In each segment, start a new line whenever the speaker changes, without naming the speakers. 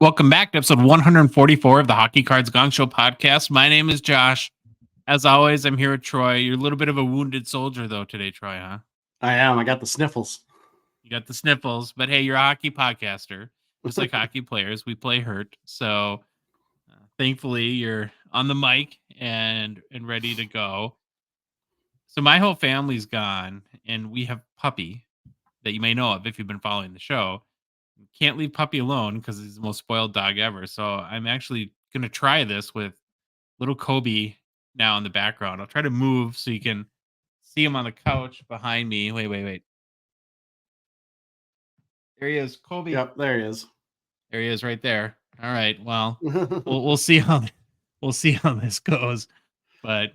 Welcome back to episode 144 of the Hockey Cards Gongshow podcast. My name is Josh. As always, I'm here with Troy. You're a little bit of a wounded soldier, though, today, Troy, huh?
I am. I got the sniffles.
You got the sniffles, but hey, you're a hockey podcaster. Just like hockey players, we play hurt. So thankfully, you're on the mic and ready to go. So my whole family's gone, and we have Puppy that you may know of if you've been following the show. Can't leave Puppy alone because he's the most spoiled dog ever. So I'm actually going to try this with little Kobe now in the background. I'll try to move so you can see him on the couch behind me. Wait. There he is, Kobe.
Yep, there he is.
There he is, right there. All right. Well, we'll see how this goes, but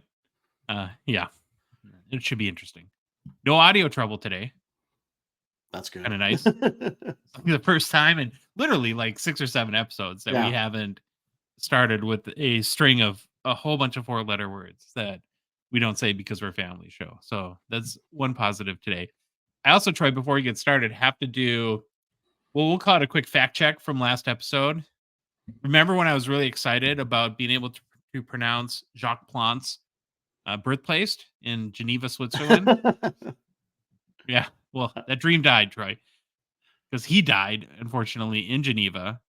yeah, it should be interesting. No audio trouble today.
That's good.
Kind of nice. The first time in literally like 6 or 7 episodes that we haven't started with a string of a whole bunch of 4-letter words that we don't say because we're a family show. So that's one positive today. I also, Troy, before we get started, have to do, well, we'll call it a quick fact check from last episode. Remember when I was really excited about being able to pronounce Jacques Plante's birthplace in Geneva, Switzerland? Yeah. Well, that dream died, Troy, because he died, unfortunately, in Geneva.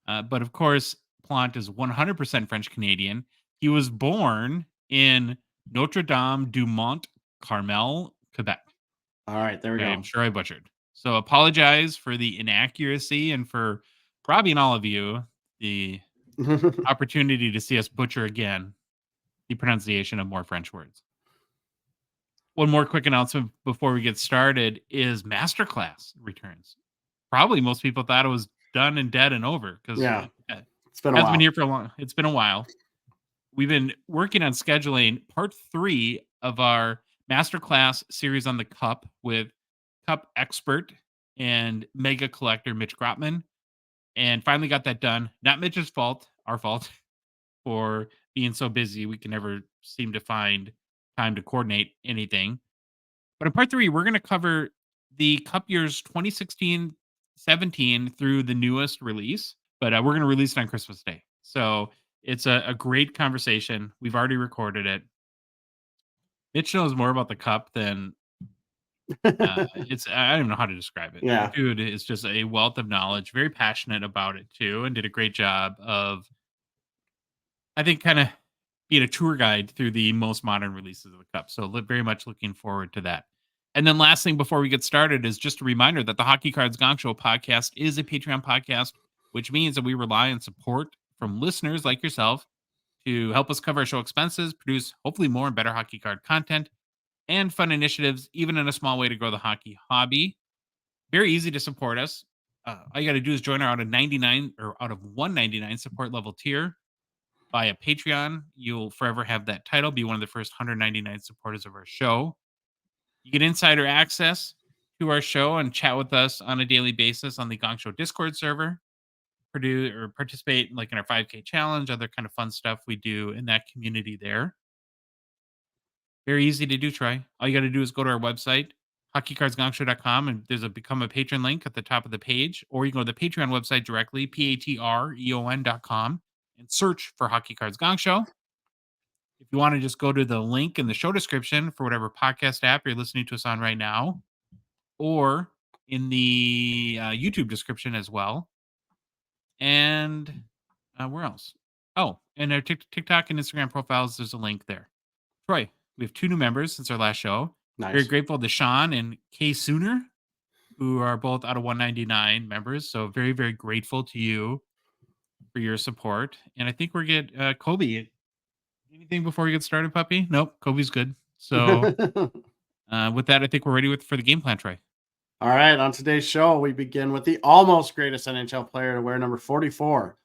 But of course, Plante is 100% French Canadian. He was born in Notre Dame du Mont Carmel, Quebec.
All right, there we go.
I'm sure I butchered. So apologize for the inaccuracy and for robbing all of you the opportunity to see us butcher again the pronunciation of more French words. One more quick announcement before we get started is Masterclass returns. Probably most people thought it was done and dead and over because
it's been a while.
Been here for a long. It's been a while. We've been working on scheduling part 3 of our Masterclass series on the Cup with Cup expert and mega collector Mitch Grotman, and finally got that done. Not Mitch's fault, our fault for being so busy. We can never seem to find time to coordinate anything. But in part 3, we're going to cover the Cup years 2016-17 through the newest release, but we're going to release it on Christmas Day. So it's a great conversation. We've already recorded it. Mitch knows more about the Cup than I don't even know how to describe it.
Yeah.
Dude is just a wealth of knowledge, very passionate about it too, and did a great job of, I think, kind of being a tour guide through the most modern releases of the Cup. So very much looking forward to that. And then last thing before we get started is just a reminder that the Hockey Cards Gongshow podcast is a Patreon podcast, which means that we rely on support from listeners like yourself to help us cover our show expenses, produce hopefully more and better hockey card content, and fun initiatives, even in a small way to grow the hockey hobby. Very easy to support us. All you got to do is join our out of $199 support level tier via Patreon. You'll forever have that title, be one of the first 199 supporters of our show. You get insider access to our show and chat with us on a daily basis on the Gongshow Discord server. Participate like in our 5K challenge, other kind of fun stuff we do in that community there. Very easy to do, Troy. All you got to do is go to our website, hockeycardsgongshow.com, and there's a Become a Patron link at the top of the page, or you can go to the Patreon website directly, patreon.com, and search for Hockey Cards Gongshow. If you want to just go to the link in the show description for whatever podcast app you're listening to us on right now, or in the YouTube description as well. And where else? Oh, and our TikTok and Instagram profiles, there's a link there. Troy, we have 2 new members since our last show.
Nice.
Very grateful to Sean and Kay Sooner, who are both out of 199 members. So very, very grateful to you for your support. And I think we're get Kobe. Anything before we get started, puppy? Nope, Kobe's good. So with that, I think we're ready for the game plan, Troy.
All right, on today's show, we begin with the almost greatest NHL player to wear number 44.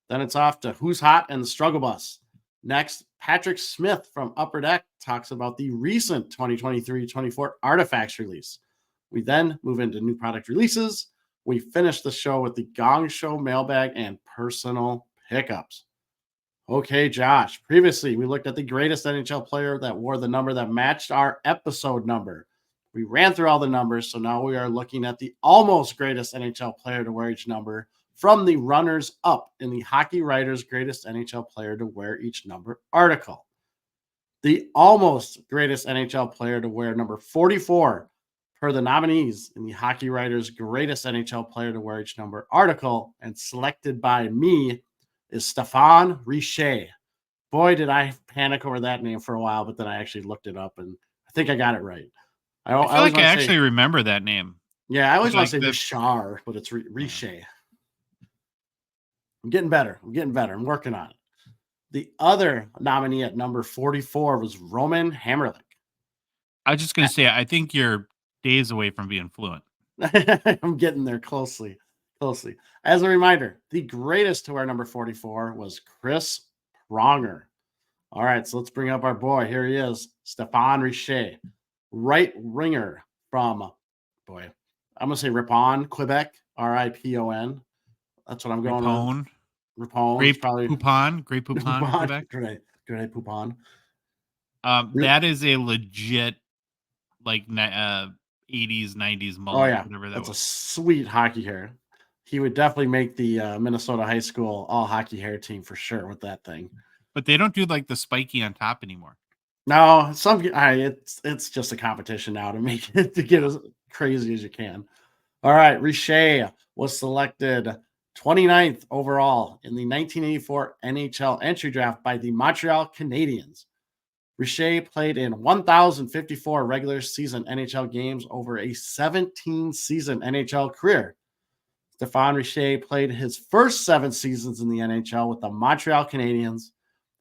Then it's off to Who's Hot and the Struggle Bus. Next, Patrick Smith from Upper Deck talks about the recent 2023-24 Artifacts release. We then move into new product releases. We finish the show with the Gong Show mailbag and personal pickups. Okay, Josh, previously we looked at the greatest NHL player that wore the number that matched our episode number. We ran through all the numbers, so now we are looking at the almost greatest NHL player to wear each number from the runners up in the Hockey Writers Greatest NHL Player to Wear Each Number article. The almost greatest NHL player to wear number 44 per the nominees in the Hockey Writers Greatest NHL Player to Wear Each Number article, and selected by me, is Stephane Richer. Boy, did I panic over that name for a while, but then I actually looked it up, and I think I got it right.
I feel like I actually remember that name.
Yeah, I always want to say Richard, but it's Richer. Yeah. I'm getting better. I'm working on it. The other nominee at number 44 was Roman Hamrlik.
I was just going to say, I think you're days away from being fluent.
I'm getting there closely. As a reminder, the greatest to wear number 44 was Chris Pronger. All right, so let's bring up our boy. Here he is, Stephane Richer, right winger from, I'm going to say Ripon, Quebec, Ripon. That's what I'm going
on.
Ripon.
Great Poupon, Quebec.
Great Poupon.
That is a legit, like, 80s, 90s mullet.
Oh, yeah. That's a sweet hockey hair. He would definitely make the Minnesota high school all hockey hair team for sure with that thing.
But they don't do like the spiky on top anymore.
No, it's just a competition now to make it to get as crazy as you can. All right, Richer was selected 29th overall in the 1984 NHL entry draft by the Montreal Canadiens. Richer played in 1,054 regular season NHL games over a 17-season NHL career. Stephane Richer played his first 7 seasons in the NHL with the Montreal Canadiens.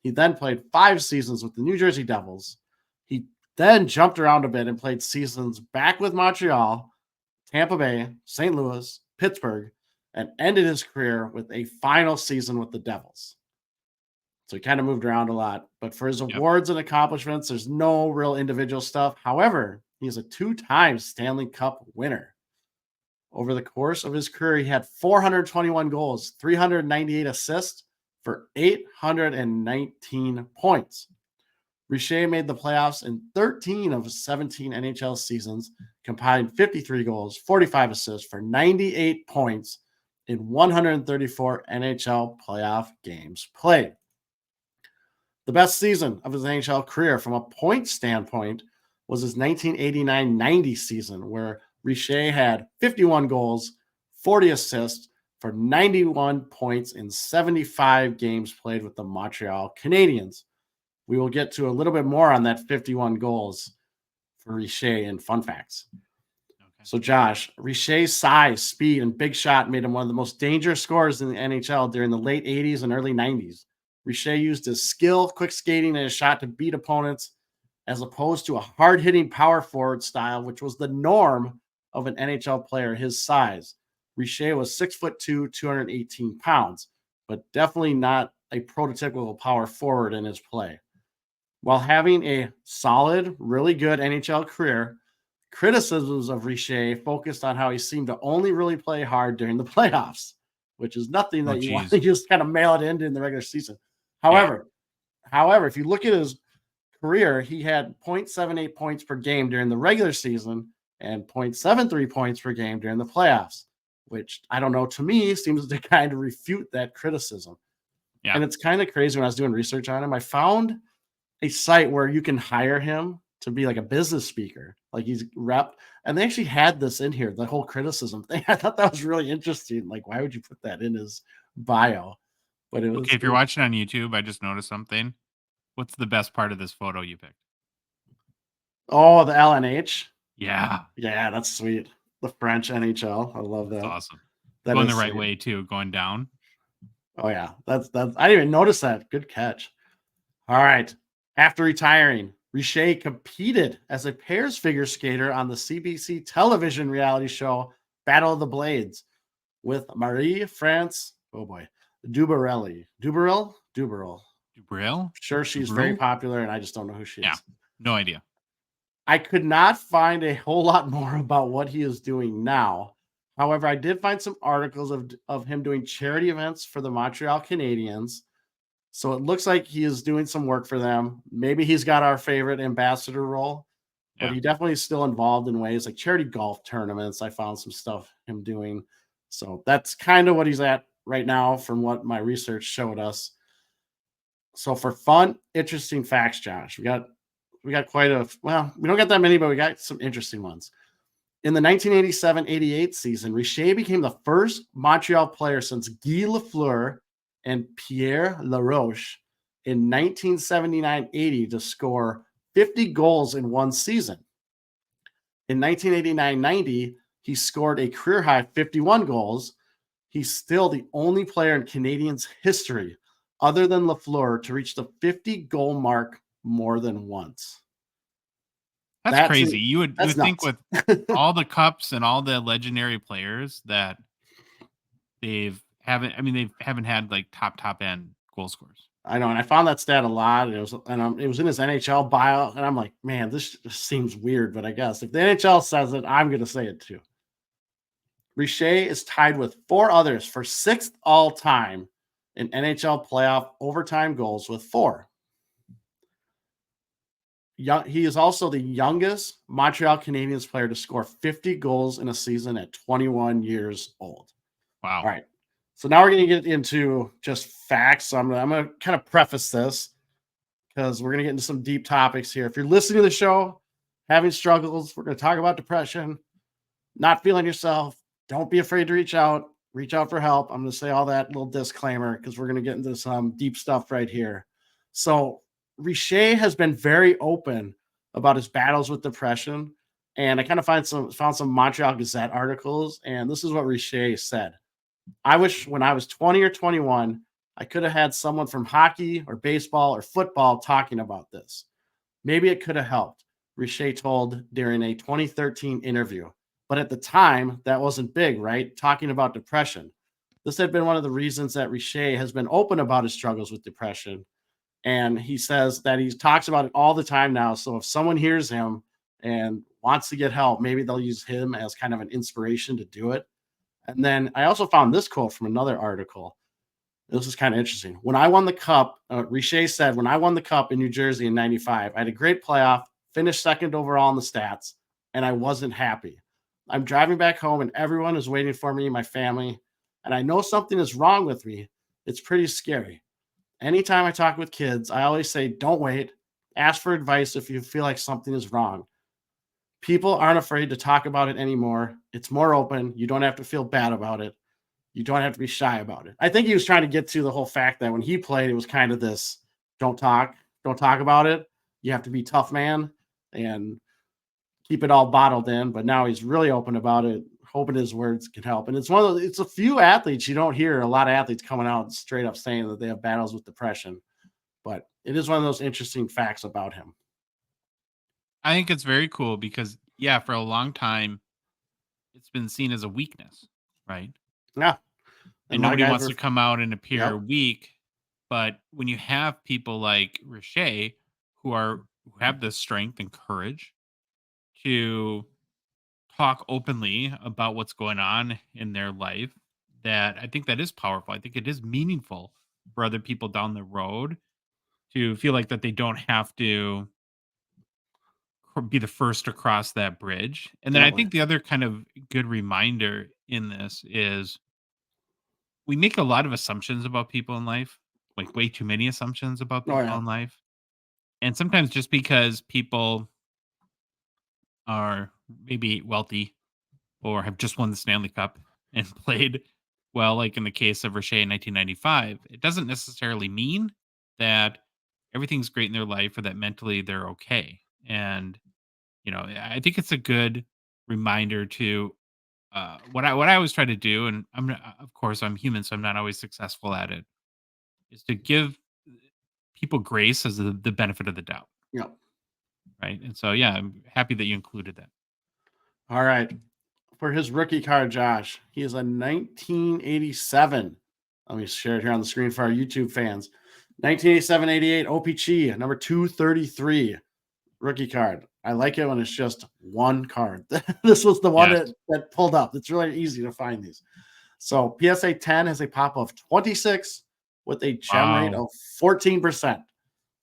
He then played 5 seasons with the New Jersey Devils. He then jumped around a bit and played seasons back with Montreal, Tampa Bay, St. Louis, Pittsburgh, and ended his career with a final season with the Devils. So he kind of moved around a lot. But for his awards and accomplishments, there's no real individual stuff. However, he's a 2-time Stanley Cup winner. Over the course of his career, he had 421 goals, 398 assists for 819 points. Richer made the playoffs in 13 of 17 NHL seasons, compiling 53 goals, 45 assists for 98 points in 134 NHL playoff games played. The best season of his NHL career from a point standpoint was his 1989-90 season, where Richer had 51 goals, 40 assists for 91 points in 75 games played with the Montreal Canadiens. We will get to a little bit more on that 51 goals for Richer in fun facts. Okay. So, Josh, Richer's size, speed, and big shot made him one of the most dangerous scorers in the NHL during the late 80s and early 90s. Richer used his skill, quick skating, and his shot to beat opponents, as opposed to a hard-hitting power forward style, which was the norm of an NHL player his size. Richer was 6'2", 218 pounds, but definitely not a prototypical power forward in his play. While having a solid, really good NHL career, criticisms of Richer focused on how he seemed to only really play hard during the playoffs, which is nothing that you want to just kind of mail it in the regular season. However, if you look at his career, he had 0.78 points per game during the regular season and 0.73 points per game during the playoffs, which, I don't know, to me seems to kind of refute that criticism. Yeah. And it's kind of crazy when I was doing research on him. I found a site where you can hire him to be like a business speaker, like he's rep. And they actually had this in here, the whole criticism thing. I thought that was really interesting. Like, why would you put that in his bio? But it was
okay. If you're watching on YouTube, I just noticed something. What's the best part of this photo you picked?
Oh, the LNH.
Yeah.
Yeah, that's sweet. The French NHL. I love that.
That's awesome. Going the right way too, going down.
Oh yeah. That's I didn't even notice that. Good catch. All right. After retiring, Richer competed as a pairs figure skater on the CBC television reality show Battle of the Blades with Marie-France, Dubreuil. Sure, she's very popular, and I just don't know who she is.
Yeah, no idea.
I could not find a whole lot more about what he is doing now. However, I did find some articles of him doing charity events for the Montreal Canadiens. So it looks like he is doing some work for them. Maybe he's got our favorite ambassador role. but
Yeah.
he definitely is still involved in ways like charity golf tournaments. I found some stuff him doing. So that's kind of what he's at right now from what my research showed us. So for fun, interesting facts, Josh, we got quite a well, we don't get that many, but we got some interesting ones. In the 1987-88 season, Richer became the first Montreal player since Guy Lafleur and Pierre Laroche in 1979-80 to score 50 goals in one season. In 1989-90, he scored a career high 51 goals. He's still the only player in Canadiens history, other than Lafleur, to reach the 50 goal mark more than once.
That's crazy. You would
That's
think
nuts.
with all the cups and all the legendary players that they haven't had like top end goal scorers.
I know, and I found that stat a lot. And it was in his NHL bio, and I'm like, man, this just seems weird, but I guess if the NHL says it, I'm going to say it too. Richer is tied with four others for sixth all time in NHL playoff overtime goals with 4. He is also the youngest Montreal Canadiens player to score 50 goals in a season at 21 years old.
Wow.
All right. So now we're going to get into just facts. So I'm going to kind of preface this because we're going to get into some deep topics here. If you're listening to the show, having struggles, we're going to talk about depression, not feeling yourself. Don't be afraid to reach out. Reach out for help. I'm going to say all that little disclaimer because we're going to get into some deep stuff right here. So Richer has been very open about his battles with depression. And I kind of found some Montreal Gazette articles. And this is what Richer said. I wish when I was 20 or 21, I could have had someone from hockey or baseball or football talking about this. Maybe it could have helped, Richer told during a 2013 interview. But at the time, that wasn't big, right? Talking about depression. This had been one of the reasons that Richer has been open about his struggles with depression. And he says that he talks about it all the time now. So if someone hears him and wants to get help, maybe they'll use him as kind of an inspiration to do it. And then I also found this quote from another article. This is kind of interesting. When I won the cup, Richer said, when I won the cup in New Jersey in 95, I had a great playoff, finished second overall in the stats, and I wasn't happy. I'm driving back home and everyone is waiting for me, my family, and I know something is wrong with me. It's pretty scary. Anytime I talk with kids, I always say, don't wait. Ask for advice if you feel like something is wrong. People aren't afraid to talk about it anymore. It's more open. You don't have to feel bad about it. You don't have to be shy about it. I think he was trying to get to the whole fact that when he played, it was kind of this, don't talk about it. You have to be tough man and keep it all bottled in. But now he's really open about it, hoping his words can help. And it's a few athletes. You don't hear a lot of athletes coming out straight up saying that they have battles with depression, but it is one of those interesting facts about him.
I think it's very cool because, yeah, for a long time, it's been seen as a weakness, right?
Yeah.
And nobody wants to come out and appear weak. But when you have people like Richer who have the strength and courage to talk openly about what's going on in their life, that I think that is powerful. I think it is meaningful for other people down the road to feel like that they don't have to be the first to cross that bridge. And then I think the other kind of good reminder in this is we make a lot of assumptions about people in life, like way too many assumptions about people in life. And sometimes just because people are maybe wealthy or have just won the Stanley Cup and played well, like in the case of Richer in 1995, it doesn't necessarily mean that everything's great in their life or that mentally they're okay. And I think it's a good reminder to what I always try to do, and of course I'm human, so I'm not always successful at it, is to give people grace as the benefit of the doubt.
Yeah.
Right. And so, yeah, I'm happy that you included that.
All right. For his rookie card, Josh, he is a 1987. Let me share it here on the screen for our YouTube fans. 1987-88 OPC, number 233 rookie card. I like it when it's just one card. This was the one that pulled up. It's really easy to find these. So PSA 10 has a pop of 26 with a gem rate of 14%.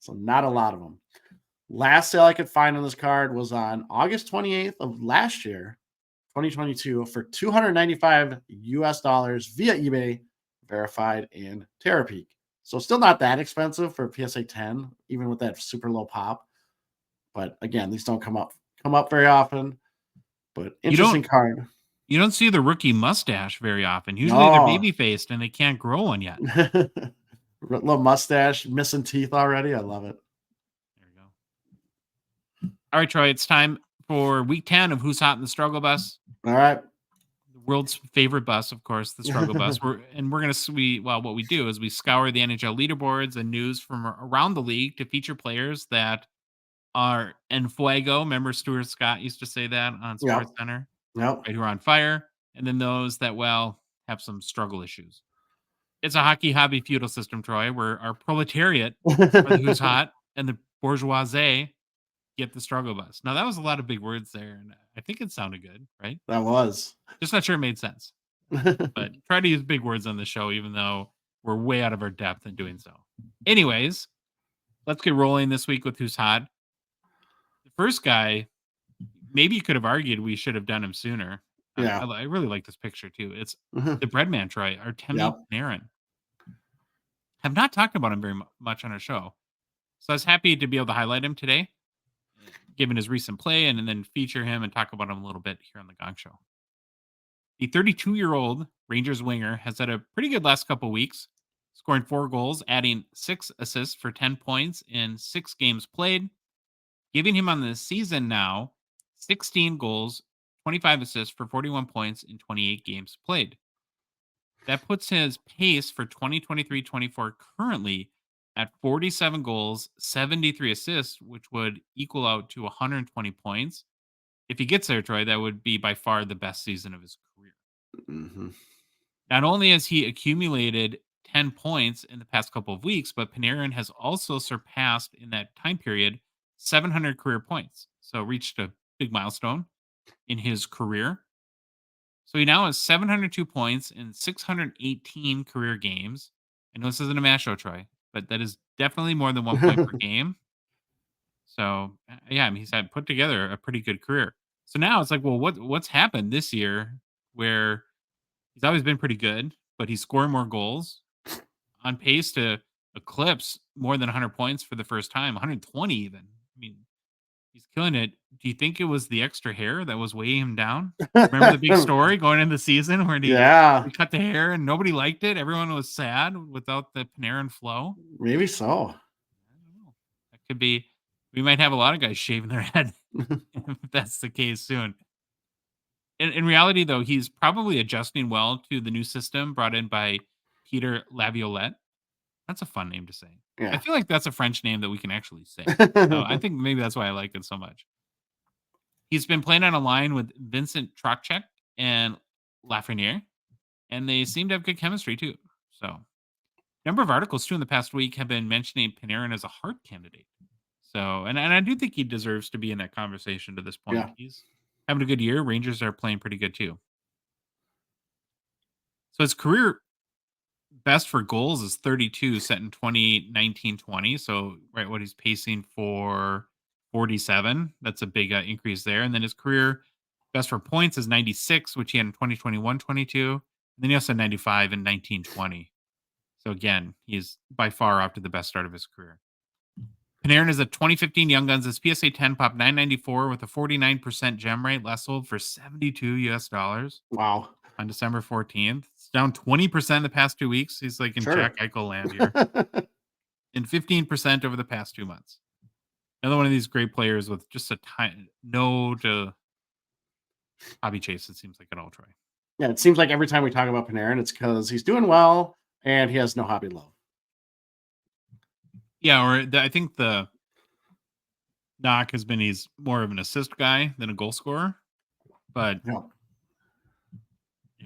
So not a lot of them. Last sale I could find on this card was on August 28th of last year, 2022, for $295 via eBay, verified and Terapeak. So still not that expensive for PSA 10, even with that super low pop. But again, these don't come up very often. But interesting card.
You don't see the rookie mustache very often. Usually they're
No.
baby faced and they can't grow one yet.
Little mustache, missing teeth already. I love it.
There you go. All right, Troy, it's time for week 10 of Who's Hot in the Struggle Bus.
All right.
The world's favorite bus, of course, the Struggle Bus. What we do is we scour the NHL leaderboards and news from around the league to feature players that are en fuego. Remember Stuart Scott used to say that on Sports Center?
Yep.
Right, who are on fire, and then those that, well, have some struggle issues. It's a hockey hobby feudal system, Troy, where our proletariat are the Who's Hot and the bourgeoisie get the struggle bus. Now, that was a lot of big words there, and I think it sounded good, right?
That was.
Just not sure it made sense. But try to use big words on the show, even though we're way out of our depth in doing so. Anyways, let's get rolling this week with Who's Hot. The first guy, maybe you could have argued we should have done him sooner.
Yeah.
I really like this picture too. It's the Breadman, Troy, Artemi Panarin. Have not talked about him very much on our show. So I was happy to be able to highlight him today, given his recent play, and then feature him and talk about him a little bit here on the Gong Show. The 32-year-old Rangers winger has had a pretty good last couple weeks, scoring 4 goals, adding 6 assists for 10 points in 6 games played, giving him on the season now 16 goals, 25 assists for 41 points in 28 games played. That puts his pace for 2023-24 currently at 47 goals, 73 assists, which would equal out to 120 points. If he gets there, Troy, that would be by far the best season of his career.
Mm-hmm.
Not only has he accumulated 10 points in the past couple of weeks, but Panarin has also surpassed in that time period 700 career points. So reached a big milestone in his career. So he now has 702 points in 618 career games. I know this isn't a math show, Troy, but that is definitely more than 1 point per game. So yeah, I mean, he's had put together a pretty good career. So now it's like, well, what's happened this year where he's always been pretty good, but he's scoring more goals, on pace to eclipse more than 100 points for the first time, 120 even. I mean, he's killing it. Do you think it was the extra hair that was weighing him down? Remember the big story going into the season where he cut the hair and nobody liked it? Everyone was sad without the Panarin flow.
Maybe so.
I don't know. That could be. We might have a lot of guys shaving their head if that's the case soon. In reality, though, he's probably adjusting well to the new system brought in by Peter Laviolette. That's a fun name to say.
Yeah.
I feel like that's a French name that we can actually say. So I think maybe that's why I like it so much. He's been playing on a line with Vincent Trocheck and Lafreniere, and they seem to have good chemistry too. So, a number of articles too in the past week have been mentioning Panarin as a Hart candidate. So, and I do think he deserves to be in that conversation to this point.
Yeah.
He's having a good year. Rangers are playing pretty good too. So his career best for goals is 32, set in 2019-20. So right, what he's pacing for 47. That's a big increase there. And then his career best for points is 96, which he had in 2021-22. And then he also had 95 in 19-20. So again, he's by far off to the best start of his career. Panarin is a 2015 Young Guns. His PSA 10 popped 994 with a 49% gem rate. Last sold for $72 US.
Wow.
On December 14th. It's down 20% the past 2 weeks. He's like in Jack Eichel land here. And 15% over the past 2 months. Another one of these great players with just a no to hobby chase, it seems like, at all, Troy.
Yeah, it seems like every time we talk about Panarin, it's because he's doing well and he has no hobby love.
Yeah, or I think the knock has been he's more of an assist guy than a goal scorer. But yeah,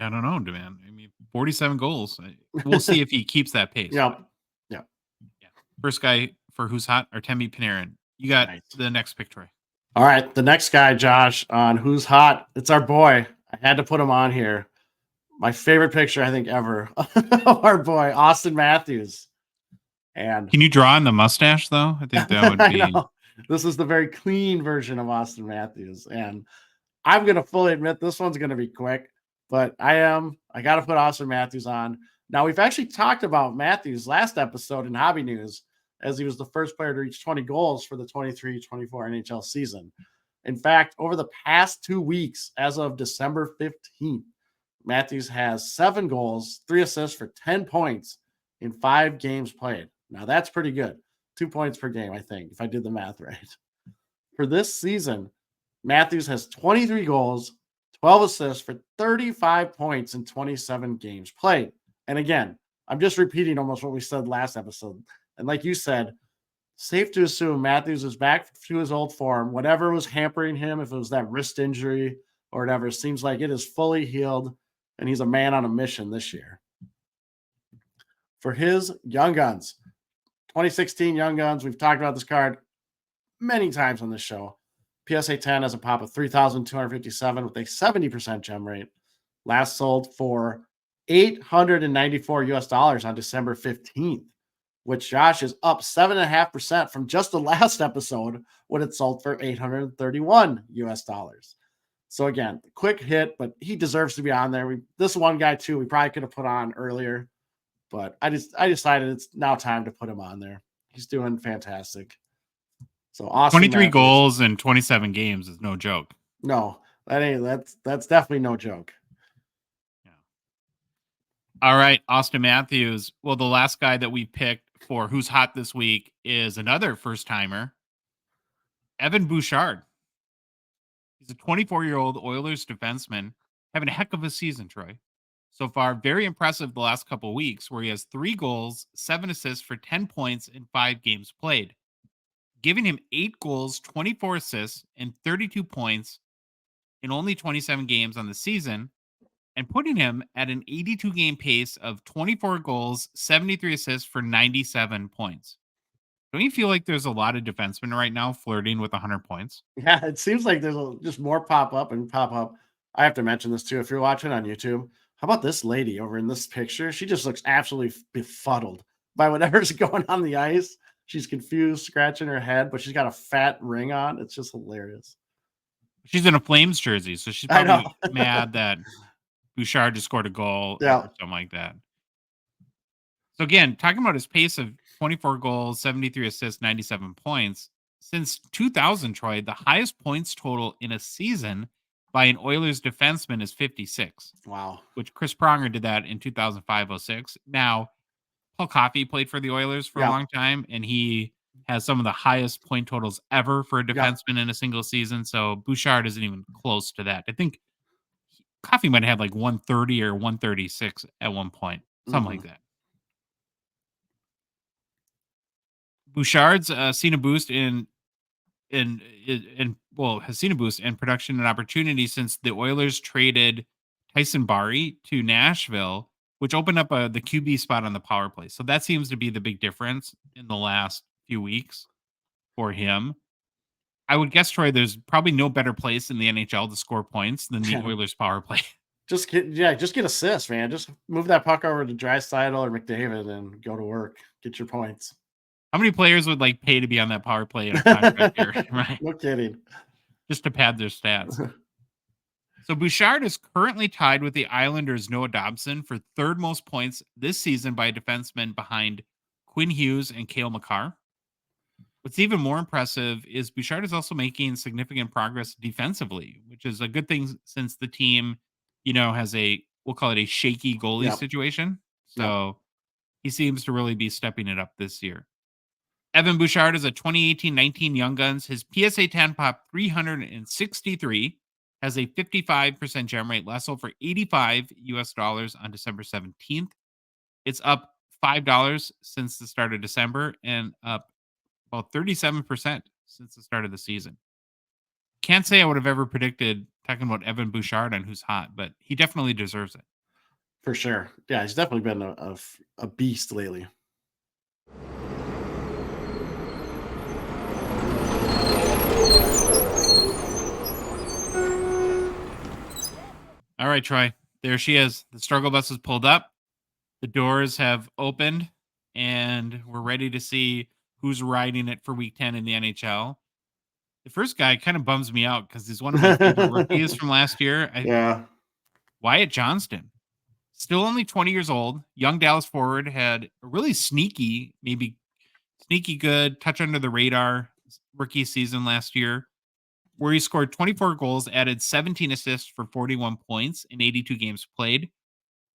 I don't know, man. I mean, 47 goals. We'll see if he keeps that pace.
Yeah.
First guy for Who's Hot, Artemi Panarin. You got the next pick, Troy.
All right, the next guy, Josh, on Who's Hot. It's our boy. I had to put him on here. My favorite picture, I think, ever of our boy, Austin Matthews. And
can you draw on the mustache, though? I think that would be.
This is the very clean version of Austin Matthews. And I'm going to fully admit this one's going to be quick, but I got to put Austin Matthews on. Now, we've actually talked about Matthews last episode in Hobby News, as he was the first player to reach 20 goals for the 23-24 NHL season. In fact, over the past 2 weeks, as of December 15th, Matthews has 7 goals, 3 assists for 10 points in 5 games played. Now, that's pretty good. 2 points per game, I think, if I did the math right. For this season, Matthews has 23 goals, 12 assists for 35 points in 27 games played. And again, I'm just repeating almost what we said last episode. And like you said, safe to assume Matthews is back to his old form. Whatever was hampering him, if it was that wrist injury or whatever, seems like it is fully healed, and he's a man on a mission this year. For his Young Guns, 2016 Young Guns, we've talked about this card many times on this show. PSA 10 has a pop of 3,257 with a 70% gem rate. Last sold for $894 on December 15th, which, Josh, is up 7.5% from just the last episode when it sold for $831. So again, quick hit, but he deserves to be on there. This one guy too, we probably could have put on earlier, but I decided it's now time to put him on there. He's doing fantastic. So awesome.
23 goals in 27 games is no joke.
No, that's definitely no joke.
Yeah. All right, Austin Matthews. Well, the last guy that we picked for who's hot this week is another first timer, Evan Bouchard. He's a 24-year-old Oilers defenseman, having a heck of a season, Troy. So far, very impressive the last couple of weeks, where he has 3 goals, 7 assists for 10 points in 5 games played, giving him 8 goals, 24 assists, and 32 points in only 27 games on the season, and putting him at an 82-game pace of 24 goals, 73 assists for 97 points. Don't you feel like there's a lot of defensemen right now flirting with 100 points?
Yeah, it seems like there's just more pop up. I have to mention this too. If you're watching on YouTube, how about this lady over in this picture? She just looks absolutely befuddled by whatever's going on the ice. She's confused, scratching her head, but she's got a fat ring on. It's just hilarious.
She's in a Flames jersey, so she's probably mad that Bouchard just scored a goal or something like that. So again, talking about his pace of 24 goals, 73 assists, 97 points. Since 2000, Troy, the highest points total in a season by an Oilers defenseman is 56.
Wow.
Which Chris Pronger did that in 2005-06. Now, Paul Coffey played for the Oilers for a long time, and he has some of the highest point totals ever for a defenseman in a single season. So Bouchard isn't even close to that. I think Coffey might have like 130 or 136 at one point, something like that. Bouchard's seen a boost has seen a boost in production and opportunity since the Oilers traded Tyson Barrie to Nashville, which opened up the QB spot on the power play. So that seems to be the big difference in the last few weeks for him. I would guess, Troy, there's probably no better place in the NHL to score points than the Oilers power play.
Just get assists, man. Just move that puck over to Draisaitl or McDavid and go to work. Get your points.
How many players would pay to be on that power play in a contract year? Right?
No kidding.
Just to pad their stats. So Bouchard is currently tied with the Islanders' Noah Dobson for third most points this season by a defenseman behind Quinn Hughes and Cale Makar. What's even more impressive is Bouchard is also making significant progress defensively, which is a good thing since the team, has we'll call it a shaky goalie situation. So he seems to really be stepping it up this year. Evan Bouchard is a 2018-19 Young Guns. His PSA 10 pop 363, has a 55% gem rate, last sold for $85 on December 17th. It's up $5 since the start of December and up about 37% since the start of the season. Can't say I would have ever predicted talking about Evan Bouchard on Who's Hot, but he definitely deserves it.
For sure. Yeah, he's definitely been a beast lately.
All right, Troy. There she is. The struggle bus is pulled up. The doors have opened, and we're ready to see who's riding it for Week 10 in the NHL. The first guy kind of bums me out because he's one of my favorite rookies from last year.
Yeah.
Wyatt Johnston, still only 20 years old, young Dallas forward, had a really sneaky, maybe sneaky good, touch under the radar rookie season last year, where he scored 24 goals, added 17 assists for 41 points in 82 games played.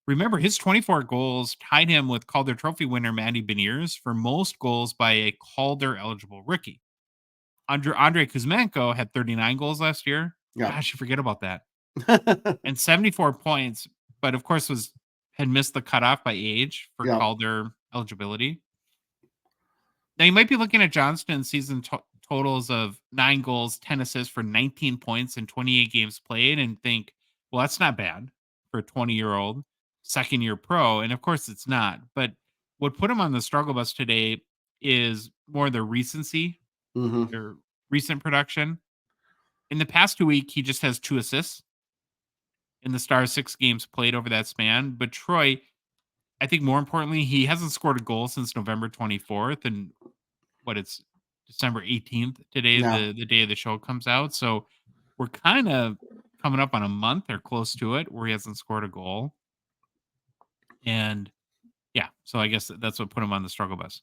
Remember, his 24 goals tied him with Calder Trophy winner Matty Beniers for most goals by a Calder eligible rookie. Andrei Kuzmenko had 39 goals last year.
Yeah.
Gosh, you forget about that. And 74 points, but of course had missed the cutoff by age for Calder eligibility. Now you might be looking at Johnston's season totals of 9 goals, 10 assists for 19 points in 28 games played and think, well, that's not bad for a 20-year-old second-year pro. And of course it's not. But what put him on the struggle bus today is more the recency or recent production. In the past 2 weeks, he just has 2 assists in the Stars 6 games played over that span. But Troy, I think more importantly, he hasn't scored a goal since November 24th. And it's December 18th today, the day of the show comes out. So we're kind of coming up on a month or close to it where he hasn't scored a goal. And yeah, so I guess that's what put him on the struggle bus.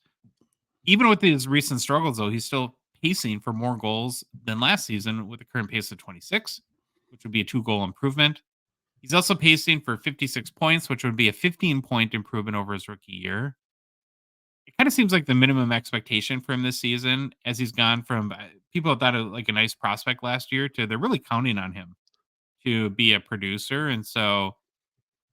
Even with his recent struggles, though, he's still pacing for more goals than last season with a current pace of 26, which would be a 2-goal improvement. He's also pacing for 56 points, which would be a 15-point improvement over his rookie year. It kind of seems like the minimum expectation for him this season, as he's gone from people thought of like a nice prospect last year to they're really counting on him to be a producer. And so,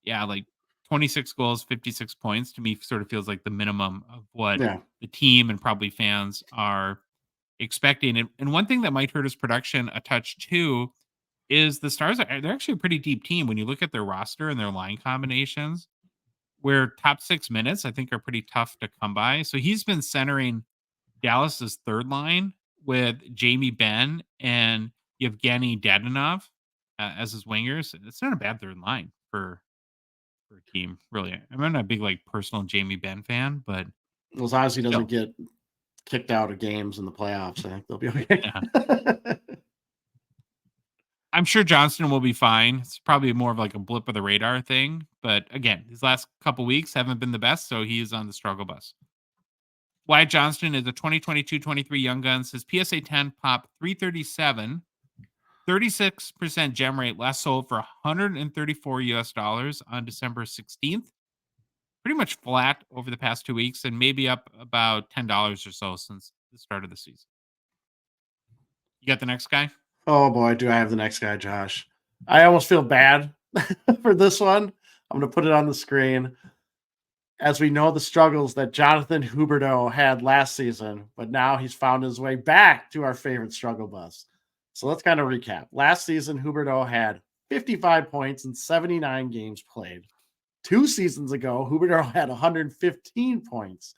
yeah, like 26 goals, 56 points to me sort of feels like the minimum of what the team and probably fans are expecting. And one thing that might hurt his production a touch too is the Stars they're actually a pretty deep team when you look at their roster and their line combinations, where top 6 minutes I think are pretty tough to come by. So he's been centering Dallas's third line with Jamie Benn and Yevgeny Dadonov as his wingers. It's not a bad third line for a team, really. I'm not a big like personal Jamie Benn fan, but
as long as he doesn't get kicked out of games in the playoffs, I think they'll be okay.
Yeah. I'm sure Johnston will be fine. It's probably more of like a blip of the radar thing. But again, his last couple weeks haven't been the best, so he is on the struggle bus. Wyatt Johnston is a 2022-23 Young Guns. His PSA 10 pop 337, 36% gem rate, last sold for $134 on December 16th. Pretty much flat over the past 2 weeks and maybe up about $10 or so since the start of the season. You got the next guy?
Oh boy, do I have the next guy, Josh. I almost feel bad for this one. I'm going to put it on the screen. As we know, the struggles that Jonathan Huberdeau had last season, but now he's found his way back to our favorite struggle bus. So let's kind of recap. Last season, Huberdeau had 55 points in 79 games played. 2 seasons ago, Huberdeau had 115 points,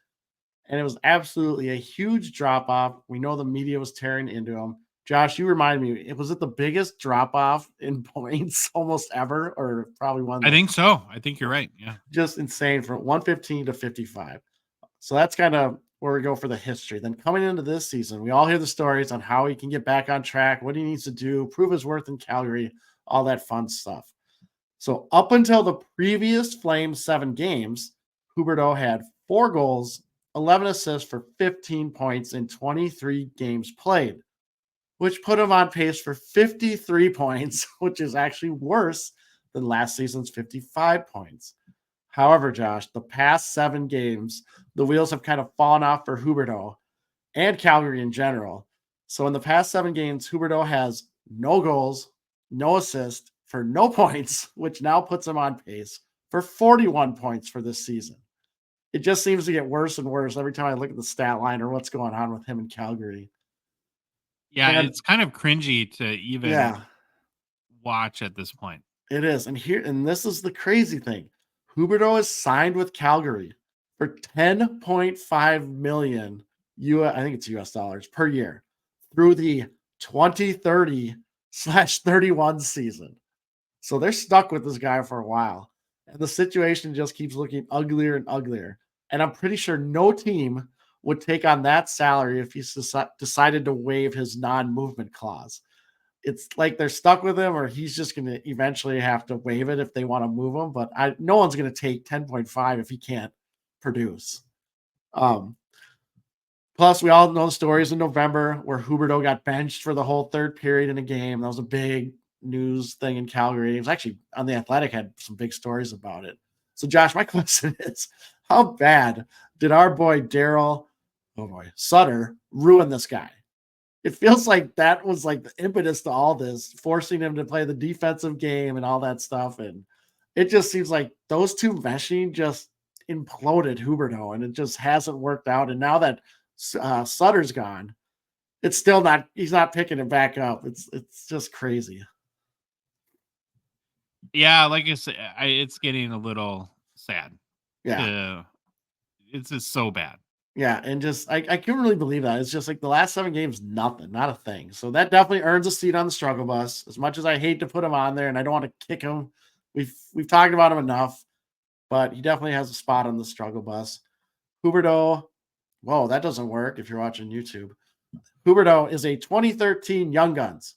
and it was absolutely a huge drop-off. We know the media was tearing into him. Josh, you remind me, was it the biggest drop-off in points almost ever, or probably one?
I think so. I think you're right. Yeah.
Just insane from 115 to 55. So that's kind of where we go for the history. Then coming into this season, we all hear the stories on how he can get back on track, what he needs to do, prove his worth in Calgary, all that fun stuff. So up until the previous Flames 7 games, Huberdeau had 4 goals, 11 assists for 15 points in 23 games played, which put him on pace for 53 points, which is actually worse than last season's 55 points. However, Josh, the past 7 games, the wheels have kind of fallen off for Huberdeau and Calgary in general. So in the past 7 games, Huberdeau has no goals, no assists for no points, which now puts him on pace for 41 points for this season. It just seems to get worse and worse every time I look at the stat line or what's going on with him in Calgary.
Yeah, and it's kind of cringy to even watch at this point.
It is. And this is the crazy thing. Huberdeau is signed with Calgary for $10.5 million I think it's US dollars per year through the 2030/31 season. So they're stuck with this guy for a while. And the situation just keeps looking uglier and uglier. And I'm pretty sure no team would take on that salary if he decided to waive his non-movement clause. It's like they're stuck with him, or he's just going to eventually have to waive it if they want to move him. But no one's going to take 10.5 if he can't produce. Plus, we all know the stories in November where Huberdeau got benched for the whole third period in a game. That was a big news thing in Calgary. It was actually on The Athletic, had some big stories about it. So, Josh, my question is, how bad did our boy Daryl, Sutter, ruin this guy? It feels like that was like the impetus to all this, forcing him to play the defensive game and all that stuff. And it just seems like those two meshing just imploded Huberdeau, and it just hasn't worked out. And now that Sutter's gone, it's still not, he's not picking it back up. It's just crazy.
Yeah, like I said, it's getting a little sad.
Yeah.
It's just so bad.
Yeah, and just I couldn't really believe that. It's just like the last 7 games, nothing, not a thing. So that definitely earns a seat on the struggle bus. As much as I hate to put him on there and I don't want to kick him, we've talked about him enough, but he definitely has a spot on the struggle bus. Huberdeau, whoa, that doesn't work if you're watching YouTube. Huberdeau is a 2013 Young Guns.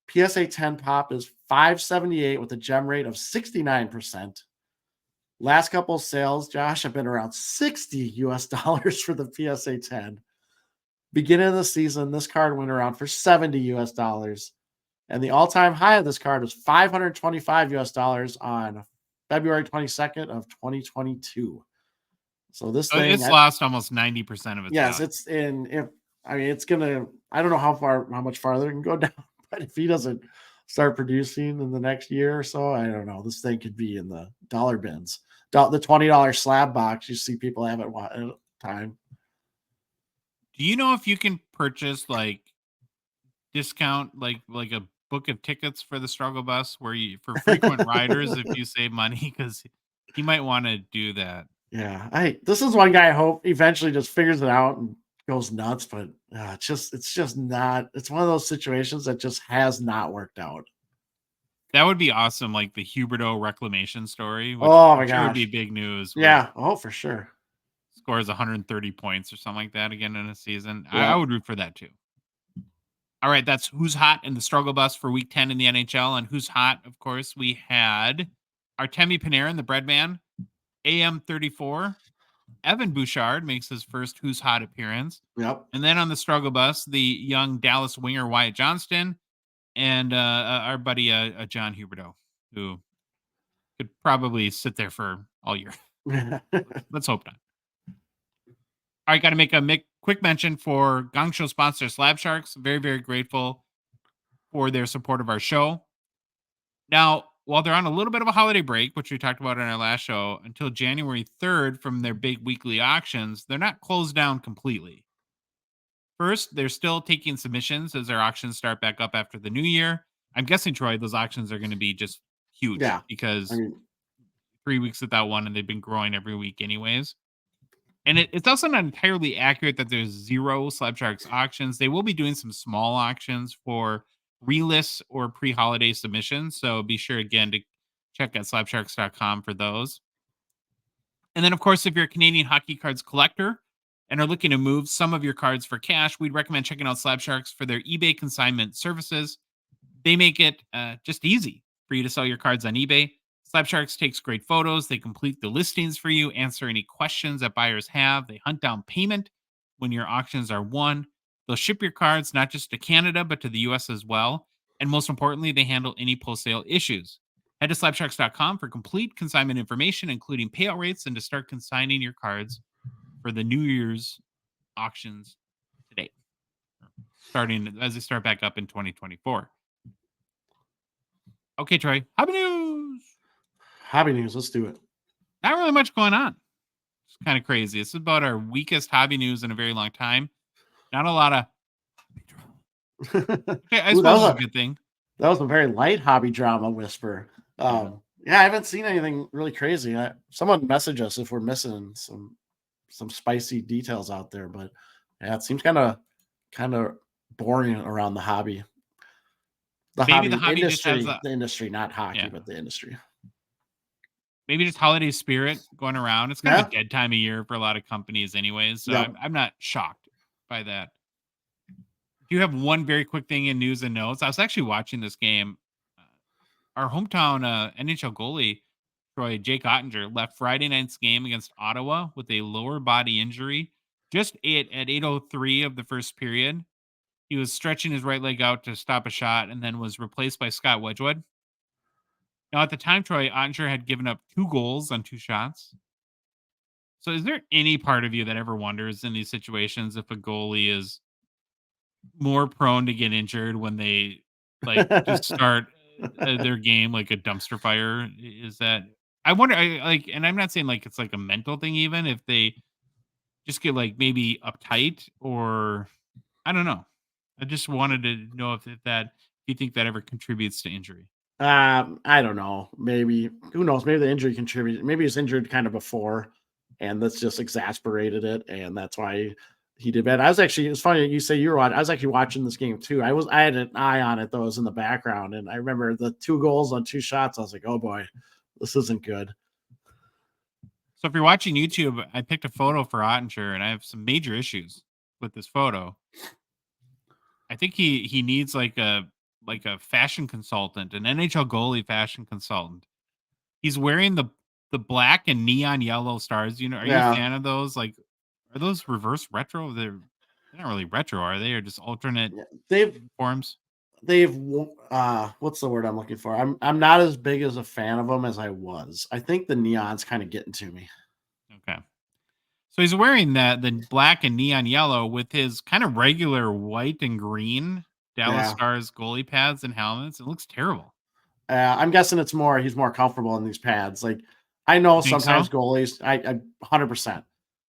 PSA 10 pop is 578 with a gem rate of 69%. Last couple of sales, Josh, have been around $60 for the PSA 10. Beginning of the season, this card went around for $70. And the all-time high of this card was $525 on February 22nd of 2022. So this thing,
it's lost almost 90% of its
yes,
value.
it's in. If I mean, it's gonna. I don't know how much farther it can go down, but if he doesn't start producing in the next year or so, I don't know. This thing could be in the dollar bins. The $20 slab box you see people have at a time.
Do you know if you can purchase like discount, like a book of tickets for the struggle bus, where you for frequent riders if you save money, because he might want to do that.
Yeah, this is one guy I hope eventually just figures it out and goes nuts, but it's just not. It's one of those situations that just has not worked out.
That would be awesome, like the Huberdeau reclamation story, which
Oh my
I'm sure would be
gosh,
big news.
yeah, for sure.
Scores 130 points or something like that again in a season. I
Yeah,
would root for that too. All right, that's who's hot in the struggle bus for week 10 in the NHL. And who's hot, of course, we had Artemi Panarin, the bread man, AM34. Evan Bouchard makes his first Who's Hot appearance.
yep.
And then on the struggle bus, the young Dallas winger Wyatt Johnston and our buddy John Huberdeau, who could probably sit there for all year. Let's hope not. All right, got to make a quick mention for Gongshow sponsor Slab Sharks. Very, very grateful for their support of our show. Now, while they're on a little bit of a holiday break, which we talked about in our last show, until January 3rd from their big weekly auctions, they're not closed down completely. First, they're still taking submissions as their auctions start back up after the new year. I'm guessing, Troy, those auctions are going to be just huge because
I mean,
3 weeks without one, and they've been growing every week anyways. And it's also not entirely accurate that there's 0 Slab Sharks auctions. They will be doing some small auctions for relists or pre-holiday submissions. So be sure, again, to check out slabsharks.com for those. And then, of course, if you're a Canadian hockey cards collector and are looking to move some of your cards for cash, we'd recommend checking out Slab Sharks for their eBay consignment services. They make it just easy for you to sell your cards on eBay. Slab Sharks takes great photos. They complete the listings for you, answer any questions that buyers have. They hunt down payment when your auctions are won. They'll ship your cards not just to Canada, but to the US as well. And most importantly, they handle any post-sale issues. Head to slabsharks.com for complete consignment information, including payout rates, and to start consigning your cards for the New Year's auctions today, starting as they start back up in 2024. Okay, Troy, hobby news.
Hobby news. Let's do it.
Not really much going on. It's kind of crazy. This is about our weakest hobby news in a very long time. Not a lot of hobby drama. Okay, I suppose it's a good thing.
That was a very light hobby drama whisper. Yeah, I haven't seen anything really crazy. Someone message us if we're missing some spicy details out there, but yeah, it seems kind of boring around the hobby. The
Maybe
hobby
the hobby
industry,
just has
the industry, not hockey, but the industry.
maybe just holiday spirit going around. It's kind of
Yeah.
a dead time of year for a lot of companies anyways, so
Yep.
I'm not shocked by that. Do you have one very quick thing in news and notes? I was actually watching this game. Uh, our hometown NHL goalie, Jake Oettinger, left Friday night's game against Ottawa with a lower body injury just at 8:03 of the first period. He was stretching his right leg out to stop a shot and then was replaced by Scott Wedgwood. Now, at the time, Troy Oettinger had given up 2 goals on 2 shots. So is there any part of you that ever wonders in these situations if a goalie is more prone to get injured when they, like, just start, their game like a dumpster fire? Is that I wonder, and I'm not saying, like, it's like a mental thing even, if they just get, like, maybe uptight or I don't know. I just wanted to know if you think that ever contributes to injury.
I don't know. Maybe who knows? Maybe the injury contributed. Maybe he's injured kind of before, and that's just exasperated it, and that's why he did bad. I was actually. It's funny you say you were watching. I was actually watching this game too. I had an eye on it though. It was in the background, and I remember the 2 goals on 2 shots. I was like, oh boy, this isn't good.
So if you're watching YouTube, I picked a photo for Ottinger, and I have some major issues with this photo. I think he needs like a fashion consultant, an NHL goalie fashion consultant. He's wearing the black and neon yellow stars. You know, are you a
Yeah,
fan of those? Like, are those reverse retro? They're not really retro, are they? Or just alternate
yeah. They've they've what's the word I'm looking for? I'm not as big as a fan of them as I was. I think the neon's kind of getting to me.
Okay. So he's wearing the black and neon yellow with his kind of regular white and green Dallas
Yeah.
Stars goalie pads and helmets. It looks terrible.
I'm guessing he's more comfortable in these pads. Like I know
You think so?
sometimes goalies, I 100%.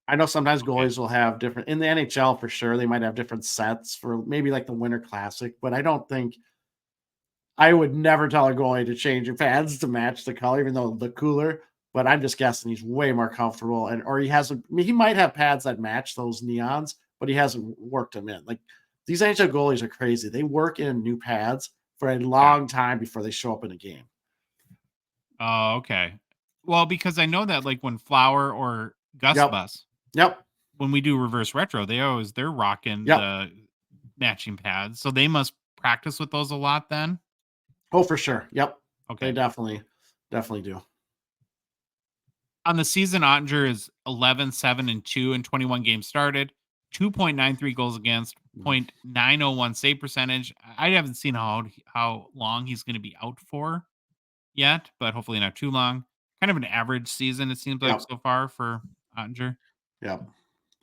I know sometimes
Okay.
goalies will have different in the NHL for sure. They might have different sets for maybe like the Winter Classic, but I don't think I would never tell a goalie to change your pads to match the color, even though it look cooler. But I'm just guessing he's way more comfortable, and or he hasn't. I mean, he might have pads that match those neons, but he hasn't worked them in. Like these NHL goalies are crazy. They work in new pads for a
Yeah.
long time before they show up in a game.
Oh, okay. Well, because I know that like when Flower or Gus
Yep.
Bus,
Yep.
when we do reverse retro, they're rocking
Yep.
the matching pads. So they must practice with those a lot then.
Oh, for sure. Yep. They
Okay.
definitely do.
On the season, Ottinger is 11-7-2 in 21 games started, 2.93 goals against,
Mhm.
0.901 save percentage. I haven't seen how long he's going to be out for yet, but hopefully not too long. Kind of an average season, it seems like
Yep.
so far for Ottinger.
Yep.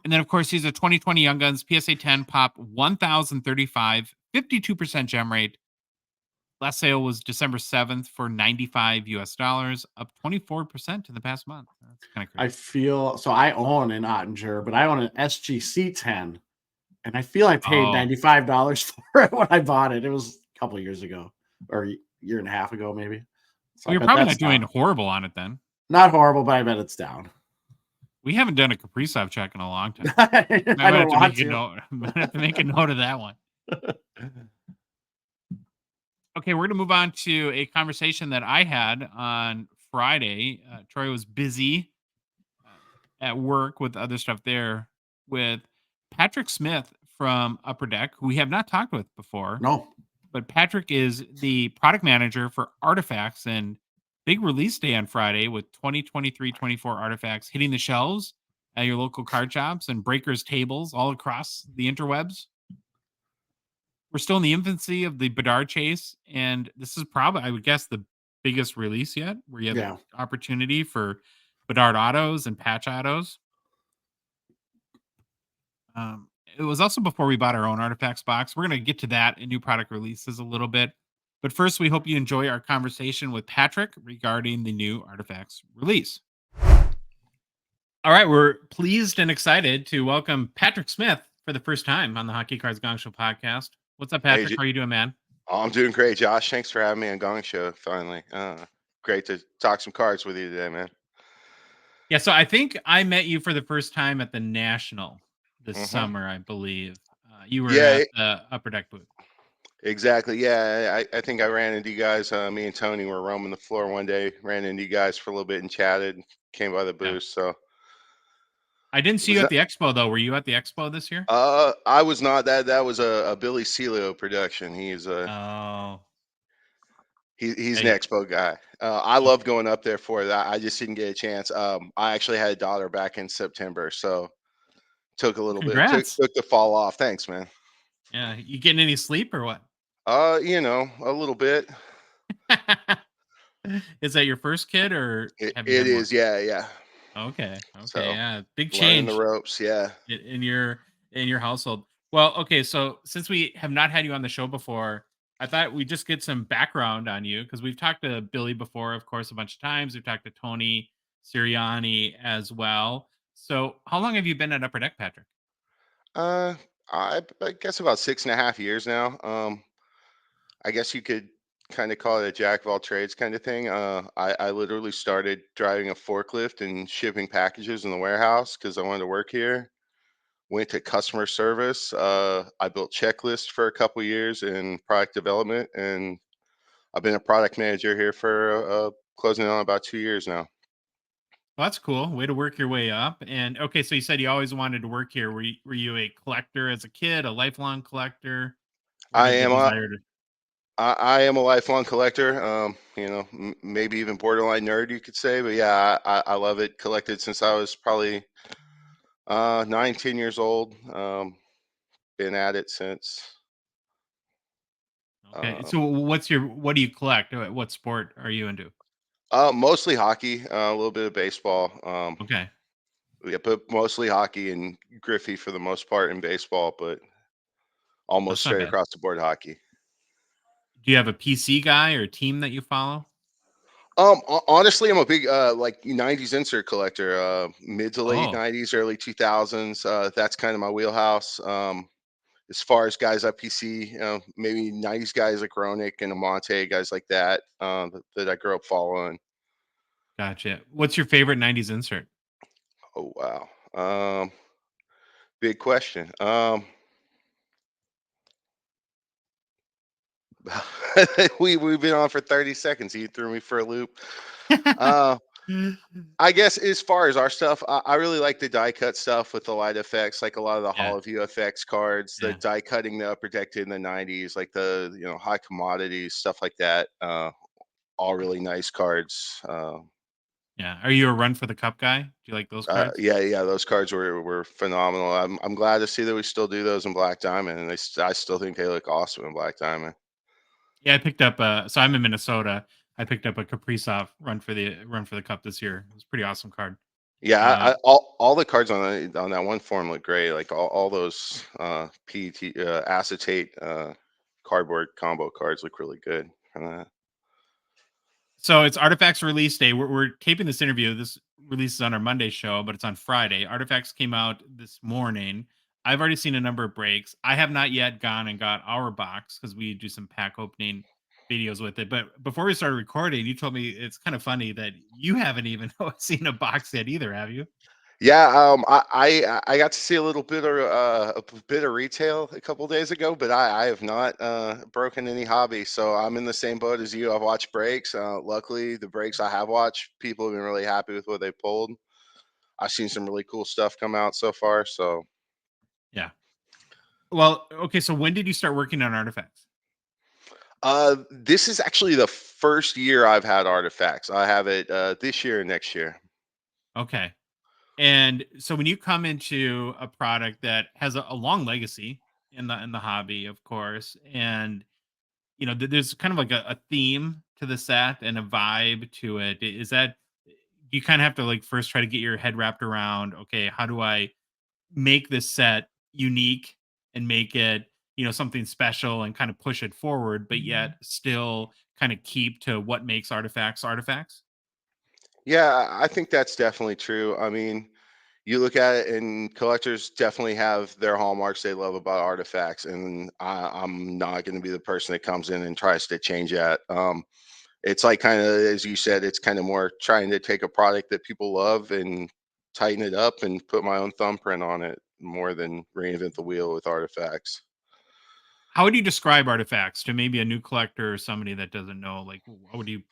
And then, of course, he's a 2020 Young Guns PSA 10 pop 1,035, 52% gem rate. Last sale was December 7th for $95 US, up 24% in the past month. That's kind of
I
crazy.
feel so I own an Oettinger, but I own an SGC 10, and I feel I paid
Oh,
$95 for it when I bought it. It was a couple of years ago or a year and a half ago, maybe. So
well,
I
you're
bet
probably
that's
not doing
down.
horrible on it then.
Not horrible, but I bet it's down.
We haven't done a Kaprizov check in a long time. I
I
might
don't
have to
want
make a
to.
note. I might have to make a note of that one. Okay, we're going to move on to a conversation that I had on Friday. Troy was busy at work with other stuff there with Patrick Smith from Upper Deck, who we have not talked with before.
No.
But Patrick is the product manager for Artifacts, and big release day on Friday with 2023-24 Artifacts hitting the shelves at your local card shops and breakers tables all across the interwebs. We're still in the infancy of the Bedard chase, and this is probably, I would guess, the biggest release yet, where you have the
Yeah.
opportunity for Bedard autos and patch autos. It was also before we bought our own Artifacts box. We're going to get to that in new product releases a little bit. But first, we hope you enjoy our conversation with Patrick regarding the new Artifacts release. All right, we're pleased and excited to welcome Patrick Smith for the first time on the Hockey Cards Gongshow podcast. What's up,
Hey,
Patrick? How are you doing, man?
I'm doing great, Josh. Thanks for having me on Gong Show. Finally, great to talk some cards with you today, man.
Yeah, so I think I met you for the first time at the National this
hmm
summer, I believe. You were
Yeah,
at the Upper Deck booth.
Exactly. Yeah, I think I ran into you guys. Me and Tony were roaming the floor one day. Ran into you guys for a little bit and chatted. Came by the
Yeah.
booth. So
I didn't
it
see you
was
at the expo though. Were you at the expo this year?
I was not that. That was a Billy Celio production.
Oh,
He's an
hey,
expo guy. I love
okay.
going up there for that. I just didn't get a chance. I actually had a daughter back in September, so took a little bit
Congrats.
took the fall off. Thanks, man.
Yeah, you getting any sleep or what?
A little bit.
Is that your first kid or have you
It
had more?
is. Yeah, yeah.
Okay. Okay.
So
Yeah. Big
learning the
change
ropes. Yeah.
in your household. Well, okay. So since we have not had you on the show before, I thought we'd just get some background on you because we've talked to Billy before, of course, a bunch of times. We've talked to Tony Sirianni as well. So how long have you been at Upper Deck, Patrick?
Uh, I guess about 6.5 years now. I guess you could kind of call it a jack of all trades kind of thing. I literally started driving a forklift and shipping packages in the warehouse because I wanted to work here. Went to customer service. I built checklists for a couple years in product development, and I've been a product manager here for closing on about 2 years now.
Well, that's cool. Way to work your way up. And okay, so you said you always wanted to work here. Were you a collector as a kid, a lifelong collector? Where
I
did the
am a
desire to
I am a lifelong collector. Maybe even borderline nerd, you could say. But yeah, I love it. Collected since I was probably 9, 10 years old. Been at it since.
Okay.
Um,
So what do you collect? What sport are you into?
Mostly hockey, a little bit of baseball.
Okay.
Yeah, but mostly hockey and Griffey for the most part in baseball, but almost
That's not
straight
bad.
across the board hockey.
Do you have a PC guy or a team that you follow?
Honestly, I'm a big like '90s insert collector. Mid to late
Oh,
'90s, early 2000s. That's kind of my wheelhouse. As far as guys at PC, maybe '90s guys like Ronick and Amante, guys like that, that I grew up following.
gotcha. What's your favorite 90s insert?
Oh wow, big question. We've been on for 30 seconds. You threw me for a loop. Uh, I guess as far as our stuff, I really like the die cut stuff with the light effects, like a lot of the
Yeah.
Hall of View effects cards, the
Yeah.
die cutting the upper deck in the '90s, like the high commodities stuff like that. All really nice cards.
Yeah. Are you a run for the cup guy? Do you like those cards?
Yeah, those cards were phenomenal. I'm glad to see that we still do those in Black Diamond, and I still think they look awesome in Black Diamond.
Yeah, I picked up so I'm in Minnesota. I picked up a Kaprizov run for the cup this year. It was a pretty awesome card.
Yeah,
Uh
all the cards on that one form look great. Like all those PET acetate cardboard combo cards look really good.
So it's Artifacts release day. We're taping this interview. This releases on our Monday show, but it's on Friday. Artifacts came out this morning. I've already seen a number of breaks. I have not yet gone and got our box because we do some pack opening videos with it. But before we started recording, you told me it's kind of funny that you haven't even seen a box yet either, have you?
Yeah, I got to see a bit of retail a couple days ago, but I have not broken any hobby. So I'm in the same boat as you. I've watched breaks. Luckily, the breaks I have watched, people have been really happy with what they pulled. I've seen some really cool stuff come out so far. So
Yeah. Well, okay. So when did you start working on Artifacts?
this is actually the first year I've had artifacts. I have it this year and next year.
Okay. And so when you come into a product that has a long legacy in the hobby, of course, and there's kind of like a theme to the set and a vibe to it. Is that you kind of have to like first try to get your head wrapped around, okay, how do I make this set unique and make it, something special and kind of push it forward, but yet still kind of keep to what makes artifacts artifacts?
Yeah, I think that's definitely true. I mean, you look at it, and collectors definitely have their hallmarks they love about artifacts, and I'm not going to be the person that comes in and tries to change that. It's like kind of as you said, it's kind of more trying to take a product that people love and tighten it up and put my own thumbprint on it more than reinvent the wheel with artifacts.
How would you describe artifacts to maybe a new collector or somebody that doesn't know? Like, how would you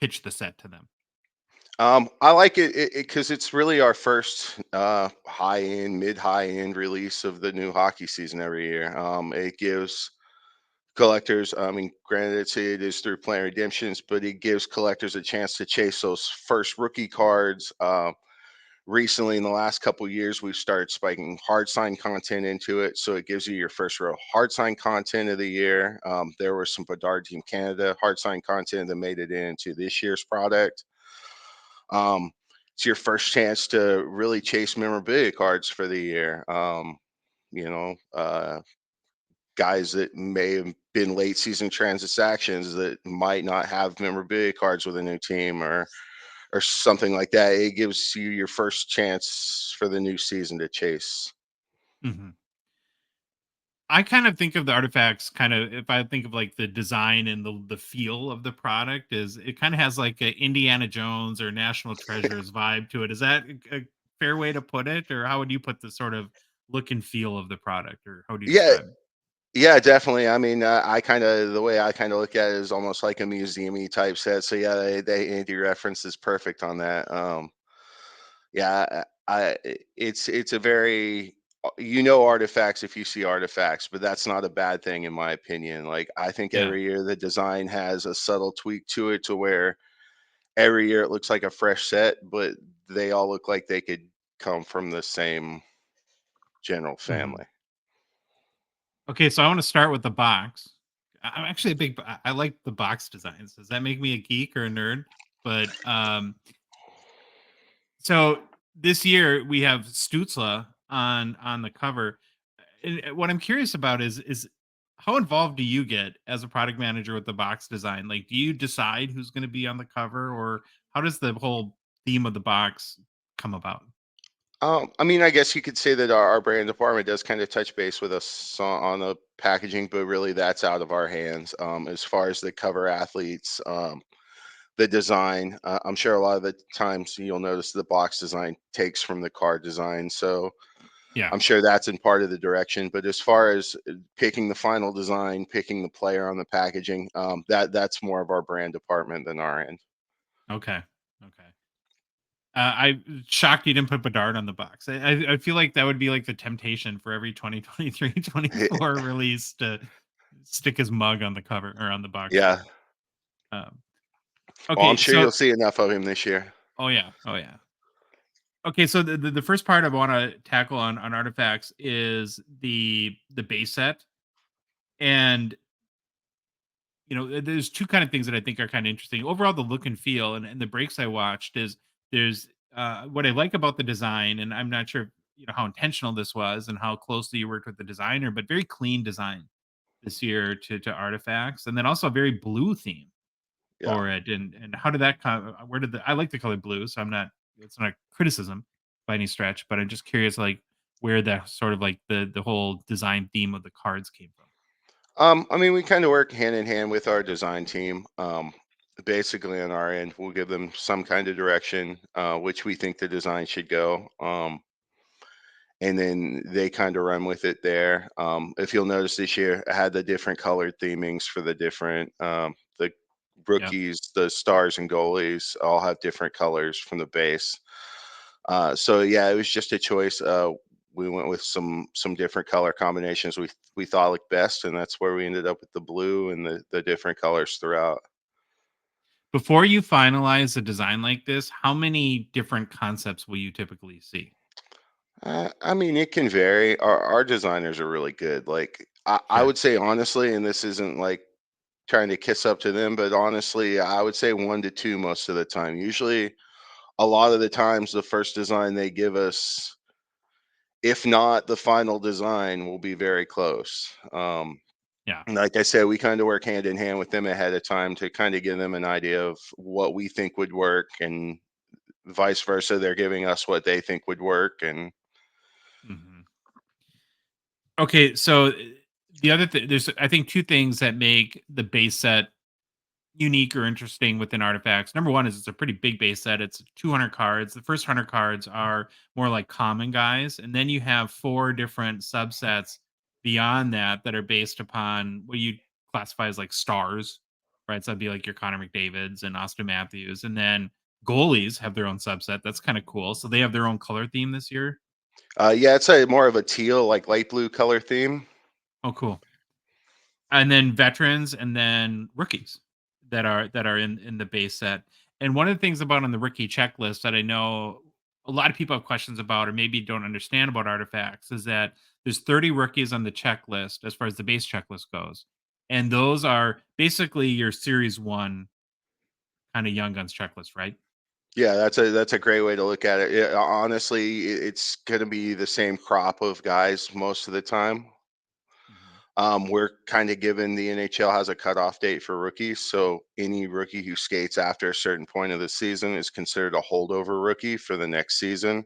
pitch the set to them?
I like it because it's really our first high end, mid high end release of the new hockey season every year. It gives collectors, I mean, granted, it is through player redemptions, but it gives collectors a chance to chase those first rookie cards. Recently, in the last couple years, we've started spiking hard sign content into it, so it gives you your first real hard sign content of the year. There was some Bedard Team Canada hard sign content that made it into this year's product. It's your first chance to really chase memorabilia cards for the year. You know, guys that may have been late season transactions that might not have memorabilia cards with a new team or something like that. It gives you your first chance for the new season to chase.
Hmm. I kind of think of the artifacts kind of if I think of like the design and the feel of the product is it kind of has like a Indiana Jones or National Treasures vibe to it. Is that a fair way to put it, or how would you put the sort of look and feel of the product, or how would you
Yeah,
describe it?
yeah, definitely. I mean, I kind of the way I kind of look at it is almost like a museumy type set. So yeah, they Andy reference is perfect on that. Yeah, it's a very artifacts if you see artifacts, but that's not a bad thing in my opinion. Like I think
Yeah.
every year the design has a subtle tweak to it to where every year it looks like a fresh set, but they all look like they could come from the same general
Hmm.
family.
Okay, so I want to start with the box. I'm actually a big. I like the box designs. Does that make me a geek or a nerd? But so this year we have Stutzla on the cover. And what I'm curious about is how involved do you get as a product manager with the box design? Like, do you decide who's going to be on the cover, or how does the whole theme of the box come about?
I mean, I guess you could say that our brand department does kind of touch base with us on the packaging, but really that's out of our hands. As far as the cover athletes, the design, I'm sure a lot of the times you'll notice the box design takes from the card design. So
Yeah.
I'm sure that's in part of the direction. But as far as picking the final design, picking the player on the packaging, that's more of our brand department than our end.
Okay. Okay. I shocked you didn't put Bedard on the box. I feel like that would be like the temptation for every 2023-24 release to stick his mug on the cover or on the box
Yeah.
cover. Um,
Well, I'm
okay,
sure
so
you'll see enough of him this year.
oh yeah, oh yeah. Okay, so the first part I want to tackle on artifacts is the base set, and there's two kind of things that I think are kind of interesting. Overall, the look and feel, and the breaks I watched is there's what I like about the design, and I'm not sure how intentional this was and how closely you worked with the designer, but very clean design this year to artifacts, and then also a very blue theme
Yeah.
for it. And how did that come? Where did I like the color blue? So I'm not. It's not a criticism by any stretch, but I'm just curious, like where that sort of like the whole design theme of the cards came from.
I mean, we kind of work hand in hand with our design team. Basically, on our end, we'll give them some kind of direction, which we think the design should go. And then they kind of run with it there. If you'll notice this year, I had the different colored themings for the different, the
Yeah.
rookies, the stars and goalies all have different colors from the base. So yeah, it was just a choice. We went with some different color combinations we thought looked best, and that's where we ended up with the blue and the different colors throughout.
Before you finalize a design like this, how many different concepts will you typically see?
I mean, it can vary. Our designers are really good. Like I
Sure.
would say honestly, and this isn't like trying to kiss up to them, but honestly, I would say 1 to 2 most of the time. Usually, a lot of the times, the first design they give us, if not the final design, will be very close.
Yeah.
Like I said, we kind of work hand in hand with them ahead of time to kind of give them an idea of what we think would work, and vice versa. They're giving us what they think would work, and
Mhm. Okay, so the other thing, there's I think two things that make the base set unique or interesting within artifacts. Number one is it's a pretty big base set. It's 200 cards. The first 100 cards are more like common guys, and then you have four different subsets beyond that are based upon what you classify as like stars, right? So that'd be like your Connor McDavids and Austin Matthews. And then goalies have their own subset. That's kind of cool. So they have their own color theme this year.
Yeah, it's a more of a teal, like light blue color theme.
Oh, cool. And then veterans and then rookies that are in the base set. And one of the things about on the rookie checklist that I know a lot of people have questions about or maybe don't understand about artifacts is that there's 30 rookies on the checklist as far as the base checklist goes. And those are basically your series 1 kind of young guns checklist, right?
Yeah, that's a great way to look at it. Honestly, it's going to be the same crop of guys most of the time.
Mhm.
We're kind of given the NHL has a cutoff date for rookies, so any rookie who skates after a certain point of the season is considered a holdover rookie for the next season.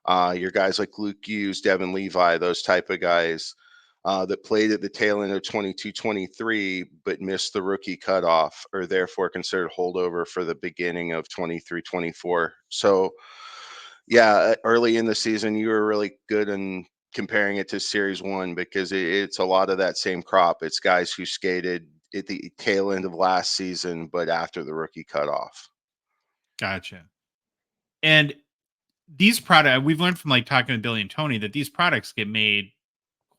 Your guys like Luke Hughes, Devin Levi, those type of guys that played at the tail end of 22-23 but missed the rookie cutoff are therefore considered holdover for the beginning of 23-24. So, yeah, early in the season, you were really good in comparing it to Series 1 because it's a lot of that same crop. It's guys who skated at the tail end of last season but after the rookie cutoff.
Gotcha. And these products, we've learned from like talking to Billy and Tony that these products get made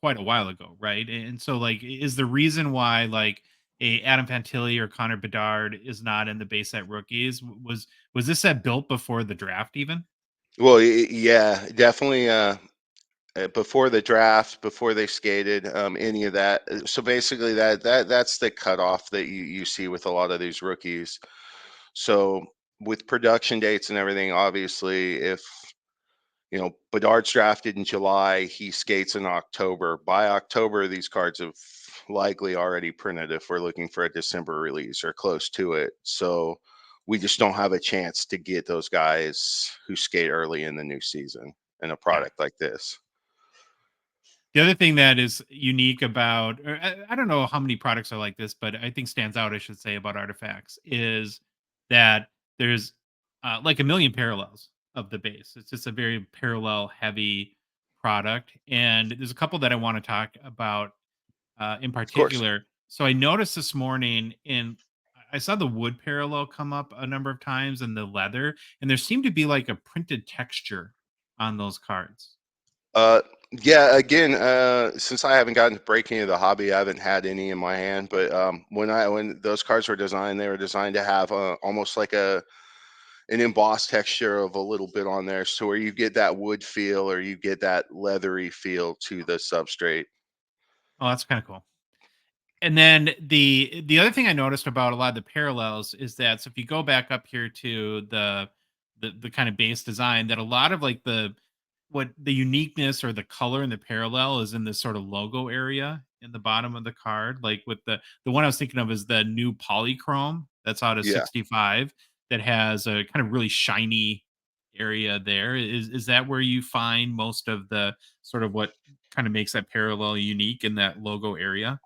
quite a while ago, right? And so, like, is the reason why like a Adam Fantilli or Connor Bedard is not in the base set rookies was this set built before the draft even?
Well, yeah, definitely. Before the draft, before they skated, any of that. So basically, that's the cutoff that you see with a lot of these rookies. So with production dates and everything, obviously, if Bedard's drafted in July, he skates in October. By October, these cards have likely already printed if we're looking for a December release or close to it. So we just don't have a chance to get those guys who skate early in the new season in a
Yeah.
product like this.
The other thing that is unique about, or I don't know how many products are like this, but I think stands out, I should say, about artifacts is that there's like a million parallels of the base. It's just a very parallel heavy product. And there's a couple that I want to talk about in
Of course.
particular. So I noticed this morning I saw the wood parallel come up a number of times and the leather, and there seemed to be like a printed texture on those cards.
Uh, yeah, again, since I haven't gotten to breaking into the hobby, I haven't had any in my hand. But when those cards were designed, they were designed to have almost like an embossed texture of a little bit on there, so where you get that wood feel or you get that leathery feel to the substrate.
Oh, that's kind of cool. And then the other thing I noticed about a lot of the parallels is that so if you go back up here to the kind of base design, that a lot of like the uniqueness or the color in the parallel is in this sort of logo area in the bottom of the card. Like with the one I was thinking of is the new polychrome that's out of
Yeah.
65 that has a kind of really shiny area there. Is that where you find most of the sort of what kind of makes that parallel unique in that logo area?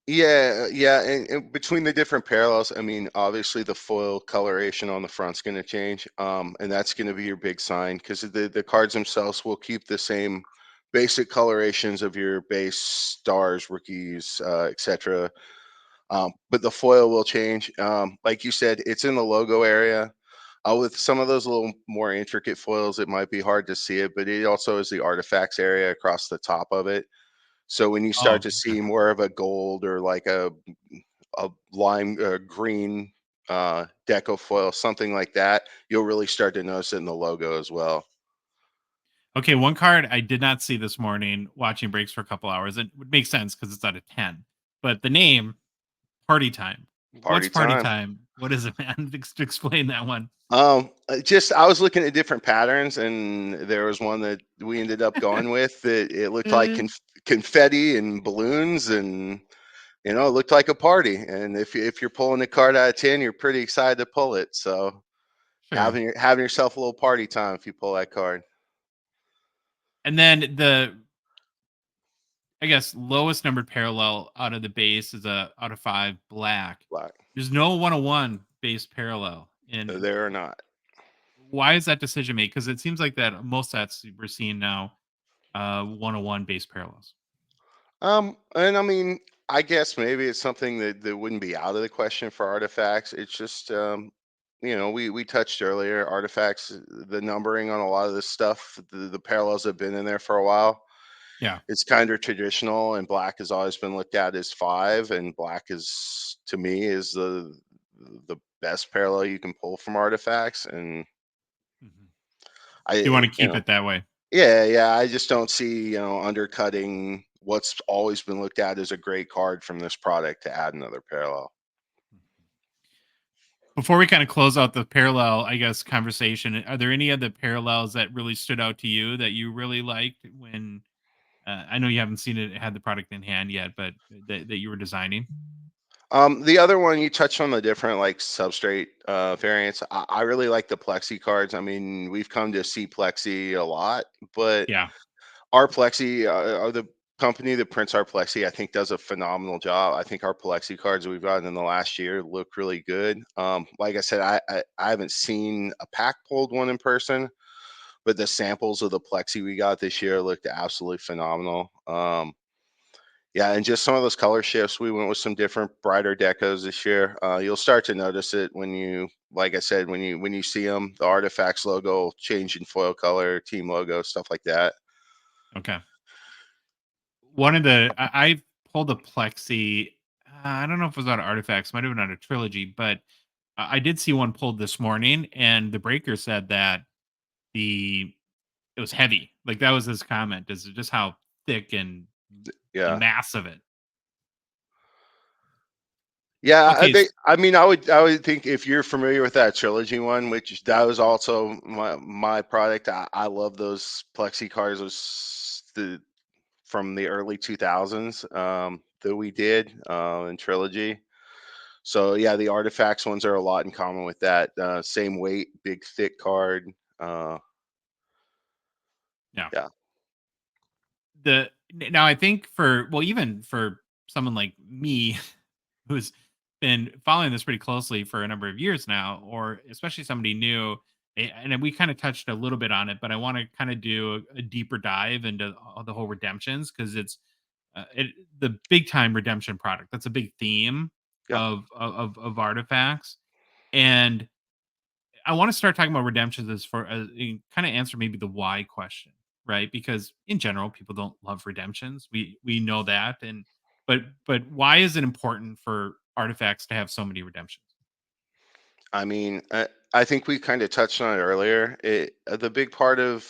Yeah, and between the different parallels, I mean, obviously the foil coloration on the front's going to change, and that's going to be your big sign because the cards themselves will keep the same basic colorations of your base stars, rookies, etc. But the foil will change. Like you said, it's in the logo area. With some of those little more intricate foils, it might be hard to see it, but it also is the artifacts area across the top of it. So when you
Oh,
start to
okay.
see more of a gold or like a lime green deco foil, something like that, you'll really start to notice it in the logo as well.
Okay, one card I did not see this morning watching breaks for a couple hours. It would make sense because it's out of 10. But the name, Party Time. What's
Party
Party
time.
Time? What is it, man? Explain that one.
Just I was looking at different patterns, and there was one that we ended up going with that it looked like confetti and balloons, and it looked like a party. And if you're pulling a card out of 10, you're pretty excited to pull it. So
Sure.
having yourself a little party time if you pull that card.
And then I guess, lowest numbered parallel out of the base is a out of 5 black.
Black.
There's no 101 base parallel. And
There or not.
why is that decision made? Because it seems like that most sets we're seeing now 101 base parallels.
And I mean, I guess maybe it's something that wouldn't be out of the question for artifacts. It's just, we touched earlier artifacts, the numbering on a lot of this stuff, the parallels have been in there for a while.
Yeah.
It's kind of traditional, and black has always been looked at as 5, and black is, to me, is the best parallel you can pull from artifacts. And
Mhm. You want
I,
to keep it that way.
yeah, I just don't see, undercutting what's always been looked at as a great card from this product to add another parallel.
Before we kind of close out the parallel, I guess, conversation, are there any other parallels that really stood out to you that you really liked when I know you haven't seen it, had the product in hand yet, but that you were designing?
The other one you touched on the different like substrate variants. I really like the plexi cards. I mean, we've come to see plexi a lot, but
Yeah.
our plexi, or the company that prints our plexi, I think does a phenomenal job. I think our plexi cards that we've gotten in the last year look really good. Like I said, I haven't seen a pack pulled one in person, but the samples of the plexi we got this year looked absolutely phenomenal. Yeah, and just some of those color shifts. We went with some different brighter decos this year. You'll start to notice it when you, like I said, when you see them, the Artifacts logo change in foil color, team logo, stuff like that.
Okay. One of the I pulled a plexi. I don't know if it was out of Artifacts, might have been out of Trilogy, but I did see one pulled this morning, and the breaker said that the it was heavy. Like that was his comment. Is just how thick and the
Yeah.
mass of it.
Yeah,
Okay.
I mean, I would think if you're familiar with that trilogy one, which that was also my product. I love those plexi cards. Was the from the early 2000s that we did in trilogy. So yeah, the artifacts ones are a lot in common with that. Same weight, big thick card. Uh,
Yeah.
yeah,
Now I think even for someone like me who's been following this pretty closely for a number of years now, or especially somebody new, and we kind of touched a little bit on it, but I want to kind of do a deeper dive into all the whole redemptions because it's the big time redemption product. That's a big theme
yeah.
of artifacts, and I want to start talking about redemptions as for kind of answer maybe the why question, right? Because in general, people don't love redemptions. We know that, and but why is it important for artifacts to have so many redemptions?
I mean, I think we kind of touched on it earlier. The big part of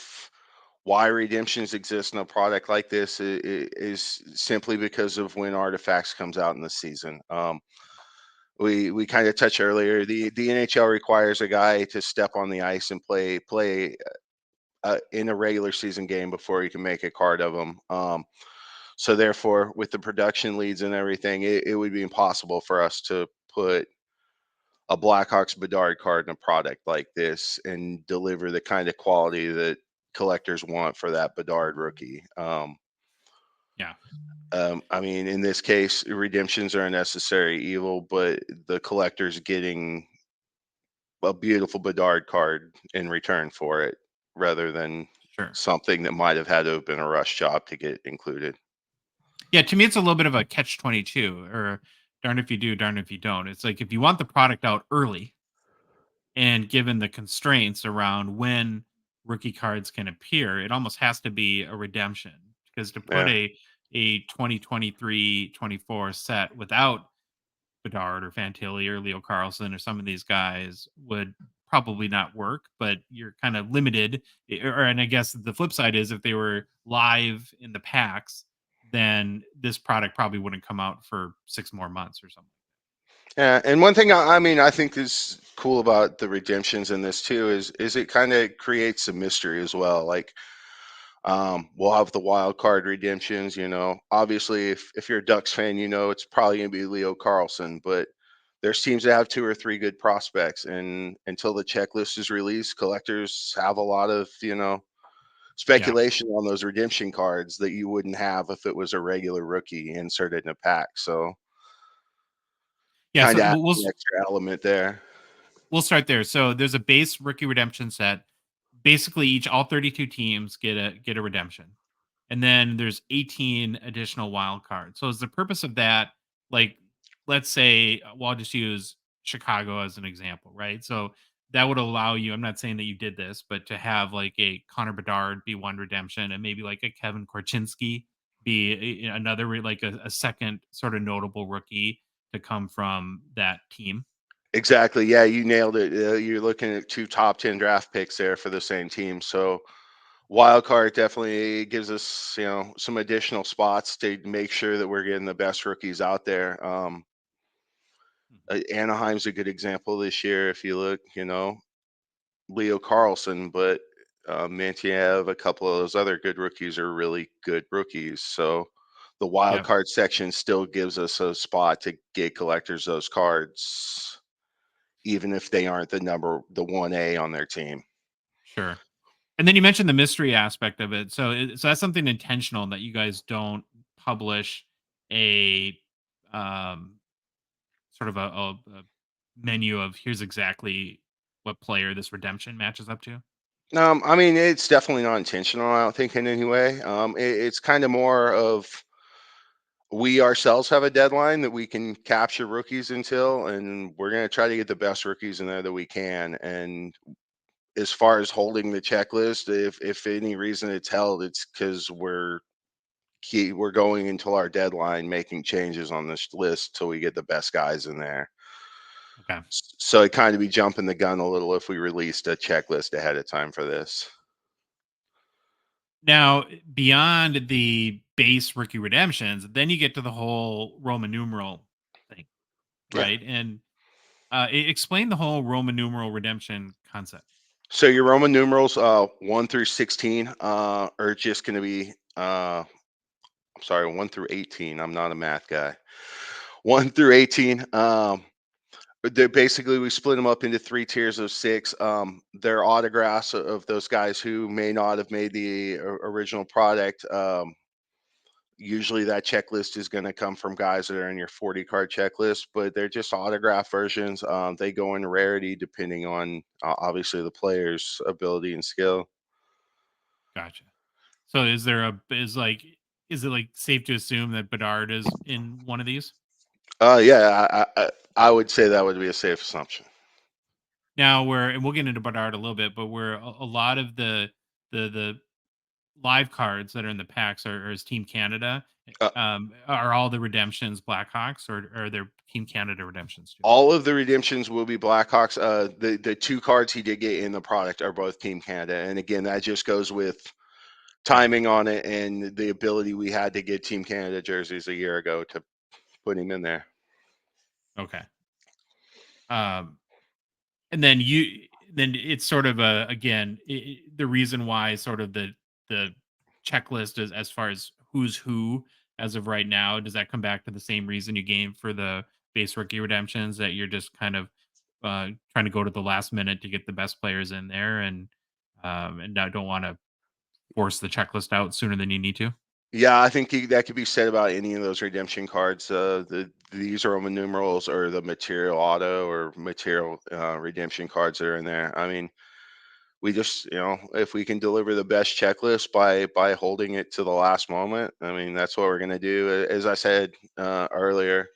why redemptions exist in a product like this is simply because of when artifacts comes out in the season. We kind of touched earlier. The NHL requires a guy to step on the ice and play in a regular season game before you can make a card of them. So therefore, with the production leads and everything, it would be impossible for us to put a Blackhawks Bedard card in a product like this and deliver the kind of quality that collectors want for that Bedard rookie.
Yeah,
I mean, in this case, redemptions are a necessary evil, but the collector's getting a beautiful Bedard card in return for it rather than
sure.
something that might have had to have been a rush job to get included.
Yeah, to me, it's a little bit of a catch 22, or darn if you do, darn if you don't. It's like if you want the product out early, and given the constraints around when rookie cards can appear, it almost has to be a redemption because to put
Yeah.
a 2023-24 set without Bedard or Fantilli or Leo Carlson or some of these guys would probably not work, but you're kind of limited. And I guess the flip side is if they were live in the packs, then this product probably wouldn't come out for 6 more months or something.
Yeah, and one thing I mean I think is cool about the redemptions in this too is it kind of creates a mystery as well. Like we'll have the wild card redemptions, Obviously if you're a Ducks fan, it's probably gonna be Leo Carlson, but there's teams that have 2 or 3 good prospects, and until the checklist is released, collectors have a lot of,
Yeah.
speculation on those redemption cards that you wouldn't have if it was a regular rookie inserted in a pack. So
Yeah.
kind
So
of adds
we'll
an extra element there.
we'll start there. So there's a base rookie redemption set. Basically, all 32 teams get a redemption. and then there's 18 additional wild cards. So is the purpose of that, like, let's say, well, I'll just use Chicago as an example, right? So that would allow you, I'm not saying that you did this, but to have like a Connor Bedard be one redemption and maybe like a Kevin Korchinski be another, like a second sort of notable rookie to come from that team.
Exactly. Yeah, you nailed it. You're looking at 2 top 10 draft picks there for the same team. So wild card definitely gives us, some additional spots to make sure that we're getting the best rookies out there. Anaheim's a good example this year. If you look, Leo Carlson, but Mantiev, a couple of those other good rookies are really good rookies. So the wild
Yep.
card section still gives us a spot to get collectors those cards, even if they aren't the 1A on their team.
Sure. And then you mentioned the mystery aspect of it. So that's something intentional that you guys don't publish a um sort of a menu of here's exactly what player this redemption matches up to.
I mean, it's definitely not intentional, I don't think, in any way. It's kind of more of we ourselves have a deadline that we can capture rookies until, and we're going to try to get the best rookies in there that we can. And as far as holding the checklist, if any reason it's held, it's because we're going until our deadline, making changes on this list till we get the best guys in there.
Okay.
So it kind of be jumping the gun a little if we released a checklist ahead of time for this.
Now, beyond the base rookie redemptions, then you get to the whole Roman numeral thing,
Yeah.
right? And explain the whole Roman numeral redemption concept.
So your Roman numerals, 1 through 16, are just going to be, I'm sorry, 1 through 18. I'm not a math guy. 1 through 18. They're basically, we split them up into 3 tiers of 6. They're autographs of those guys who may not have made the original product. Usually that checklist is going to come from guys that are in your 40 card checklist, but they're just autograph versions. They go in rarity depending on obviously the player's ability and skill.
Gotcha. So is it like safe to assume that Bedard is in one of these?
Yeah, I would say that would be a safe assumption.
Now and we'll get into Bedard a little bit, but where a lot of the live cards that are in the packs are is Team Canada.
Uh,
Are all the redemptions Blackhawks, or are there Team Canada redemptions too?
all of the redemptions will be Blackhawks. The 2 cards he did get in the product are both Team Canada, and again, that just goes with
Got it.
timing on it and the ability we had to get Team Canada jerseys a year ago to put him in there.
Okay. Um, and then it's sort of again the reason why sort of the checklist is as far as who's who as of right now. Does that come back to the same reason you game for the base rookie redemptions, that you're just kind of trying to go to the last minute to get the best players in there, and I don't want to force the checklist out sooner than you need to?
Yeah, I think that could be said about any of those redemption cards. These Roman numerals or the material auto or material redemption cards that are in there. I mean, we just, if we can deliver the best checklist by holding it to the last moment, I mean, that's what we're gonna do. As I said earlier,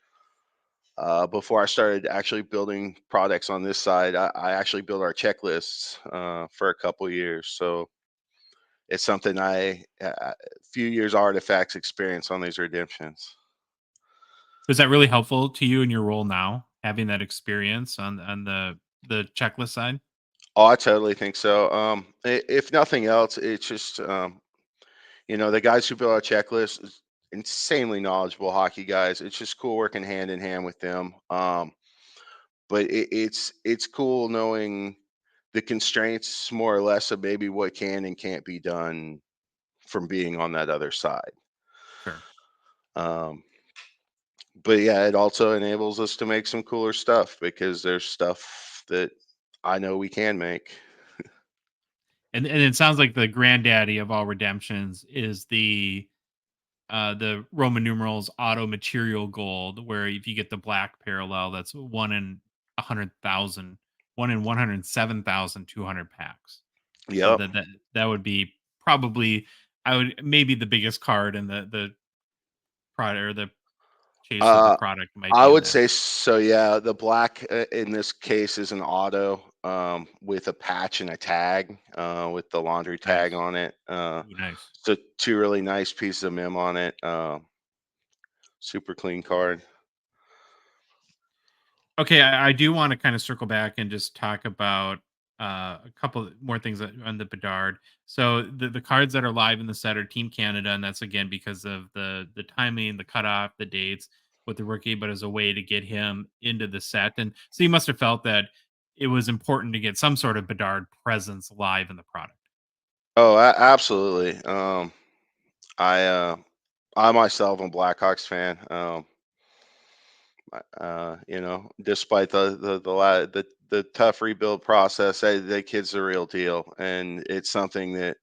before I started actually building products on this side, I actually built our checklists for a couple years. So it's something a few years artifacts experience on these redemptions.
Is that really helpful to you in your role now, having that experience on the checklist side?
Oh, I totally think so. If nothing else, it's just the guys who build our checklist is insanely knowledgeable hockey guys. It's just cool working hand in hand with them. But it's cool knowing the constraints more or less of maybe what can and can't be done from being on that other side.
Sure.
Um, but yeah, it also enables us to make some cooler stuff because there's stuff that I know we can make.
And it sounds like the granddaddy of all redemptions is the Roman numerals auto material gold, where if you get the black parallel, that's 1 in 100,000, 1 in 107,200 packs. So
Yep.
that would be probably, I would maybe the biggest card in the product or the chase of the product might
I
be in
would
there.
say so. Yeah, the black in this case is an auto with a patch and a tag with the laundry tag
Nice.
on it.
Ooh, nice.
So two really nice pieces of mem on it. Super clean card.
Okay, I do want to kind of circle back and just talk about a couple more things on the Bedard. So the cards that are live in the set are Team Canada, and that's again because of the timing, the cutoff, the dates with the rookie, but as a way to get him into the set. And so you must have felt that it was important to get some sort of Bedard presence live in the product.
Oh, absolutely. I I myself am a Blackhawks fan. Despite the tough rebuild process, the kid's the real deal, and it's something that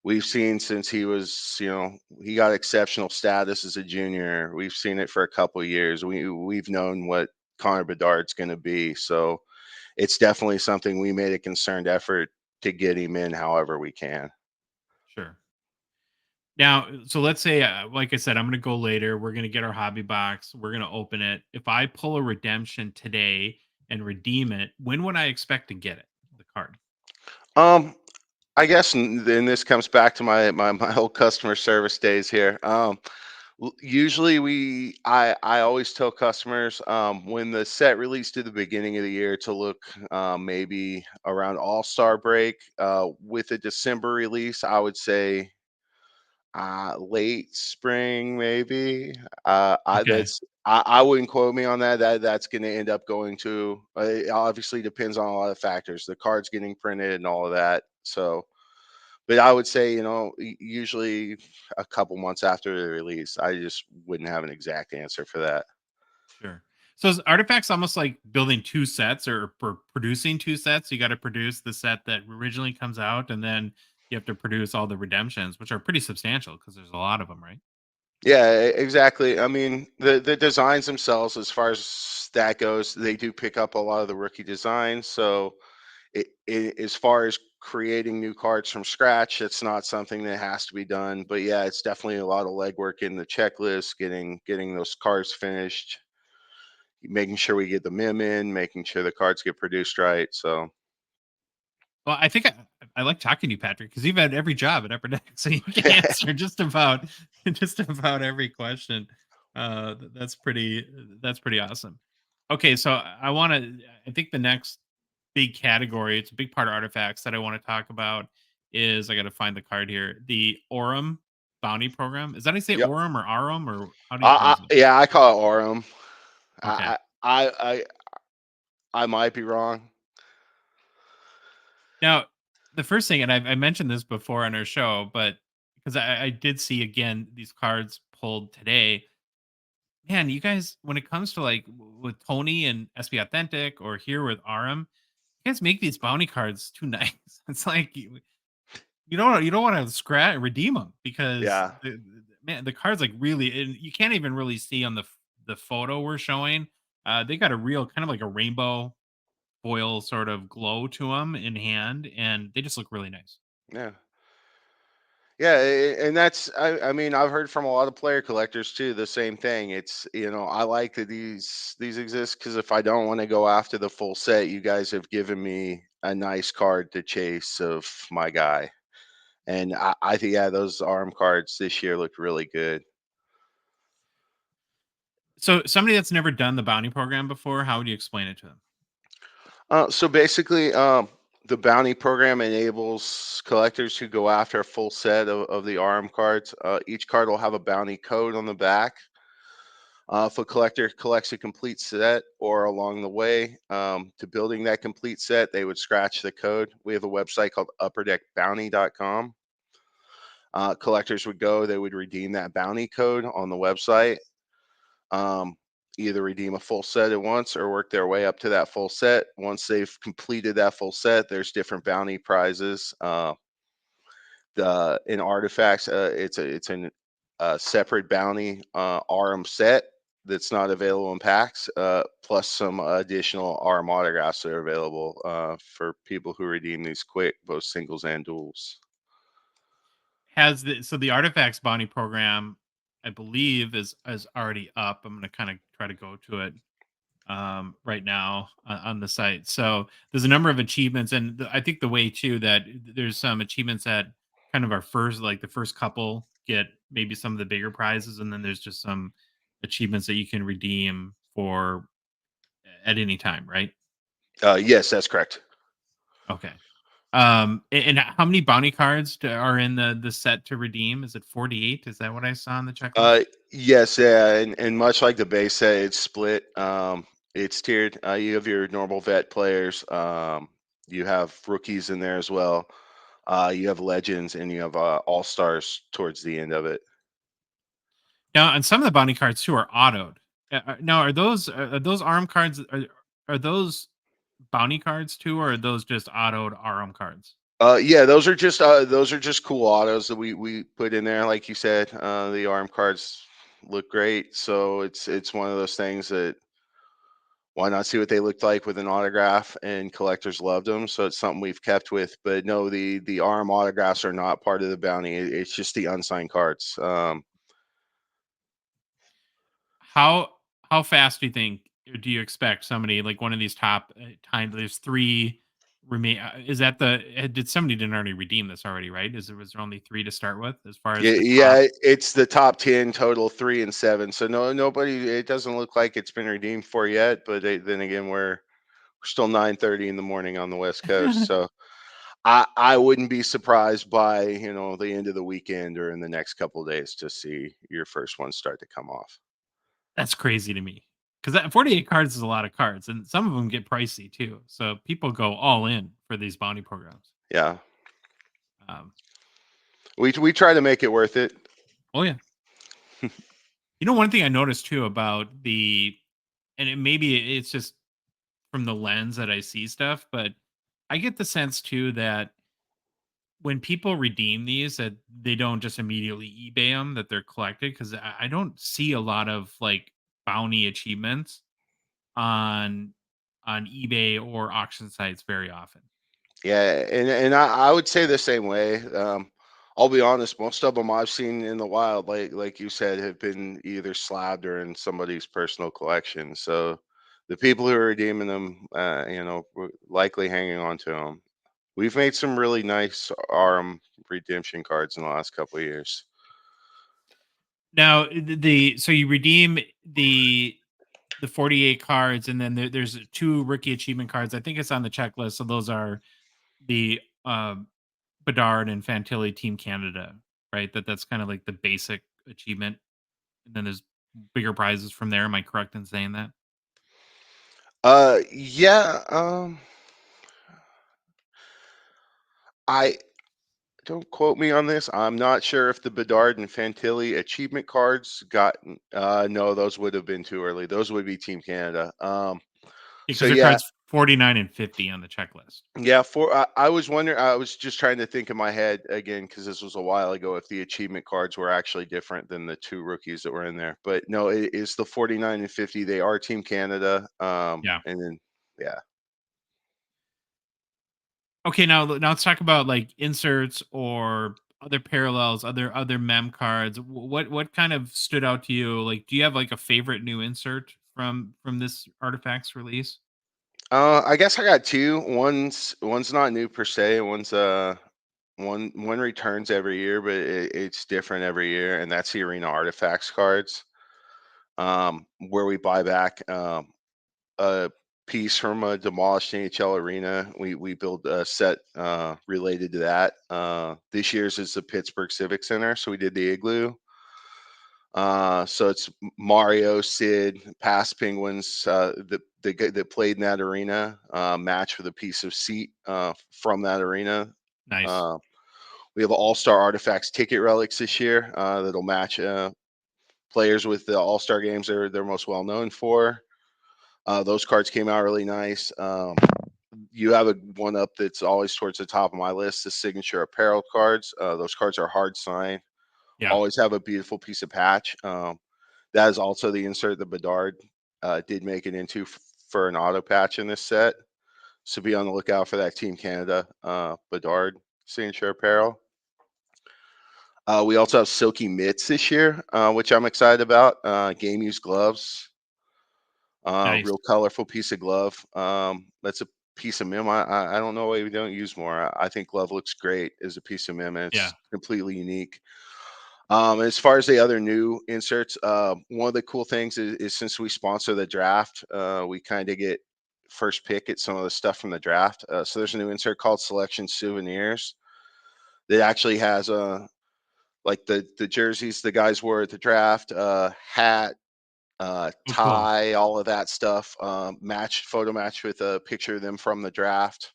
we've seen since he was, he got exceptional status as a junior. We've seen it for a couple of years. We've known what Connor Bedard's going to be, so it's definitely something we made a concerted effort to get him in, however we can.
Sure. Now, so let's say, like I said, I'm going to go later. We're going to get our hobby box. We're going to open it. If I pull a redemption today and redeem it, when would I expect to get it? The card.
Um, I guess, then this comes back to my whole customer service days here. Usually I always tell customers when the set released at the beginning of the year to look maybe around All-Star break with a December release. I would say late spring maybe.
Okay.
I wouldn't quote me on that. That's going to end up going to. It obviously depends on a lot of factors, the cards getting printed and all of that. So, but I would say, usually a couple months after the release. I just wouldn't have an exact answer for that.
Sure. So is Artifacts almost like building two sets or producing two sets? You got to produce the set that originally comes out, and then you have to produce all the redemptions, which are pretty substantial because there's a lot of them, right?
Yeah, exactly. I mean, the designs themselves, as far as that goes, they do pick up a lot of the rookie designs. So, as far as creating new cards from scratch, it's not something that has to be done. But yeah, it's definitely a lot of legwork in the checklist, getting those cards finished, making sure we get the mem in, making sure the cards get produced right. So
Well, I think I like talking to you, Patrick, because you've had every job at Upper Deck, so you can answer just about just about every question. That's pretty awesome. Okay, so I want to. I think the next big category, it's a big part of artifacts that I want to talk about. Is I got to find the card here. The Orem bounty program. Is that how you say
yep.
Orem or Arum or how do you pronounce it?
Yeah, I call it Aurum.
Okay.
I might be wrong.
Now, the first thing, and I mentioned this before on our show, but because I did see again these cards pulled today, man, you guys, when it comes to like with Tony and SB Authentic or here with Aram, you guys make these bounty cards too nice. It's like you don't want to scratch redeem them because
Yeah.
man, the cards like really, and you can't even really see on the photo we're showing. They got a real kind of like a rainbow foil sort of glow to them in hand, and they just look really nice.
Yeah. Yeah, and that's I mean, I've heard from a lot of player collectors too the same thing. It's, I like that these exist because if I don't want to go after the full set, you guys have given me a nice card to chase of my guy. And I think, yeah, those arm cards this year looked really good.
So somebody that's never done the bounty program before, how would you explain it to them?
So basically, the bounty program enables collectors who go after a full set of the arm cards. Each card will have a bounty code on the back. If a collector collects a complete set or along the way to building that complete set, they would scratch the code. We have a website called upperdeckbounty.com. Collectors would go, they would redeem that bounty code on the website, um, either redeem a full set at once or work their way up to that full set. Once they've completed that full set, there's different bounty prizes. The in artifacts, a separate bounty RM set that's not available in packs, plus some additional RM autographs that are available for people who redeem these quick, both singles and duels.
has the Artifacts bounty program, I believe, is already up. I'm gonna kind of try to go to it right now on the site. So there's a number of achievements, and I think the way too that there's some achievements that kind of are first, like the first couple get maybe some of the bigger prizes, and then there's just some achievements that you can redeem for at any time, right?
Yes, that's correct.
Okay. And how many bounty cards are in the set to redeem? Is it 48? Is that what I saw on the checklist?
Yes, yeah, and much like the base set, it's split. It's tiered. You have your normal vet players. You have rookies in there as well. You have legends, and you have all stars towards the end of it.
Now, and some of the bounty cards too are autoed. Now, are those arm cards? Are those bounty cards too, or are those just autoed arm cards?
Yeah, those are just cool autos that we put in there. Like you said, the arm cards look great, so it's one of those things that why not see what they looked like with an autograph, and collectors loved them, so it's something we've kept with. But no, the arm autographs are not part of the bounty. It's just the unsigned cards.
How how fast do you think, or do you expect somebody like one of these top time? There's three remain. Is that did somebody didn't already redeem this already? Right? Was there only three to start with as far as
Yeah,
the top?
yeah, it's the top 10 total, 3 and 7. So nobody. It doesn't look like it's been redeemed for yet. But then again, we're still 9:30 in the morning on the West Coast, so I wouldn't be surprised by the end of the weekend or in the next couple of days to see your first one start to come off.
That's crazy to me because 48 cards is a lot of cards, and some of them get pricey too. So people go all in for these bounty programs.
Yeah,
Um,
we try to make it worth it.
oh yeah, one thing I noticed too about and maybe it's just from the lens that I see stuff, but I get the sense too that when people redeem these, that they don't just immediately eBay them, that they're collected, because I don't see a lot of like bounty achievements on eBay or auction sites very often.
Yeah, and I would say the same way. I'll be honest, most of them I've seen in the wild, like you said, have been either slabbed or in somebody's personal collection. So the people who are redeeming them, were likely hanging on to them. We've made some really nice ARM redemption cards in the last couple of years.
Now, so you redeem the 48 cards, and then there's two rookie achievement cards. I think it's on the checklist. So those are the Bedard and Fantilli Team Canada, right? That's kind of like the basic achievement, and then there's bigger prizes from there. Am I correct in saying that?
Yeah. I Don't quote me on this. I'm not sure if the Bedard and Fantilli achievement cards got. No, those would have been too early. Those would be Team Canada. So
Because their
yeah,
cards 49 and 50 on the checklist.
yeah. I was wondering. I was just trying to think in my head again because this was a while ago. If the achievement cards were actually different than the two rookies that were in there, but no, it is the 49 and 50. They are Team Canada.
Yeah.
And then yeah.
Okay, now let's talk about like inserts or other parallels, other mem cards. What kind of stood out to you? Like, do you have like a favorite new insert from this artifacts release?
I guess I got two. One's not new per se. One returns every year, but it's different every year, and that's the Arena Artifacts cards, where we buy back a piece from a demolished NHL arena. We build a set related to that. This year's is the Pittsburgh Civic Center, so we did the Igloo. So it's Mario, Sid, past Penguins that played in that arena, match with a piece of seat from that arena.
Nice.
Uh, we have All Star Artifacts ticket relics this year that'll match players with the All Star games they're most well known for. Those cards came out really nice. You have a one up that's always towards the top of my list, the signature apparel cards. Those cards are hard signed.
Yeah.
Always have a beautiful piece of patch. That is also the insert that Bedard did make it into for an auto patch in this set. So be on the lookout for that Team Canada Bedard signature apparel. We also have silky mitts this year, which I'm excited about. Game used gloves,
Nice.
real colorful piece of glove. That's a piece of mem. I don't know why we don't use more. I think glove looks great as a piece of mem, and
Yeah.
it's completely unique. As far as the other new inserts, one of the cool things is since we sponsor the draft, we kind of get first pick at some of the stuff from the draft. So there's a new insert called Selection Souvenirs that actually has like the jerseys the guys wore at the draft, hat,
Oh, cool.
tie, all of that stuff, photo match with a picture of them from the draft.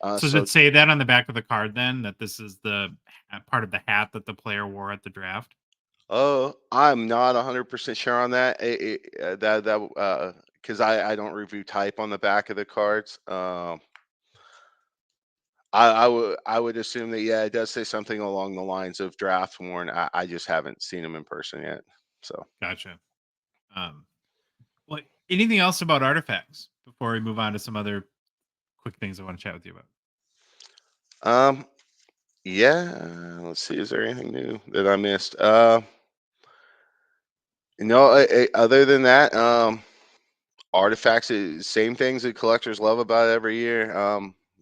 So does
So
it say that on the back of the card then that this is the part of the hat that the player wore at the draft?
I'm not 100% sure on that. Because I don't review type on the back of the cards. I would assume that, yeah, it does say something along the lines of draft worn. I just haven't seen them in person yet. So
Gotcha. Um, well, anything else about artifacts before we move on to some other quick things I want to chat with you about?
um yeah, let's see, is there anything new that I missed? No, other than that, artifacts is same things that collectors love about it every year.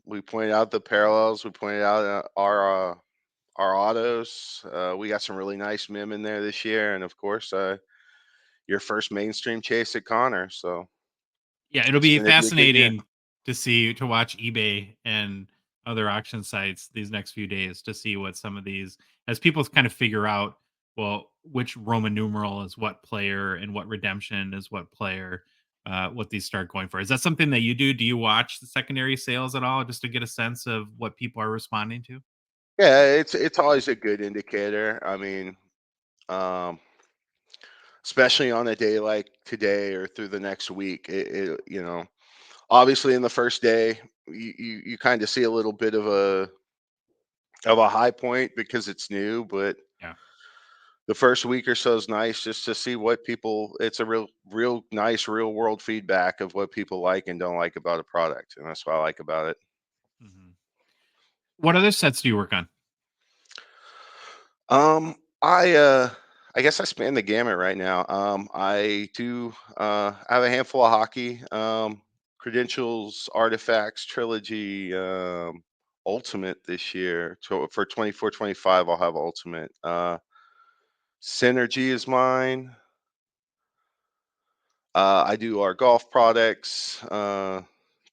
We pointed out the parallels. We pointed out our autos. We got some really nice mem in there this year, and of course, your first mainstream chase at Connor. So
Yeah, it'll
it's
be
going to be a good year.
fascinating to watch eBay and other auction sites these next few days to see what some of these as people kind of figure out well which Roman numeral is what player and what redemption is what player, what these start going for. Is that something that you do? Do you watch the secondary sales at all just to get a sense of what people are responding to?
Yeah, it's always a good indicator. I mean, um, especially on a day like today or through the next week. Obviously in the first day, you kind of see a little bit of a high point because it's new, but
Yeah.
the first week or so is nice just to see what people. It's a real nice real world feedback of what people like and don't like about a product, and that's what I like about it.
Mhm. What other sets do you work on?
Um, I guess I span the gamut right now. I do have a handful of hockey, credentials, artifacts, trilogy, ultimate this year. So for 24-25, I'll have ultimate. Synergy is mine. I do our golf products,
Oh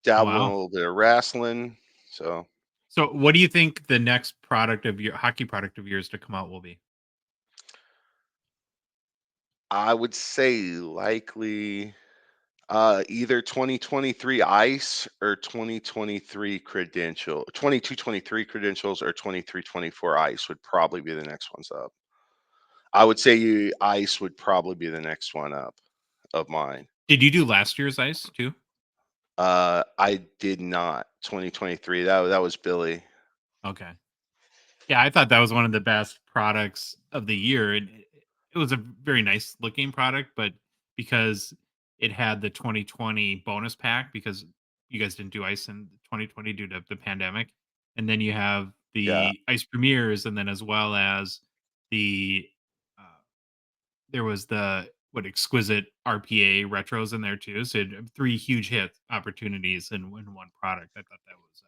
dabble in a
wow.
little bit of wrestling. So
So what do you think the next product of your hockey product of yours to come out will be?
I would say likely either 2023 ice or 2023 credential, 22-23 credentials or 23-24 ice would probably be the next ones up. I would say ice would probably be the next one up of mine.
Did you do last year's ice too?
I did not 2023. That was Billy.
Okay. Yeah, I thought that was one of the best products of the year. And it was a very nice looking product, but because it had the 2020 bonus pack, because you guys didn't do ice in 2020 due to the pandemic. And then you have
Yeah.
the ice premieres, and then as well as the uh, there was the what exquisite RPA retros in there too. So it had three huge hit opportunities in one product. I thought that was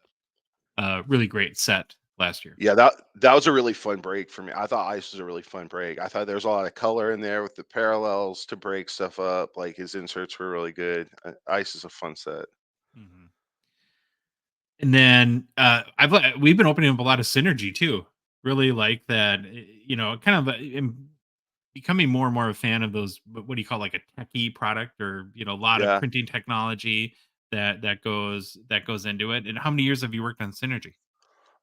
a really great set last year.
Yeah, that was a really fun break for me. I thought ice was a really fun break. I thought there was a lot of color in there with the parallels to break stuff up. Like his inserts were really good. Ice is a fun set.
Mhm. And then we've been opening up a lot of synergy too. Really like that, kind of am becoming more and more a fan of those. What do you call like a techie product, or a lot of
Yeah.
printing technology that goes into it. And how many years have you worked on synergy?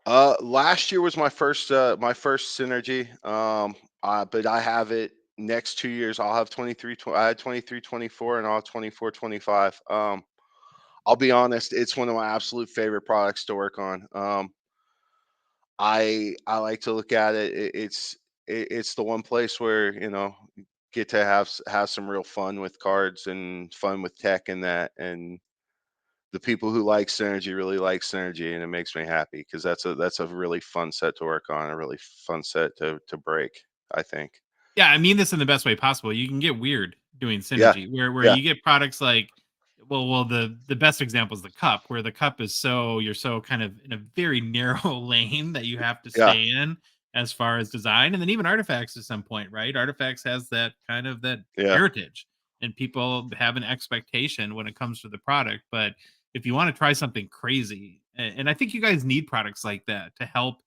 Last year was my first synergy. But I have it next 2 years. I'll have 23. I had 23-24, and I'll have 24-25. I'll be honest, it's one of my absolute favorite products to work on. I like to look at it. It's the one place where get to have some real fun with cards and fun with tech and that, and the people who like Synergy really like Synergy, and it makes me happy because that's a really fun set to work on, a really fun set to break, I think.
Yeah, I mean this in the best way possible. You can get weird doing
Yeah.
synergy where
Yeah.
you get products like the best example is the cup, where the cup is you're so kind of in a very narrow lane that you have to
Yeah.
stay in as far as design. And then even Artifacts at some point, right? Artifacts has that kind of that
Yeah.
heritage, and people have an expectation when it comes to the product. But if you want to try something crazy, and I think you guys need products like that to help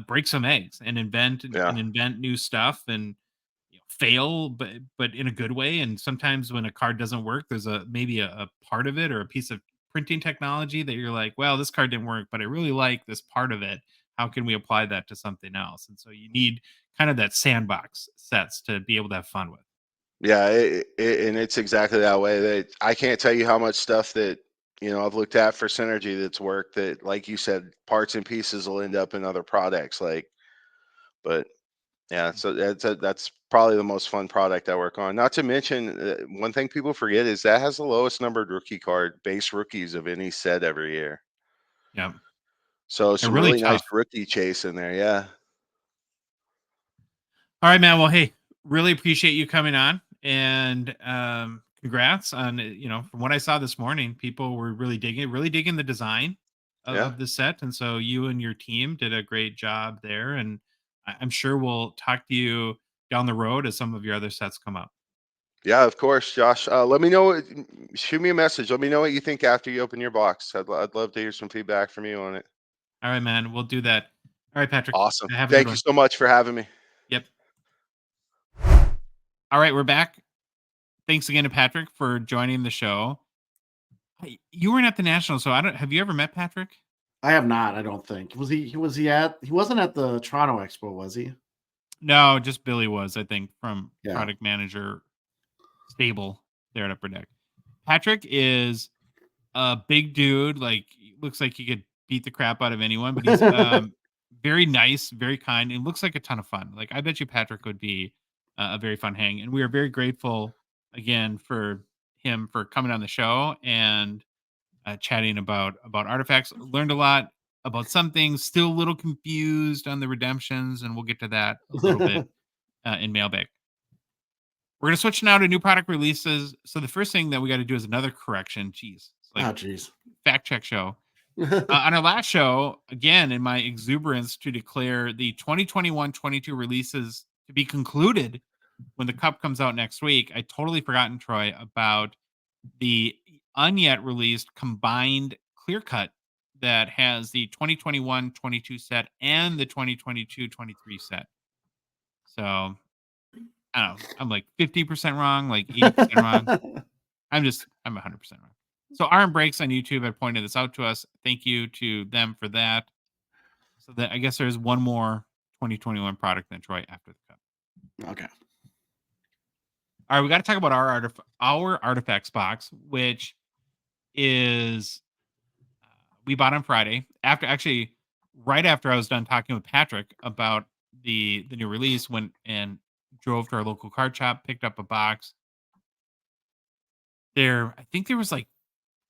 break some eggs and
Yeah.
invent new stuff, and fail, but in a good way. And sometimes when a card doesn't work, there's maybe a part of it or a piece of printing technology that you're like, well, this card didn't work, but I really like this part of it. How can we apply that to something else? And so you need kind of that sandbox sets to be able to have fun with.
Yeah, and it's exactly that way. That I can't tell you how much stuff that I've looked at for Synergy that's worked. That, like you said, parts and pieces will end up in other products. But yeah, so that's probably the most fun product I work on. Not to mention, one thing people forget is that has the lowest numbered rookie card base rookies of any set every year.
Yeah,
So
they're
some
really
really nice
tough.
rookie chase in there. Yeah,
All right, man. Well, hey, really appreciate you coming on, and congrats on from what I saw this morning, people were really digging the design
yeah.
of the set, and so you and your team did a great job there, and I'm sure we'll talk to you down the road as some of your other sets come up.
Yeah, of course, Josh. Let me know. Shoot me a message. Let me know what you think after you open your box. I'd love to hear some feedback from you on it.
All right, man. We'll do that. All right, Patrick.
Awesome.
Have a good
Thank you
one.
so much for having me.
Yep. All right, we're back. Thanks again to Patrick for joining the show. Hey, you weren't at the national, so I don't. Have you ever met Patrick?
I have not, I don't think. He wasn't at the Toronto Expo, was he?
No, just Billy was, I think, from
Yeah.
product manager stable there at Upper Deck. Patrick is a big dude, like looks like he could beat the crap out of anyone, but he's very nice, very kind, and looks like a ton of fun. Like I bet you Patrick would be a very fun hang, and we are very grateful again for him for coming on the show and chatting about artifacts. Learned a lot about some things. Still a little confused on the redemptions, and we'll get to that a little bit in mailbag. We're going to switch now to new product releases. So the first thing that we got to do is another correction. Jeez, it's like
Oh, jeez.
fact check show. On our last show, again, in my exuberance to declare the 2021-22 releases to be concluded when the cup comes out next week, I totally forgotten, Troy, about the unyet released combined clear cut that has the 2021-22 set and the 2022-23 set. So I don't know. I'm like 50% wrong, like 80% wrong. I'm 100% wrong. So Arm Breaks on YouTube had pointed this out to us. Thank you to them for that. So that I guess there's one more 2021 product than Troy after the cup.
Okay.
All right, we got to talk about our artifacts box, which is we bought on Friday right after I was done talking with Patrick about the new release. Went and drove to our local card shop, picked up a box. I think there was like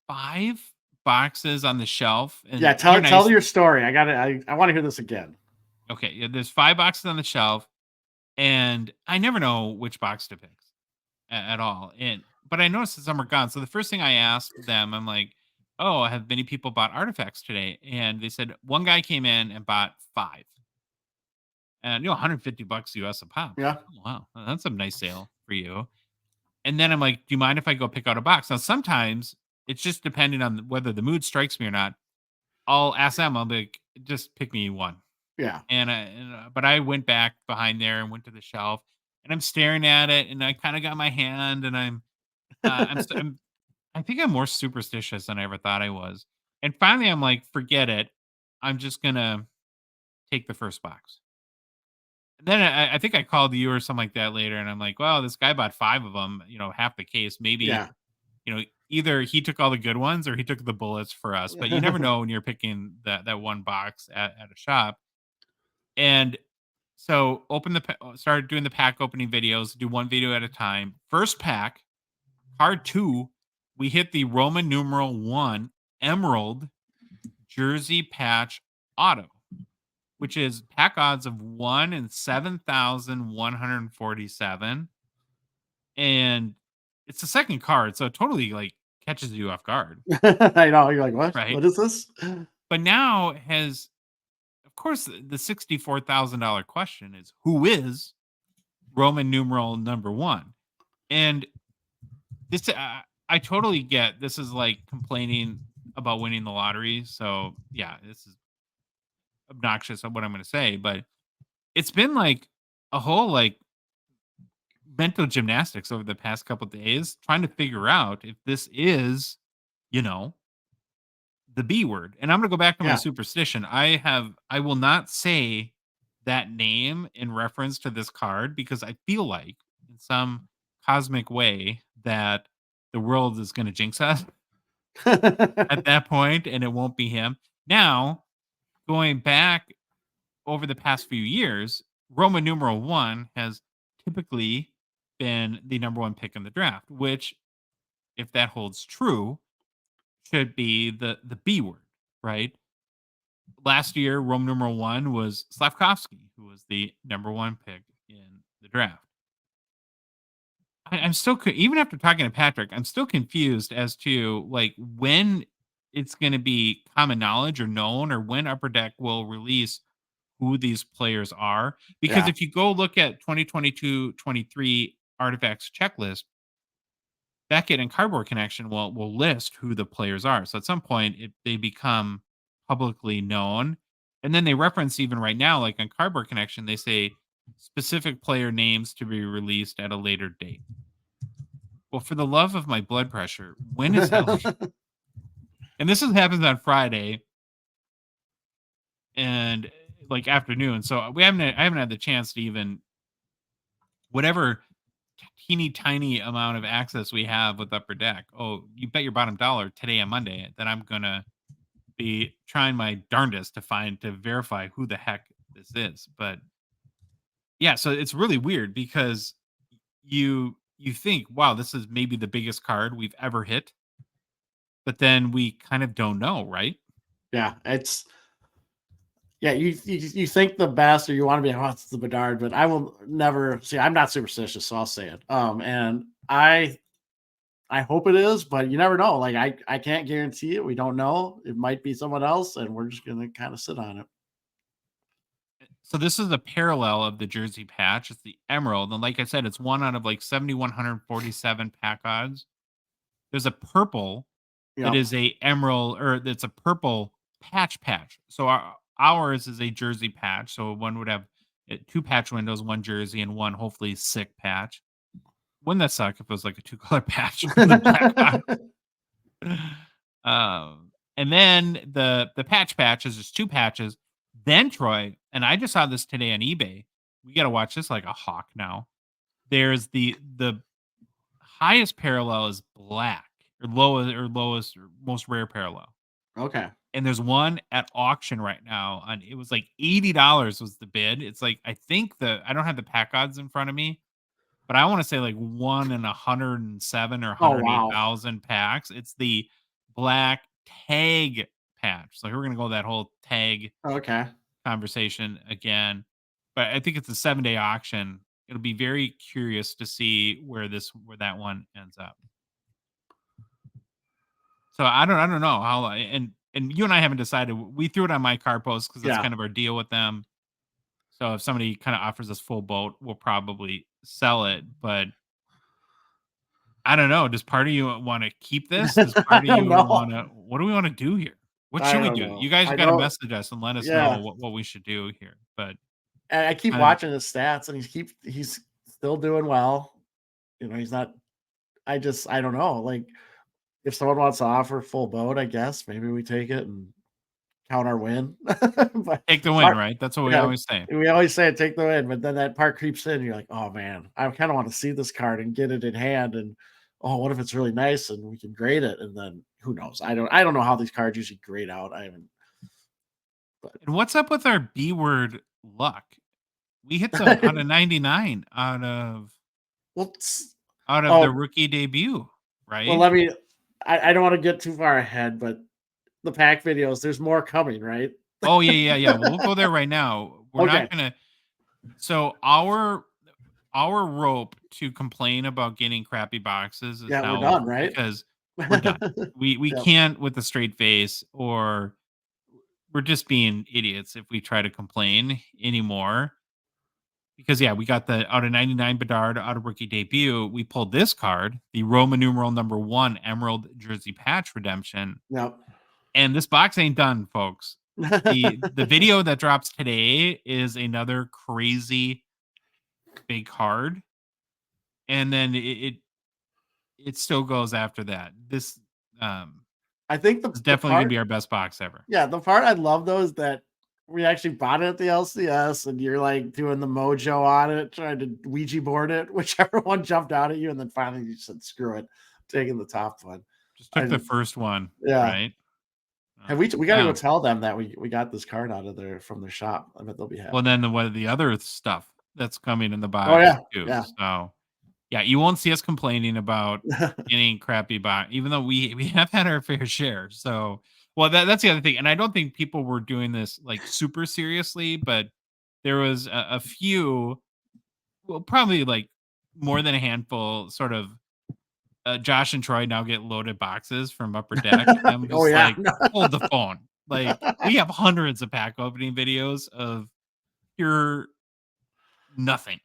5 boxes on the shelf. And
Yeah, tell your story. I want to hear this again.
Okay, yeah, there's 5 boxes on the shelf, and I never know which box to pick at all. But I noticed that some are gone. So the first thing I asked them, I'm like, "Oh, have many people bought artifacts today?" And they said one guy came in and bought 5, and $150 US a pop.
Yeah.
Oh, wow, that's a nice sale for you. And then I'm like, "Do you mind if I go pick out a box?" Now sometimes it's just depending on whether the mood strikes me or not. I'll ask them. I'll be like, "Just pick me one."
Yeah.
But I went back behind there and went to the shelf, and I'm staring at it, and I kind of got my hand, and I think I'm more superstitious than I ever thought I was. And finally, I'm like, forget it. I'm just gonna take the first box. And then I think I called you or something like that later, and I'm like, well, this guy bought 5 of them, half the case. Maybe,
Yeah.
either he took all the good ones or he took the bullets for us. But you never know when you're picking that one box at a shop. And so started doing the pack opening videos, do one video at a time. First pack, card 2 we hit the Roman numeral 1 Emerald Jersey Patch Auto, which is pack odds of 1 in 7,147. And it's the second card, so it totally like catches you off guard,
I know. You're like, what?
right?
What is this?
But now has, of course, the $64,000 question is who is Roman numeral number 1? And this, I totally get this is like complaining about winning the lottery. So yeah, this is obnoxious of what I'm going to say, but it's been like a whole like mental gymnastics over the past couple of days trying to figure out if this is, you know, the B word. And I'm going to go back to my
Yeah.
superstition. I will not say that name in reference to this card because I feel like in some cosmic way that the world is going to jinx us at that point and it won't be him. Now, going back over the past few years, Roman numeral 1 has typically been the number 1 pick in the draft, which, if that holds true, should be the B word, right? Last year, Roman numeral 1 was Slavkovsky, who was the number 1 pick in the draft. I'm still even after talking to Patrick, I'm still confused as to like when it's going to be common knowledge or known, or when Upper Deck will release who these players are. Because
Yeah.
if you go look at 2022-23 Artifacts checklist, Beckett and Cardboard Connection will list who the players are. So at some point, they become publicly known, and then they reference even right now, like on Cardboard Connection, they say specific player names to be released at a later date. Well, for the love of my blood pressure, when is that? And this happens on Friday and like afternoon. So I haven't had the chance to even whatever teeny tiny amount of access we have with Upper Deck. Oh, you bet your bottom dollar today on Monday that I'm gonna be trying my darndest to verify who the heck this is. But yeah, so it's really weird because you think, wow, this is maybe the biggest card we've ever hit, but then we kind of don't know, right?
Yeah, it's you think the best, or you want to be, oh, it's the Bedard, but I will never see. I'm not superstitious, so I'll say it. And I hope it is, but you never know. Like I can't guarantee it. We don't know. It might be someone else, and we're just gonna kind of sit on it.
So this is a parallel of the jersey patch. It's the emerald, and like I said, it's one out of like 7,147 pack odds. There's a purple that
Yep.
is a emerald, or that's a purple patch. So ours is a jersey patch. So one would have 2 patch windows, 1 jersey, and 1 hopefully sick patch. Wouldn't that suck if it was like a 2-color patch with the black on? And then the patch is just 2 patches. Then Troy, and I just saw this today on eBay. We got to watch this like a hawk now. There's the highest parallel is black, or lowest or most rare parallel.
Okay.
And there's one at auction right now on, it was like $80 was the bid. It's like, I think I don't have the pack odds in front of me, but I want to say like 1 in 107 or
Oh, wow.
108,000 packs. It's the black tag patch. So we're going to go that whole tag
Okay.
conversation again, but I think it's a 7-day auction. It'll be very curious to see where that one ends up. So I don't know how, and you and I haven't decided. We threw it on my car post because that's kind of our deal with them. So if somebody kind of offers us full boat, we'll probably sell it. But I don't know. Does part of you want to keep this? Does part of you want to? What do we want to do here? What should we do?
Know.
You guys got to message us and let us know what we should do here. But
and I keep watching his stats, and he's still doing well. You know, he's not. I don't know. Like, if someone wants to offer full boat, I guess maybe we take it and count our win. But
take the win, right? That's what we always say.
We always say take the win, but then that part creeps in. And you're like, oh man, I kind of want to see this card and get it in hand. And oh, what if it's really nice and we can grade it? And then who knows? I don't know how these cards usually grade out. I haven't. But.
And what's up with our B word luck? We hit some out of 99 out of the rookie debut, right?
Well, I don't want to get too far ahead, but the pack videos, there's more coming, right?
Oh, yeah. Well, we'll go there right now. We're
Okay.
not gonna so our rope to complain about getting crappy boxes is
Yeah, we're
now
done,
over
right?
because we're done. We
Yep.
can't with a straight face, or we're just being idiots if we try to complain anymore. Because yeah, we got the out of 99 Bedard out of rookie debut. We pulled this card, the Roman numeral #1 Emerald Jersey Patch Redemption,
Yep.
and this box ain't done, folks. The video that drops today is another crazy big card, and then it still goes after that. This
I think
is
the
definitely gonna
part
be our best box ever.
yeah, the part I love though is that we actually bought it at the LCS and you're like doing the mojo on it, trying to Ouija board it, whichever one jumped out at you, and then finally you said, screw it, taking the top one.
Just
I
took the
just
first one,
yeah.
right?
Have we gotta go
Yeah.
tell them that we got this card out of there from their shop. I bet they'll be happy.
Well, then the other stuff that's coming in the
Oh
box
yeah,
too.
yeah.
So yeah, you won't see us complaining about getting crappy box, even though we have had our fair share. So well, that's the other thing, and I don't think people were doing this like super seriously, but there was a few, well, probably like more than a handful, sort of Josh and Troy now get loaded boxes from Upper Deck. And I'm
Oh
just
yeah.
like, hold the phone. Like, we have hundreds of pack opening videos of pure nothing,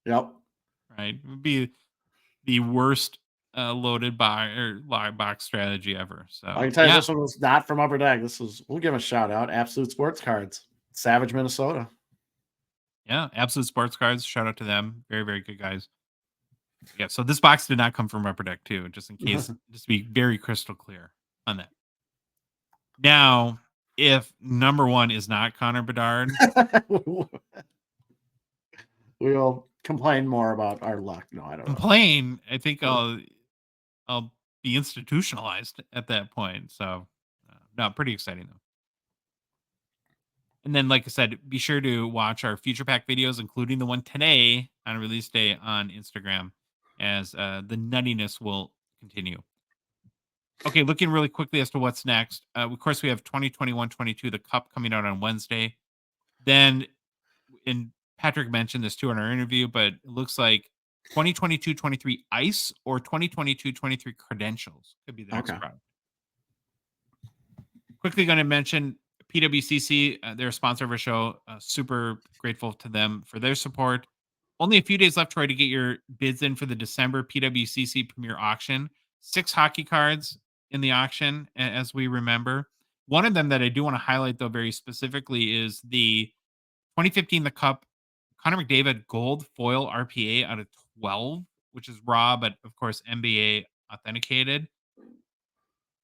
Yep.
right? It would be the worst loaded box strategy ever.
I
So
can tell you
yeah,
this one was not from Upper Deck. This was we'll give 'em a shout out. Absolute Sports Cards, Savage, Minnesota.
yeah, Absolute Sports Cards. Shout out to them. Very, very good guys. Yeah, so this box did not come from Upper Deck too, just in case, just to be very crystal clear on that. Now, if #1 is not Connor Bedard,
We'll complain more about our luck. No, I don't know.
complain, I think
Yeah.
I'll be institutionalized at that point. So, no, pretty exciting though. And then, like I said, be sure to watch our future pack videos, including the one today on release day on Instagram, as the nuttiness will continue. Okay, looking really quickly as to what's next. Of course, we have 2021-22, the Cup coming out on Wednesday. Then, and Patrick mentioned this too in our interview, but it looks like 2022-23 Ice or 2022-23 Credentials could be the next
Okay.
product. Quickly going to mention PWCC, they're a sponsor of our show. Super grateful to them for their support. Only a few days left, Troy, to get your bids in for the December PWCC Premier Auction. 6 hockey cards in the auction, as we remember. One of them that I do want to highlight, though, very specifically is the 2015 The Cup Connor McDavid Gold Foil RPA out of 12, which is raw, but of course NBA authenticated.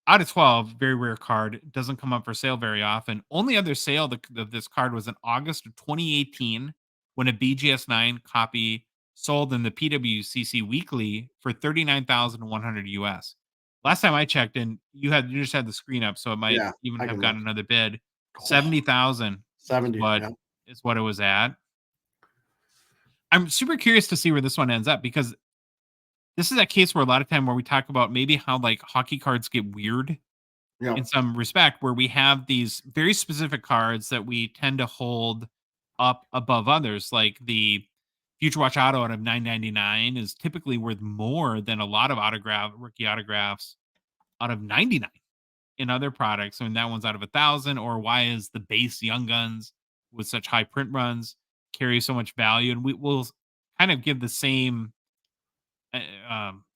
Out of 12, very rare card. Doesn't come up for sale very often. Only other sale of this card was in August of 2018 when a BGS9 copy sold in the PWCC Weekly for 39,100 US. Last time I checked, and you just had the screen up, so it might
Yeah,
even
I
have
can
gotten
look.
another bid.
Oh,
70,000
70. Yeah.
is what it was at. I'm super curious to see where this one ends up, because this is that case where a lot of time where we talk about maybe how like hockey cards get weird in
Yep.
some respect, where we have these very specific cards that we tend to hold up above others. Like the Future Watch Auto out of 999 is typically worth more than a lot of rookie autographs out of 99 in other products. I mean, that one's out of 1,000. Or why is the base Young Guns with such high print runs carry so much value? And we will kind of give the same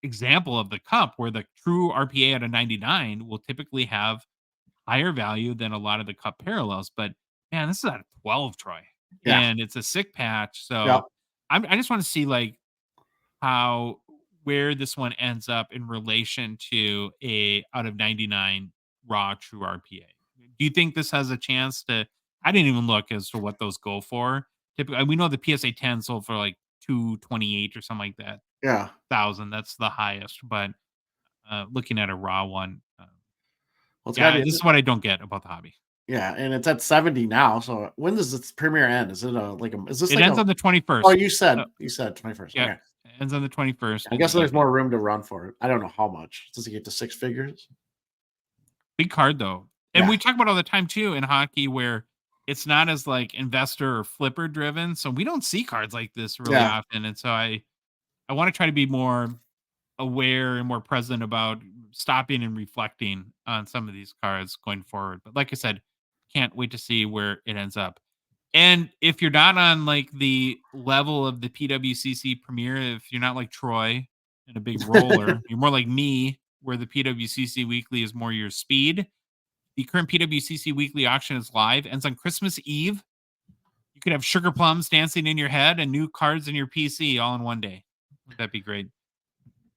example of the cup, where the true RPA out of 99 will typically have higher value than a lot of the cup parallels. But man, this is out of 12, Troy,
Yeah.
and it's a sick patch.
Yep.
So I just want to see like how, where this one ends up in relation to a out of 99 raw true RPA. Do you think this has a chance to? I didn't even look as to what those go for. Typically, we know the PSA 10 sold for like 228 or something like that.
Yeah.
1,000. That's the highest. But looking at a raw one,
Well, it's gotta
yeah,
be
this is what I don't get about the hobby.
Yeah, and it's at 70 now. So when does its premiere end? Is it is this
It
like
ends
a
on the 21st.
Oh, you said 21st.
Yeah,
Okay.
it ends on the 21st.
I guess there's more room to run for it. I don't know how much. Does it get to six figures?
Big card though. And
Yeah.
we talk about all the time too in hockey where it's not as like investor or flipper driven. So we don't see cards like this really
Yeah.
often. And so I want to try to be more aware and more present about stopping and reflecting on some of these cards going forward. But like I said, can't wait to see where it ends up. And if you're not on like the level of the PWCC premiere, if you're not like Troy and a big roller, you're more like me, where the PWCC weekly is more your speed. The current PWCC weekly auction is live, ends on Christmas Eve. You could have sugar plums dancing in your head and new cards in your PC all in one day. Would that be great?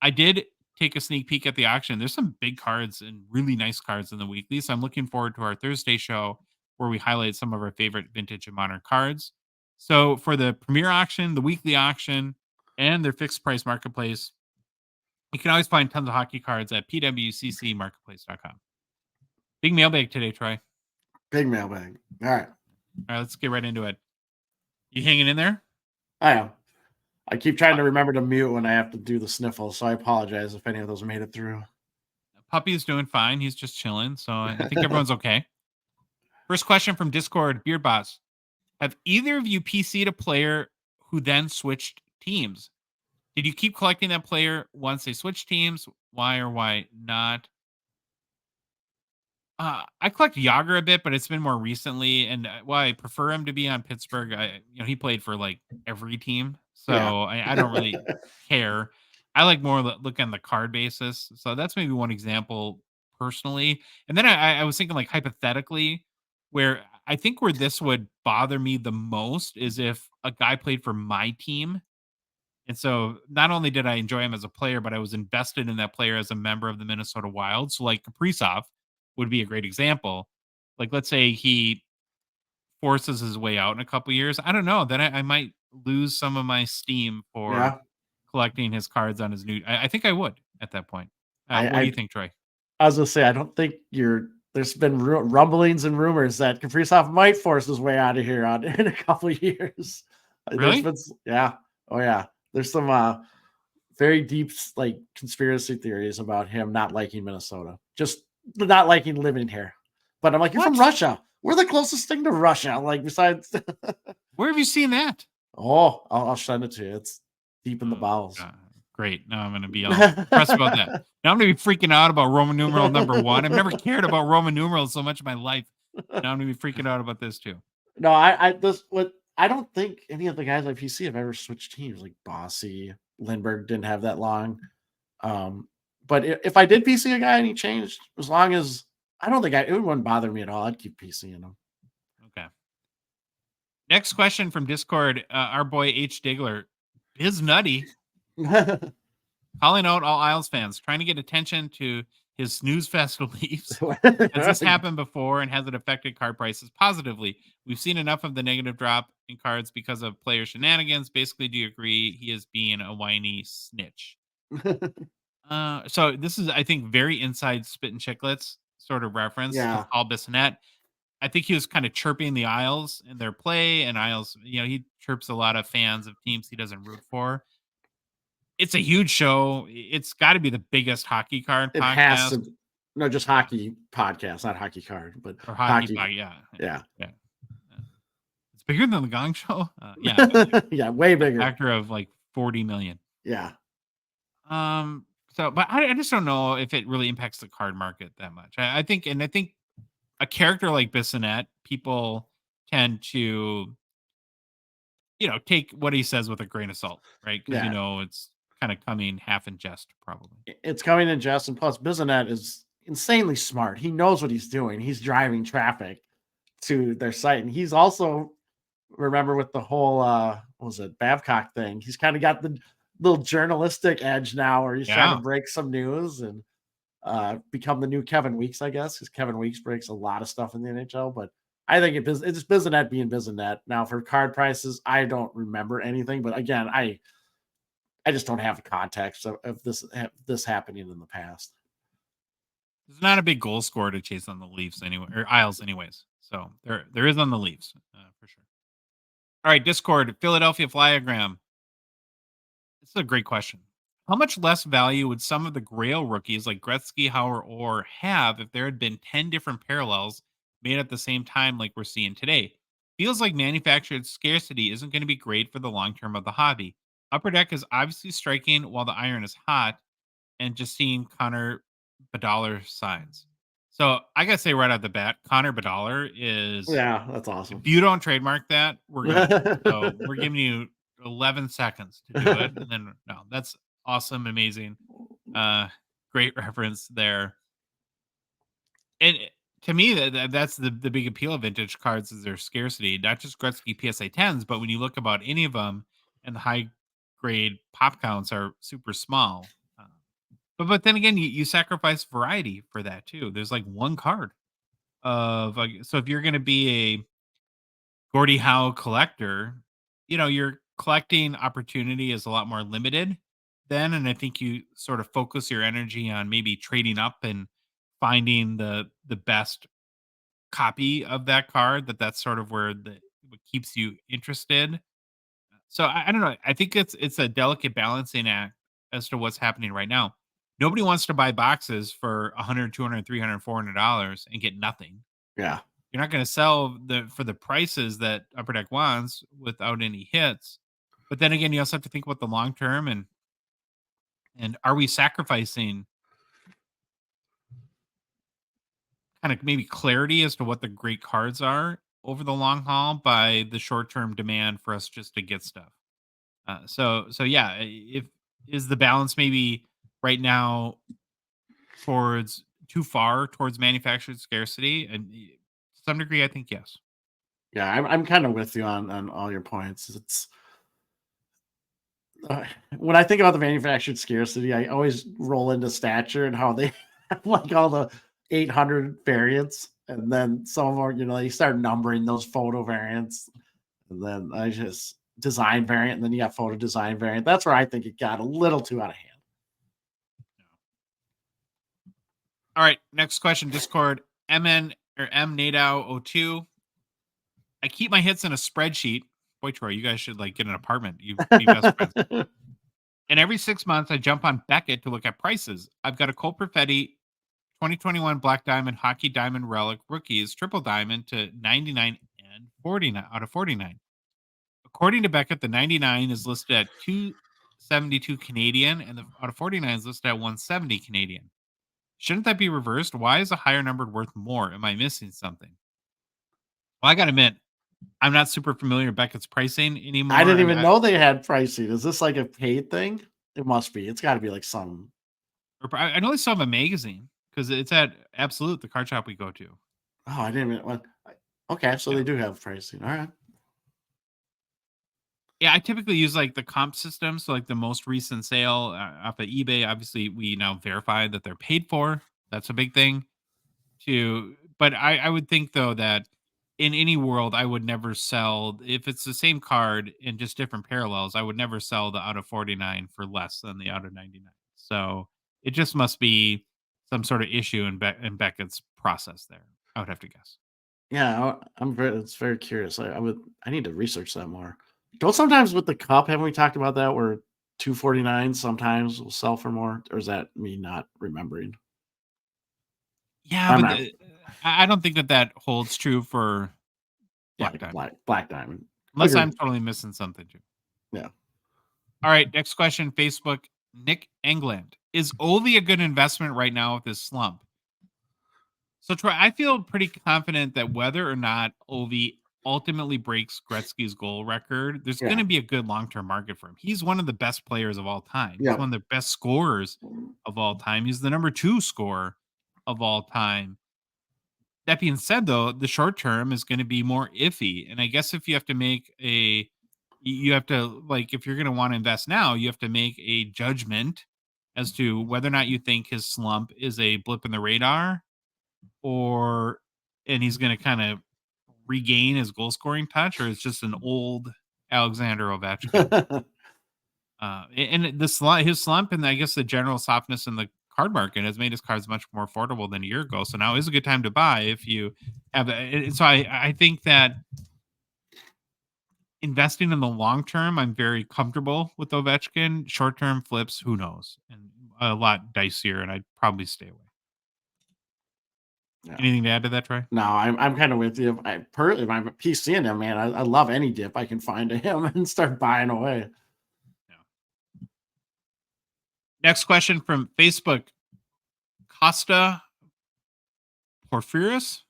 I did take a sneak peek at the auction. There's some big cards and really nice cards in the weekly. So I'm looking forward to our Thursday show where we highlight some of our favorite vintage and modern cards. So for the premier auction, the weekly auction, and their fixed price marketplace, you can always find tons of hockey cards at pwccmarketplace.com. Big mailbag today, Troy.
Big mailbag. All right.
All right, let's get right into it. You hanging in there?
I am. I keep trying to remember to mute when I have to do the sniffles, so I apologize if any of those made it through.
Puppy's doing fine. He's just chilling. So I think everyone's okay. First question from Discord, Beard Boss. Have either of you PC'd a player who then switched teams? Did you keep collecting that player once they switched teams? Why or why not? I collect Yager a bit, but it's been more recently, and I prefer him to be on Pittsburgh. He played for like every team, so
Yeah.
I don't really care. I like more look on the card basis, so that's maybe one example personally. And then I was thinking like hypothetically, where I think where this would bother me the most is if a guy played for my team. And so not only did I enjoy him as a player, but I was invested in that player as a member of the Minnesota Wild. So like Kaprizov would be a great example. Like let's say he forces his way out in a couple years. I don't know. Then I might lose some of my steam for
Yeah.
collecting his cards on his new. I think I would at that point. What do you think, Troy?
I was gonna say I don't think there's been rumblings and rumors that Kaprizov might force his way out of here in a couple of years.
Really?
Yeah. Oh yeah. There's some very deep like conspiracy theories about him not liking Minnesota, just not liking living here. But I'm like, you're from Russia. We're the closest thing to Russia. Like besides,
where have you seen that?
Oh, I'll send it to you. It's deep in the bowels.
Great. Now I'm going to be all impressed about that. Now I'm going to be freaking out about Roman numeral number 1. I've never cared about Roman numerals so much in my life. Now I'm going to be freaking out about this too.
No, I don't think any of the guys on PC have ever switched teams. Like Bossy, Lindbergh didn't have that long. But if I did PC a guy and he changed, as long as I don't think it wouldn't bother me at all. I'd keep PCing him.
Okay. Next question from Discord. Our boy H. Digler is nutty. Calling out all Isles fans, trying to get attention to his snooze fest leaves. Has this happened before and has it affected card prices positively? We've seen enough of the negative drop in cards because of player shenanigans. Basically, do you agree he is being a whiny snitch? So this is, I think, very inside Spit and Chicklets sort of reference to Paul Bissonnette. I think he was kind of chirping the Isles in their play, and Isles, he chirps a lot of fans of teams he doesn't root for. It's a huge show. It's got to be the biggest hockey card podcast.
Has to. No, just hockey podcast, not hockey card, but
or hockey.
Yeah.
It's bigger than the Gong Show. Yeah,
yeah, way bigger.
Factor of like 40 million.
Yeah.
So, but I just don't know if it really impacts the card market that much. I think a character like Bissonnette, people tend to, take what he says with a grain of salt, right? Because it's kind of coming half in jest, probably.
It's coming in jest, and plus Bissonnette is insanely smart. He knows what he's doing. He's driving traffic to their site, and he's also, remember with the whole what was it, Babcock thing, he's kind of got the little journalistic edge now where he's trying to break some news and become the new Kevin Weeks, I guess, because Kevin Weeks breaks a lot of stuff in the NHL. But I think it's Bissonnette being Bissonnette. Now for card prices, I don't remember anything, but again, I just don't have the context of this happening in the past.
There's not a big goal scorer to chase on the Leafs anyway, or Isles anyways. So there is on the Leafs for sure. All right, Discord, Philadelphia Flyagram. This is a great question. How much less value would some of the Grail rookies like Gretzky, Hauer, or have if there had been 10 different parallels made at the same time like we're seeing today? Feels like manufactured scarcity isn't going to be great for the long term of the hobby. Upper Deck is obviously striking while the iron is hot, and just seeing Connor Bedard signs. So I gotta say right out the bat, Connor Bedard is,
Yeah, that's awesome.
if you don't trademark that, we're gonna. So we're giving you 11 seconds to do it, and then no, that's awesome, amazing, uh, great reference there. And to me, that's the big appeal of vintage cards is their scarcity, not just Gretzky PSA 10s, but when you look about any of them, and the high grade pop counts are super small. But then again, you sacrifice variety for that too. There's like one card of so if you're going to be a Gordie Howe collector, your collecting opportunity is a lot more limited then, and I think you sort of focus your energy on maybe trading up and finding the best copy of that card. That's sort of where what keeps you interested. So I don't know. I think it's a delicate balancing act as to what's happening right now. Nobody wants to buy boxes for 100, 200, 300, $400 and get nothing.
Yeah.
You're not going to sell for the prices that Upper Deck wants without any hits. But then again, you also have to think about the long term and are we sacrificing kind of maybe clarity as to what the great cards are over the long haul by the short term demand for us just to get stuff. So yeah, if is the balance maybe right now towards too far towards manufactured scarcity, and to some degree, I think yes.
Yeah, I'm kind of with you on all your points. It's when I think about the manufactured scarcity, I always roll into stature and how they have like all the 800 variants, and then some of them, they start numbering those photo variants, and then I just design variant, and then you got photo design variant. That's where I think it got a little too out of hand.
All right, next question, Discord, MN or M Nadow 02. I keep my hits in a spreadsheet. Boy, Troy, you guys should like get an apartment. You be best friends. And every 6 months, I jump on Beckett to look at prices. I've got a Cole Perfetti 2021 Black Diamond Hockey Diamond Relic Rookies Triple Diamond to 99 and 49 out of 49. According to Beckett, the 99 is listed at 272 Canadian, and the out of 49 is listed at 170 Canadian. Shouldn't that be reversed? Why is a higher number worth more? Am I missing something? Well, I got to admit, I'm not super familiar with Beckett's pricing anymore.
I didn't even know they had pricing. Is this like a paid thing? It must be. It's got to be like some.
I know they still have a magazine because it's at Absolute, the card shop we go to.
Oh, I didn't even. Okay, so they do have pricing. All right.
Yeah, I typically use like the comp system. So like the most recent sale off of eBay, obviously we now verify that they're paid for. That's a big thing but I would think though that in any world, I would never sell if it's the same card in just different parallels. I would never sell the out of 49 for less than the out of 99. So it just must be some sort of issue in Beckett's process there. I would have to guess.
Yeah, it's very curious. I need to research that more. Don't sometimes with the cup, haven't we talked about that where 249 sometimes will sell for more? Or is that me not remembering?
Yeah, but I don't think that holds true for Black Diamond.
Black Diamond.
Unless I'm totally missing something too.
Yeah.
All right, next question, Facebook. Nick England. Is Ovi a good investment right now with his slump? So, Troy, I feel pretty confident that whether or not Ovi ultimately breaks Gretzky's goal record, there's going to be a good long-term market for him. He's one of the best players of all time. He's one of the best scorers of all time. He's the number 2 scorer of all time. That being said, though, the short term is going to be more iffy. And I guess if you have to you have to, like, if you're going to want to invest now, you have to make a judgment as to whether or not you think his slump is a blip in the radar and he's going to kind of regain his goal scoring touch, or it's just an old Alexander Ovechkin. And his slump, and I guess the general softness in the card market has made his cards much more affordable than a year ago. So now is a good time to buy if you have. And so I think that investing in the long term, I'm very comfortable with Ovechkin. Short term flips, who knows? And a lot dicier, and I'd probably stay away.
Yeah.
Anything to add to that, Troy?
No, I'm kind of with you. If I'm a PC in him, man, I love any dip I can find to him and start buying away.
Next question from Facebook. Costa Porphyrius.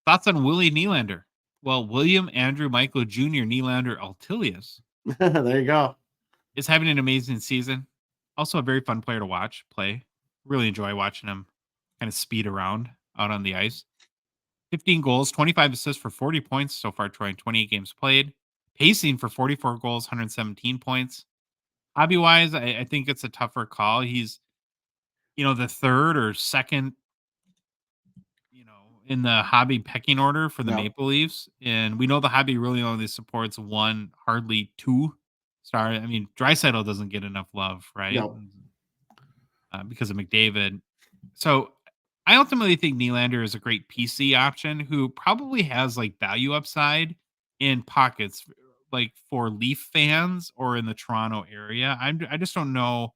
Thoughts on Willie Nylander? Well, William Andrew Michael Jr. Nylander Altilius
There you go.
is having an amazing season. Also a very fun player to watch play. Really enjoy watching him kind of speed around out on the ice. 15 goals, 25 assists for 40 points so far, Troy, in 28 games played. Pacing for 44 goals, 117 points. Hobby-wise, I think it's a tougher call. He's, the third or second, in the hobby pecking order for the
Yep.
Maple Leafs. And we know the hobby really only supports one, hardly two star. I mean, Draisaitl doesn't get enough love, right?
Yep.
Because of McDavid. So I ultimately think Nylander is a great PC option who probably has like value upside in pockets, like for Leaf fans or in the Toronto area. I just don't know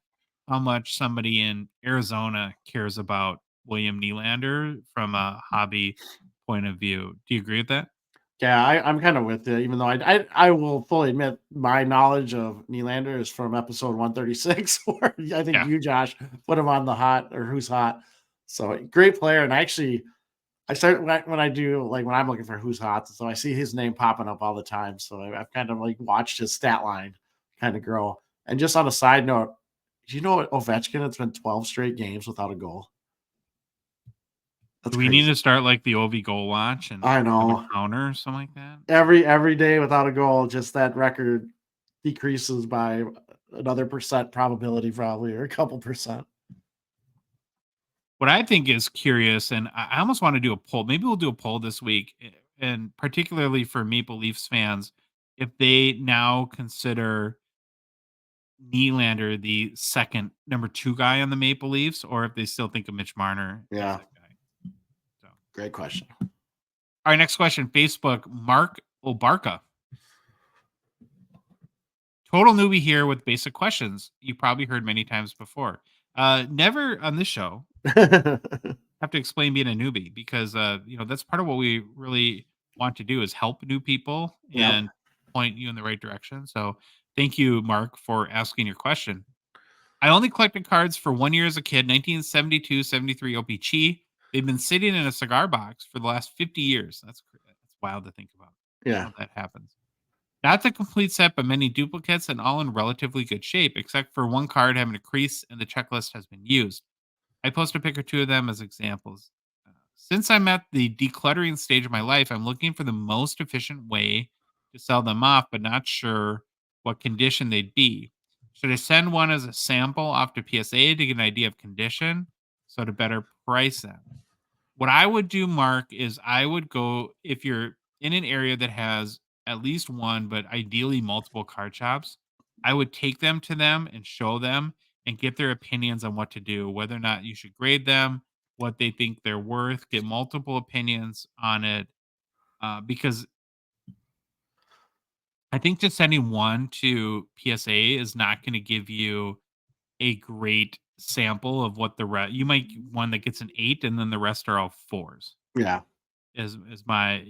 how much somebody in Arizona cares about William Nylander from a hobby point of view. Do you agree with that?
Yeah, I'm kind of with you, even though I will fully admit my knowledge of Nylander is from episode 136, where I think
Yeah.
you, Josh, put him on the hot or who's hot. So great player. And actually, I start when I do, like when I'm looking for who's hot, so I see his name popping up all the time. So I've kind of like watched his stat line kind of grow. And just on a side note, do you know what Ovechkin? It's been 12 straight games without a goal. That's
Do we
crazy.
need to start like the OV goal watch and
I
have
know.
a counter or something like that?
Every day without a goal, just that record decreases by another percent probability, probably, or a couple percent.
What I think is curious, and I almost want to do a poll. Maybe we'll do a poll this week, and particularly for Maple Leafs fans, if they now consider Nylander the second number 2 guy on the Maple Leafs, or if they still think of Mitch Marner as
Yeah.
that guy. So,
Great question.
all right, next question. Facebook, Mark Obarka. Total newbie here with basic questions you probably heard many times before. Never on this show have to explain being a newbie because that's part of what we really want to do is help new people
Yep.
and point you in the right direction. So thank you, Mark, for asking your question. I only collected cards for 1 year as a kid, 1972-73 OPC. They've been sitting in a cigar box for the last 50 years. That's wild to think about.
Yeah.
How that happens. Not the complete set, but many duplicates and all in relatively good shape, except for one card having a crease and the checklist has been used. I post a pic or two of them as examples. Since I'm at the decluttering stage of my life, I'm looking for the most efficient way to sell them off, but not sure what condition they'd be. Should I send one as a sample off to PSA to get an idea of condition so to better price them? What I would do, Mark, is I would go, if you're in an area that has at least one, but ideally multiple card shops, I would take them to them and show them and get their opinions on what to do, whether or not you should grade them, what they think they're worth, get multiple opinions on it. Because I think just sending one to PSA is not going to give you a great sample of what the rest. You might get one that gets an 8, and then the rest are all 4s.
Yeah.
Is my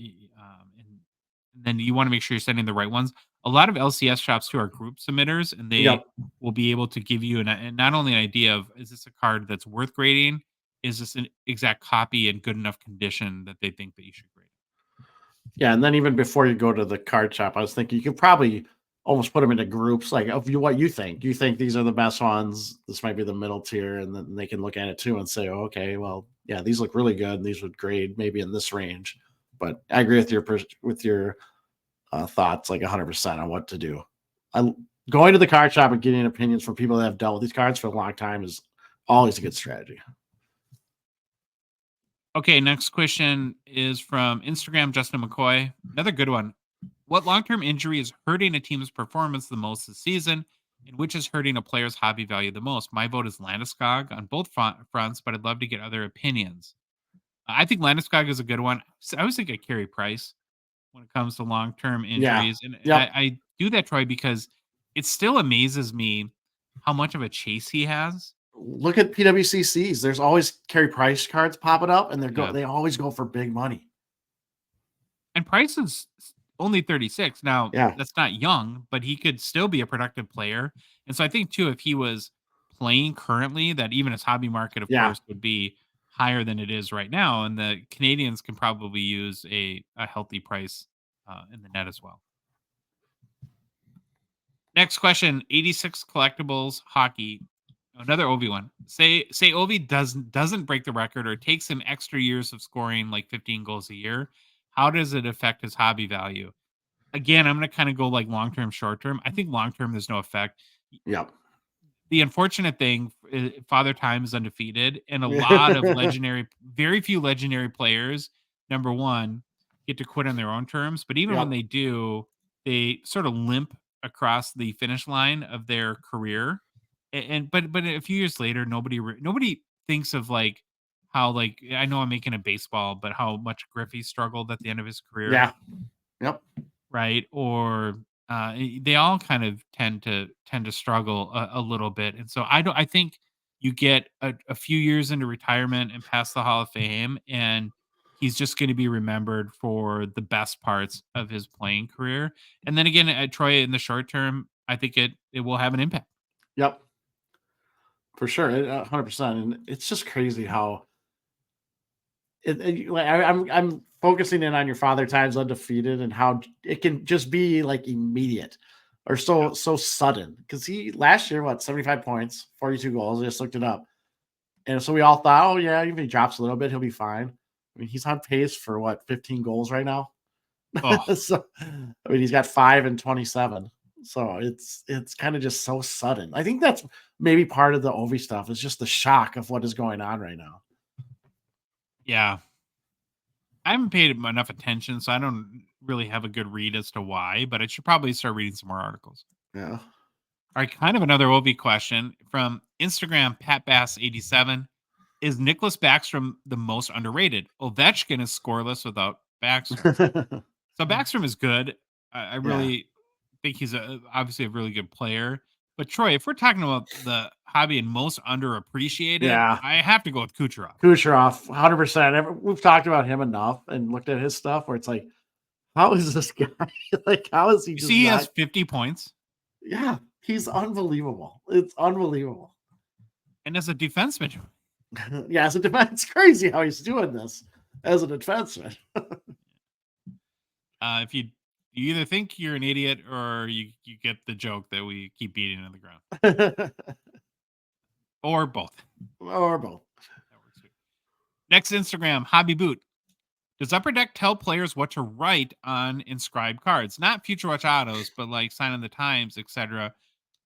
and then you want to make sure you're sending the right ones. A lot of LCS shops too are group submitters, and they
Yep.
will be able to give you and not only an idea of is this a card that's worth grading, is this an exact copy in good enough condition that they think that you should grade.
Yeah, and then even before you go to the card shop, I was thinking you could probably almost put them into groups, like of what you think. You think these are the best ones. This might be the middle tier, and then they can look at it too and say, oh, okay, well, yeah, these look really good. And these would grade maybe in this range. But I agree with your thoughts, like 100% on what to do. Going to the card shop and getting opinions from people that have dealt with these cards for a long time is always a good strategy.
Okay, next question is from Instagram, Justin McCoy. Another good one. What long-term injury is hurting a team's performance the most this season? and which is hurting a player's hobby value the most? My vote is Landeskog on both fronts, but I'd love to get other opinions. I think Landeskog is a good one. I always think of Carey Price when it comes to long-term
Yeah.
injuries, and
Yep.
I do that, Troy, because it still amazes me how much of a chase he has.
Look at PWCCs. There's always Carey Price cards popping up, and
Yeah.
they always go for big money.
And Price is only 36. Now,
Yeah.
that's not young, but he could still be a productive player. And so I think, too, if he was playing currently, that even his hobby market, of
Yeah.
course, would be higher than it is right now. And the Canadians can probably use a healthy Price in the net as well. Next question, 86 collectibles hockey. Another Ovi one. Say Ovi doesn't break the record or takes him extra years of scoring like 15 goals a year. How does it affect his hobby value? Again, I'm going to kind of go like long term, short term. I think long term, there's no effect.
Yep.
The unfortunate thing, Father Time is undefeated, and a lot of very few legendary players, number one, get to quit on their own terms. But even when
Yep.
they do, they sort of limp across the finish line of their career. But a few years later, nobody thinks of like how, like, I know I'm making a baseball, but how much Griffey struggled at the end of his career.
Yeah. Yep.
Right? Or they all kind of tend to struggle a little bit. And so I think you get a few years into retirement and past the Hall of Fame, and he's just going to be remembered for the best parts of his playing career. And then again, at Troy, in the short term, I think it will have an impact.
Yep. For sure. 100%. And it's just crazy how I'm focusing in on your Father Time's undefeated and how it can just be like immediate or so sudden. Because he last year, 75 points, 42 goals. I just looked it up. And so we all thought, oh yeah, even if he drops a little bit, he'll be fine. I mean, he's on pace for 15 goals right now.
Oh,
So I mean, he's got 5 and 27. So it's kind of just so sudden. I think that's maybe part of the Ovi stuff is just the shock of what is going on right now.
yeah. I haven't paid enough attention, so I don't really have a good read as to why, but I should probably start reading some more articles.
Yeah.
All right, kind of another Ovi question from Instagram, PatBass87. Is Nicholas Backstrom the most underrated? Ovechkin is scoreless without Backstrom. So Backstrom is good. I really think he's obviously a really good player. But Troy, if we're talking about the hobby and most underappreciated,
Yeah.
I have to go with Kucherov.
Kucherov, 100%. We've talked about him enough and looked at his stuff where it's like, how is this guy? Like, how is he?
You
just
see, he
not...
has 50 points.
Yeah, he's unbelievable. It's unbelievable.
And as a defenseman,
Yeah, as a defense, it's crazy how he's doing this as a defenseman.
if you either think you're an idiot or you get the joke that we keep beating on the ground, or both.
Or both.
That works too. Next Instagram, Hobby Boot. Does Upper Deck tell players what to write on inscribed cards? Not Future Watch autos, but like Sign of the Times, etc.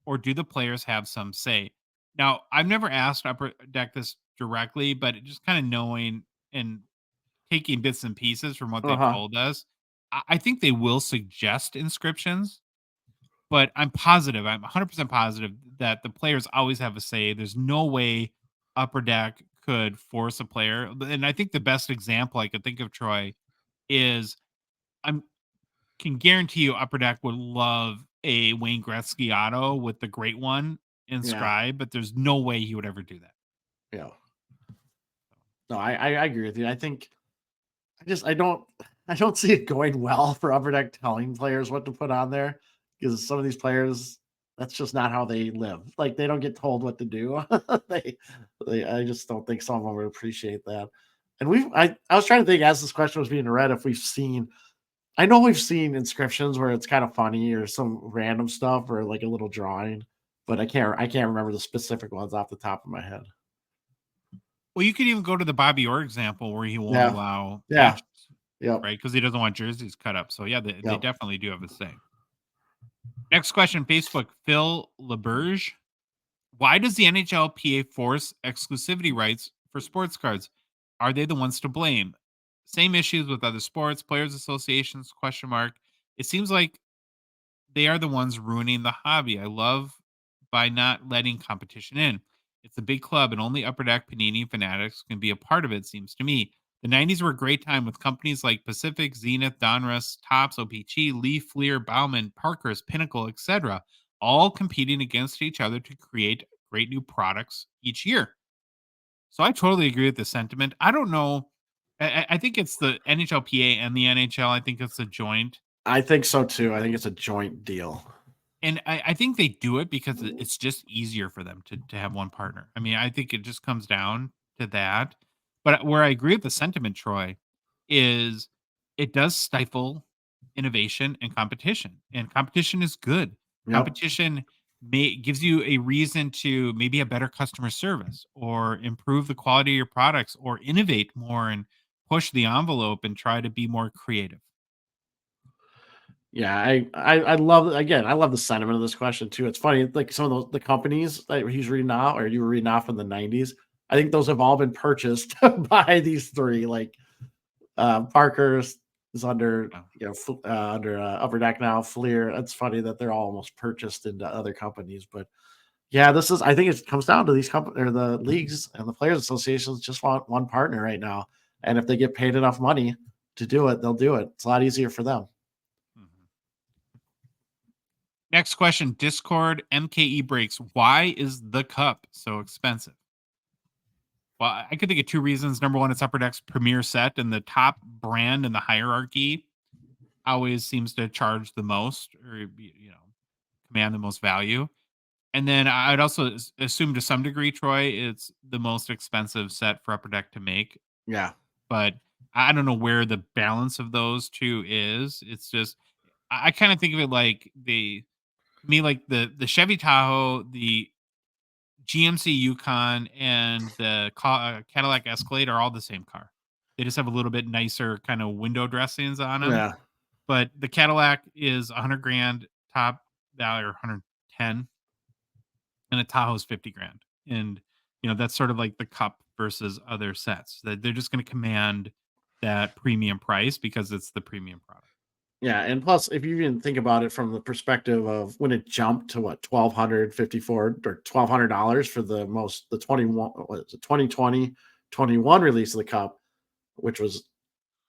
Or do the players have some say? Now, I've never asked Upper Deck this directly, but just kind of knowing and taking bits and pieces from what they've told us, I think they will suggest inscriptions, but I'm 100% positive that the players always have a say. There's no way Upper Deck could force a player. And I think the best example I could think of, Troy, is I can guarantee you Upper Deck would love a Wayne Gretzky auto with the great one inscribed, but there's no way he would ever do that.
Yeah. No, I agree with you. I think I don't see it going well for Upper Deck telling players what to put on there because some of these players, that's just not how they live. Like they don't get told what to do. I just don't think some of them would appreciate that. And I was trying to think as this question was being read if I know we've seen inscriptions where it's kind of funny or some random stuff or like a little drawing, but I can't remember the specific ones off the top of my head.
Well, you could even go to the Bobby Orr example where he won't allow patches, right? Because he doesn't want jerseys cut up. So, yeah, they definitely do have a say. Next question, Facebook, Phil LeBurge. Why does the NHLPA force exclusivity rights for sports cards? Are they the ones to blame? Same issues with other sports, players associations, ? It seems like they are the ones ruining the hobby. I love by not letting competition in. It's a big club, and only Upper Deck, Panini, and Fanatics can be a part of it, seems to me. The 90s were a great time with companies like Pacific, Zenith, Donruss, Topps, OPC, Leaf, Fleer, Bauman, Parker's, Pinnacle, etc., all competing against each other to create great new products each year. So I totally agree with the sentiment. I don't know. I think it's the NHLPA and the NHL. I think it's a joint.
I think so too. I think it's a joint deal.
And I think they do it because it's just easier for them to have one partner. I mean, I think it just comes down to that. But where I agree with the sentiment, Troy, is it does stifle innovation and competition. And competition is good.
Yep.
Competition gives you a reason to maybe have better customer service or improve the quality of your products or innovate more and push the envelope and try to be more creative.
Yeah, I love, again, I love the sentiment of this question too. It's funny, like some of the companies that he's reading out or you were reading off in the 90s, I think those have all been purchased by these three. Like Parker's is under under Upper Deck now. Fleer. It's funny that they're all almost purchased into other companies, but yeah, this is, I think it comes down to these companies or the leagues and the players associations just want one partner right now, and if they get paid enough money to do it, they'll do it. It's a lot easier for them.
Next question, Discord MKE breaks. Why is the cup so expensive? Well, I could think of two reasons. Number one, it's Upper Deck's premier set, and the top brand in the hierarchy always seems to charge the most, or command the most value. And then I'd also assume to some degree, Troy, it's the most expensive set for Upper Deck to make.
Yeah,
but I don't know where the balance of those two is. It's just I kind of think of it like the Chevy Tahoe, the GMC Yukon, and the Cadillac Escalade are all the same car. They just have a little bit nicer kind of window dressings on them.
yeah.
But the Cadillac is $100,000 top value, or 110, and the Tahoe is $50,000. And that's sort of like the cup versus other sets. That they're just going to command that premium price because it's the premium product.
Yeah, and plus, if you even think about it from the perspective of when it jumped to what $1,254 or $1,200 for the 2020 21 release of the cup, which was,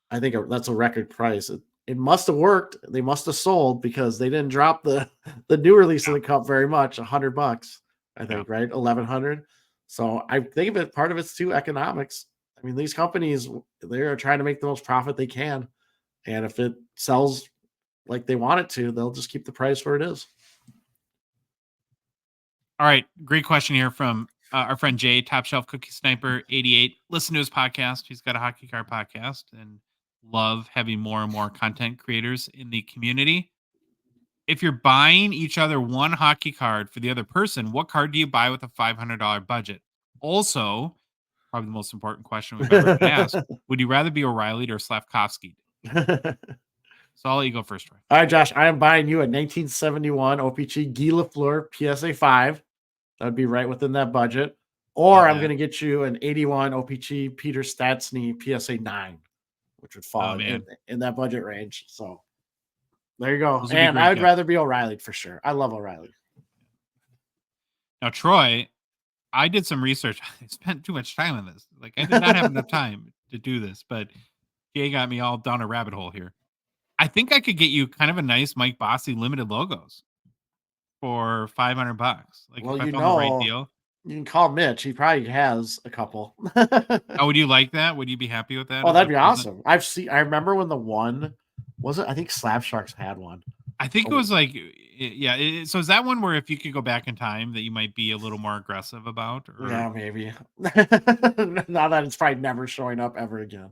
I think that's a record price. It must have worked. They must have sold because they didn't drop the new release of the cup very much. $100, I think, right? 1,100. So I think of it. Part of it's too economics. I mean, these companies, they're trying to make the most profit they can. And if it sells like they want it to, they'll just keep the price where it is.
All right. Great question here from our friend Jay, Top Shelf Cookie Sniper 88. Listen to his podcast. He's got a hockey card podcast and love having more and more content creators in the community. If you're buying each other one hockey card for the other person, what card do you buy with a $500 budget? Also, probably the most important question we've ever been asked. Would you rather be O'Reilly or Slavkovsky? So I'll let you go first, Troy.
All right, Josh, I am buying you a 1971 OPC Guy Lafleur PSA 5. That would be right within that budget. Or I'm going to get you an 81 OPC Peter Stastny PSA 9, which would fall in that budget range. So there you go. And I would rather be O'Reilly for sure. I love O'Reilly.
Now, Troy, I did some research. I spent too much time on this. Like, I did not have enough time to do this, but Jay got me all down a rabbit hole here. I think I could get you kind of a nice Mike Bossy limited logos for $500. Like,
well,
if I found the right deal.
You can call Mitch. He probably has a couple.
Oh, would you like that? Would you be happy with that?
Oh, that'd be awesome. I remember when the one was it? I think Slab Sharks had one.
I think it was like, yeah. So is that one where if you could go back in time that you might be a little more aggressive about? Or?
Yeah, maybe. Now that it's probably never showing up ever again.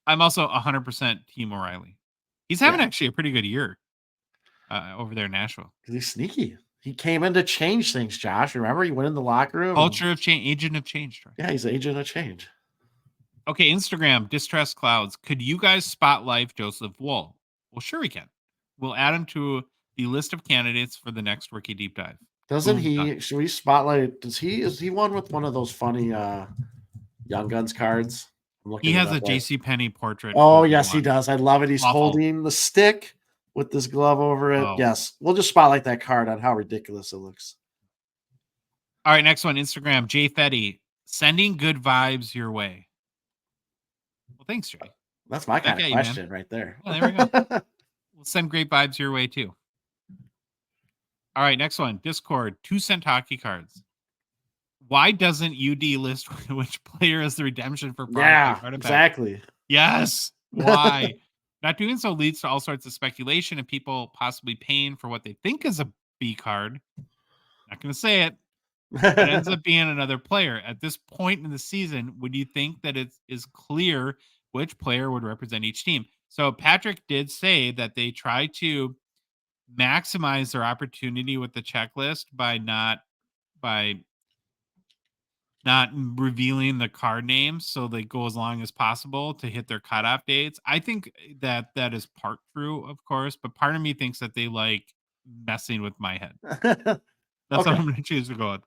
I'm also 100% Team O'Reilly. He's having actually a pretty good year over there in Nashville.
He's sneaky. He came in to change things, Josh. Remember, he went in the locker room.
Culture of change, agent of change. Right?
Yeah, he's an agent of change.
Okay, Instagram, Distress Clouds. Could you guys spotlight Joseph Woll? Well, sure we can. We'll add him to the list of candidates for the next Rookie Deep Dive.
Doesn't he? Should we spotlight? Is he one with one of those funny Young Guns cards?
He has a JCPenney portrait.
Oh, yes, he does. I love it. He's holding the stick with this glove over it. Oh. Yes. We'll just spotlight that card on how ridiculous it looks.
All right, next one, Instagram, Jay Fetty, sending good vibes your way. Well, thanks, Jay.
That's my kind
Back
of
at you, man.
question right there.
Yeah, there we go. We'll send great vibes your way too. All right, next one, Discord, 2-cent hockey cards. Why doesn't UD list which player is the redemption for product
Yeah,
artifact?
exactly.
Yes. Why? Not doing so leads to all sorts of speculation and people possibly paying for what they think is a B card. Not going to say it. But it ends up being another player. At this point in the season, would you think that it is clear which player would represent each team? So Patrick did say that they try to maximize their opportunity with the checklist by not revealing the card names, so they go as long as possible to hit their cutoff dates. I think that is part true, of course, but part of me thinks that they like messing with my head. That's what
Okay.
I'm going to choose to go with.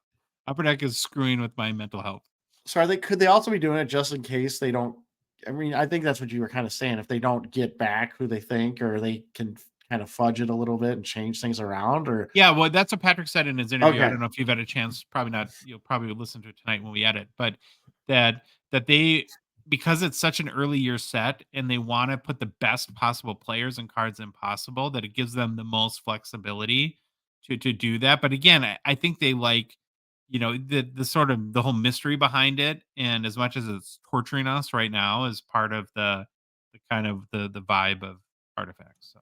Upper Deck is screwing with my mental health.
So could they also be doing it just in case they don't? I mean, I think that's what you were kind of saying. If they don't get back who they think, or they can kind of fudge it a little bit and change things around, or
Yeah, well, that's what Patrick said in his interview. I
Okay.
don't know if you've had a chance, probably not, you'll probably listen to it tonight when we edit, but that they, because it's such an early year set and they want to put the best possible players and cards in possible, that it gives them the most flexibility to do that. But again, I think they like, the sort of the whole mystery behind it, and as much as it's torturing us right now, is part of the kind of the vibe of artifacts. So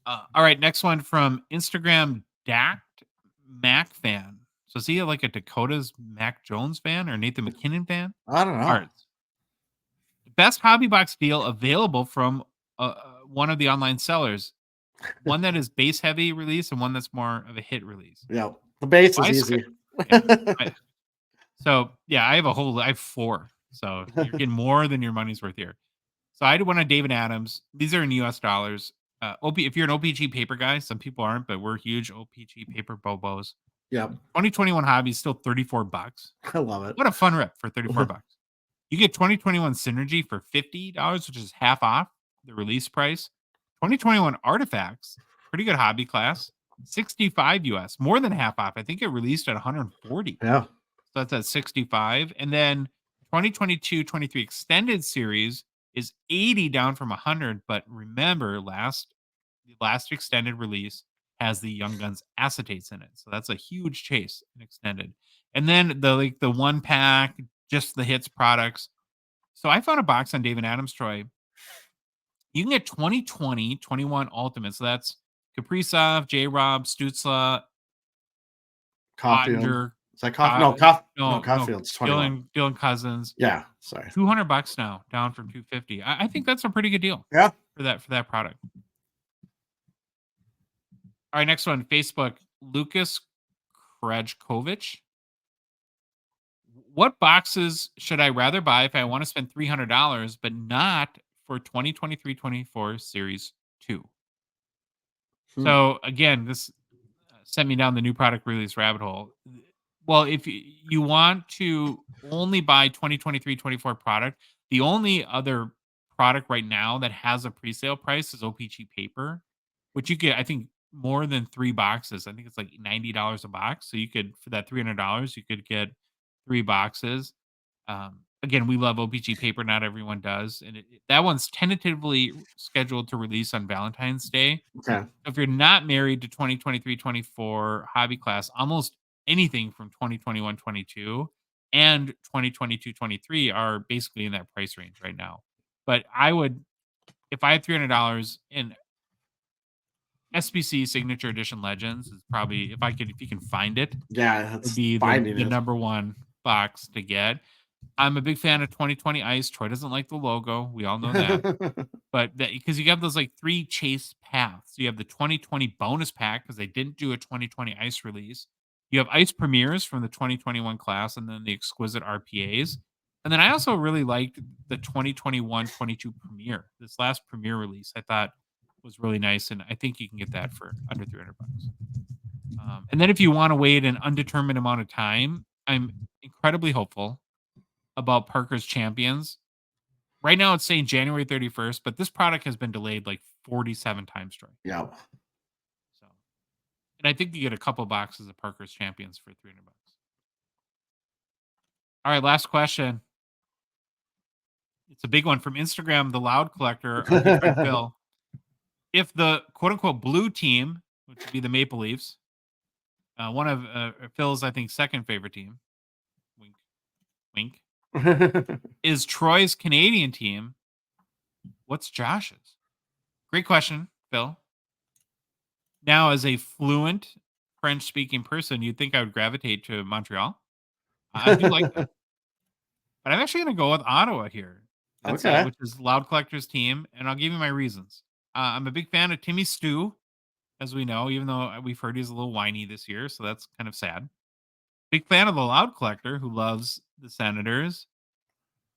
all right, next one from Instagram, Dact Mac fan. So is he like a Dakota's Mac Jones fan or Nathan McKinnon fan?
I don't know.
Cards. Best hobby box deal available from one of the online sellers. One that is base heavy release and one that's more of a hit release.
Yeah, the base
I
is
sc-
easy.
I have 4. So you're getting more than your money's worth here. So I had one on David Adams. These are in US dollars. If you're an OPG paper guy, some people aren't, but we're huge OPG paper bobos.
Yep,
2021 hobby is still $34.
I love it.
What a fun rip for $34. You get 2021 Synergy for $50, which is half off the release price. 2021 Artifacts, pretty good hobby class, 65 US, more than half off. I think it released at 140.
Yeah,
So that's at 65. And then 2022-23 Extended Series is 80 down from 100. But remember, the last extended release has the Young Guns acetates in it. So that's a huge chase in extended. And then the one pack, just the hits products. So I found a box on David Adams, Troy. You can get 2020-21 Ultimate. So that's Kaprizov, J-Rob, Stutzla,
Caulfield.
Ottinger.
Is that Caulfield? No, Caulfield's 21.
Dylan Cousins.
Yeah, sorry.
$200 now, down from $250. I think that's a pretty good deal.
Yeah,
for that product. All right, next one, Facebook, Lucas Krejkovic. What boxes should I rather buy if I want to spend $300, but not for 2023-24 Series 2? So again, this sent me down the new product release rabbit hole. Well, if you want to only buy 2023-24 product, the only other product right now that has a pre-sale price is OPG paper, which you get, I think, more than 3 boxes. I think it's like $90 a box. So you could, for that $300, you could get 3 boxes. Again, we love OPG paper. Not everyone does. And that one's tentatively scheduled to release on Valentine's Day.
Okay.
If you're not married to 2023-24 hobby class, almost anything from 2021-22 and 2022-23 are basically in that price range right now. But I would, if I had $300 in SBC Signature Edition Legends, is probably, if you can find it,
Yeah,
would be the number one box to get. I'm a big fan of 2020 Ice. Troy doesn't like the logo. We all know that. But because you have those like 3 chase paths. You have the 2020 bonus pack because they didn't do a 2020 Ice release. You have Ice Premieres from the 2021 class, and then the exquisite RPAs. And then I also really liked the 2021-22 Premiere. This last Premiere release I thought was really nice, and I think you can get that for under $300. And then if you want to wait an undetermined amount of time, I'm incredibly hopeful about Parker's Champions. Right now it's saying January 31st, but this product has been delayed like 47 times, Troy.
Yeah.
So And I think you get a couple boxes of Parker's Champions for $300. All right, last question. It's a big one from Instagram, the Loud Collector, our good friend Phil. If the quote-unquote blue team, which would be the Maple Leafs, one of Phil's, I think, second favorite team, wink, wink, is Troy's Canadian team, what's Josh's? Great question, Phil. Now, as a fluent French-speaking person, you'd think I would gravitate to Montreal. I do like them. But I'm actually going to go with Ottawa here. That's
Okay.
which is Loud Collector's team, and I'll give you my reasons. I'm a big fan of Timmy Stu, as we know, even though we've heard he's a little whiny this year, so that's kind of sad. Big fan of the Loud Collector, who loves the Senators.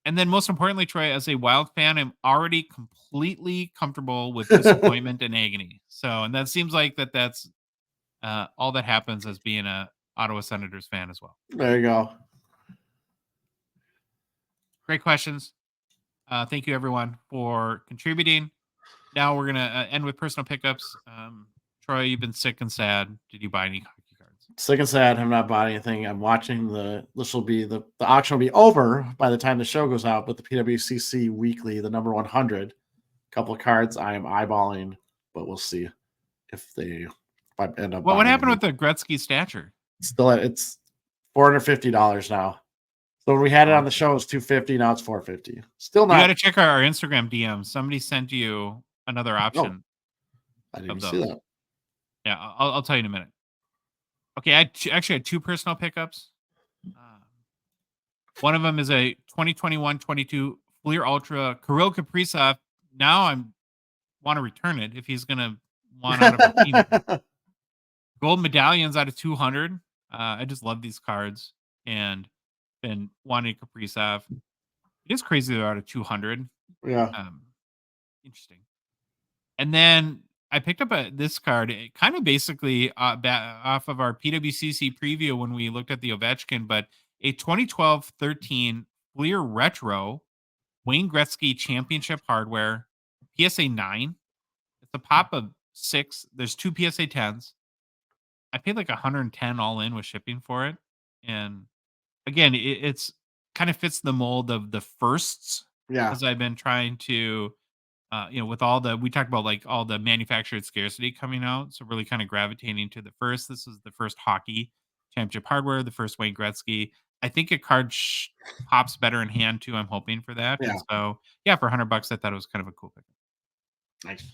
And then most importantly, Troy, as a Wild fan, I'm already completely comfortable with disappointment and agony. So, and that seems like that's all that happens as being a Ottawa Senators fan as well.
There you go.
Great questions. Thank you, everyone, for contributing. Now we're going to end with personal pickups. Troy, you've been sick and sad. Did you buy any hockey cards?
Sick and sad. I'm not buying anything. I'm watching the auction will be over by the time the show goes out, but the PWCC weekly, the number 100, couple of cards I am eyeballing, but we'll see if I end up.
Well, what
buying
happened
them.
with the Gretzky stature?
It's $450 now. So when we had it on the show, it was $250. Now it's $450. Still
You got
not.
to check our Instagram DM. Somebody sent you another option.
I didn't
of
even see
those.
that.
Yeah, I'll tell you in a minute. Okay, I actually had two personal pickups. One of them is a 2021-22 Fleer Ultra Kirill Kaprizov. Now I want to return it if he's going to want out of a team. Gold medallions out of 200. I just love these cards and been wanting Kaprizov. It is crazy they're out of 200.
Yeah.
Interesting. And then I picked up this card, kind of basically off of our PWCC preview when we looked at the Ovechkin, but a 2012-13 Fleer Retro Wayne Gretzky Championship hardware, PSA 9. It's a pop of 6. There's 2 PSA 10s. I paid like 110 all in with shipping for it. And again, it's kind of fits the mold of the firsts.
Yeah.
As I've been trying to, with all we talked about like all the manufactured scarcity coming out. So really kind of gravitating to the first. This is the first hockey championship hardware, the first Wayne Gretzky. I think a card pops better in hand too. I'm hoping for that.
Yeah.
And so yeah, for $100, I thought it was kind of a cool pick.
Nice.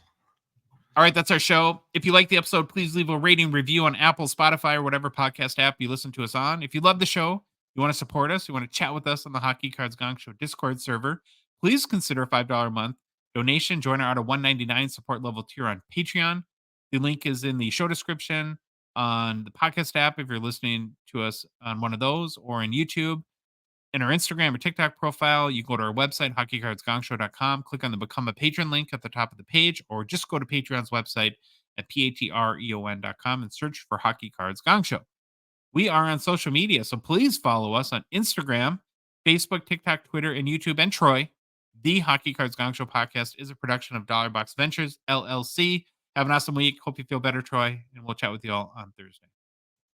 All right, that's our show. If you like the episode, please leave a rating, review on Apple, Spotify, or whatever podcast app you listen to us on. If you love the show, you want to support us, you want to chat with us on the Hockey Cards Gongshow Discord server, please consider a $5 a month donation. Join our out of $1.99 support level tier on Patreon. The link is in the show description on the podcast app if you're listening to us on one of those, or in YouTube. In our Instagram or TikTok profile, you go to our website, hockeycardsgongshow.com, click on the Become a Patron link at the top of the page, or just go to Patreon's website at patreon.com and search for Hockey Cards Gongshow. We are on social media, so please follow us on Instagram, Facebook, TikTok, Twitter, and YouTube. And Troy, the Hockey Cards Gongshow podcast is a production of Dollar Box Ventures, LLC. Have an awesome week. Hope you feel better, Troy, and we'll chat with you all on Thursday.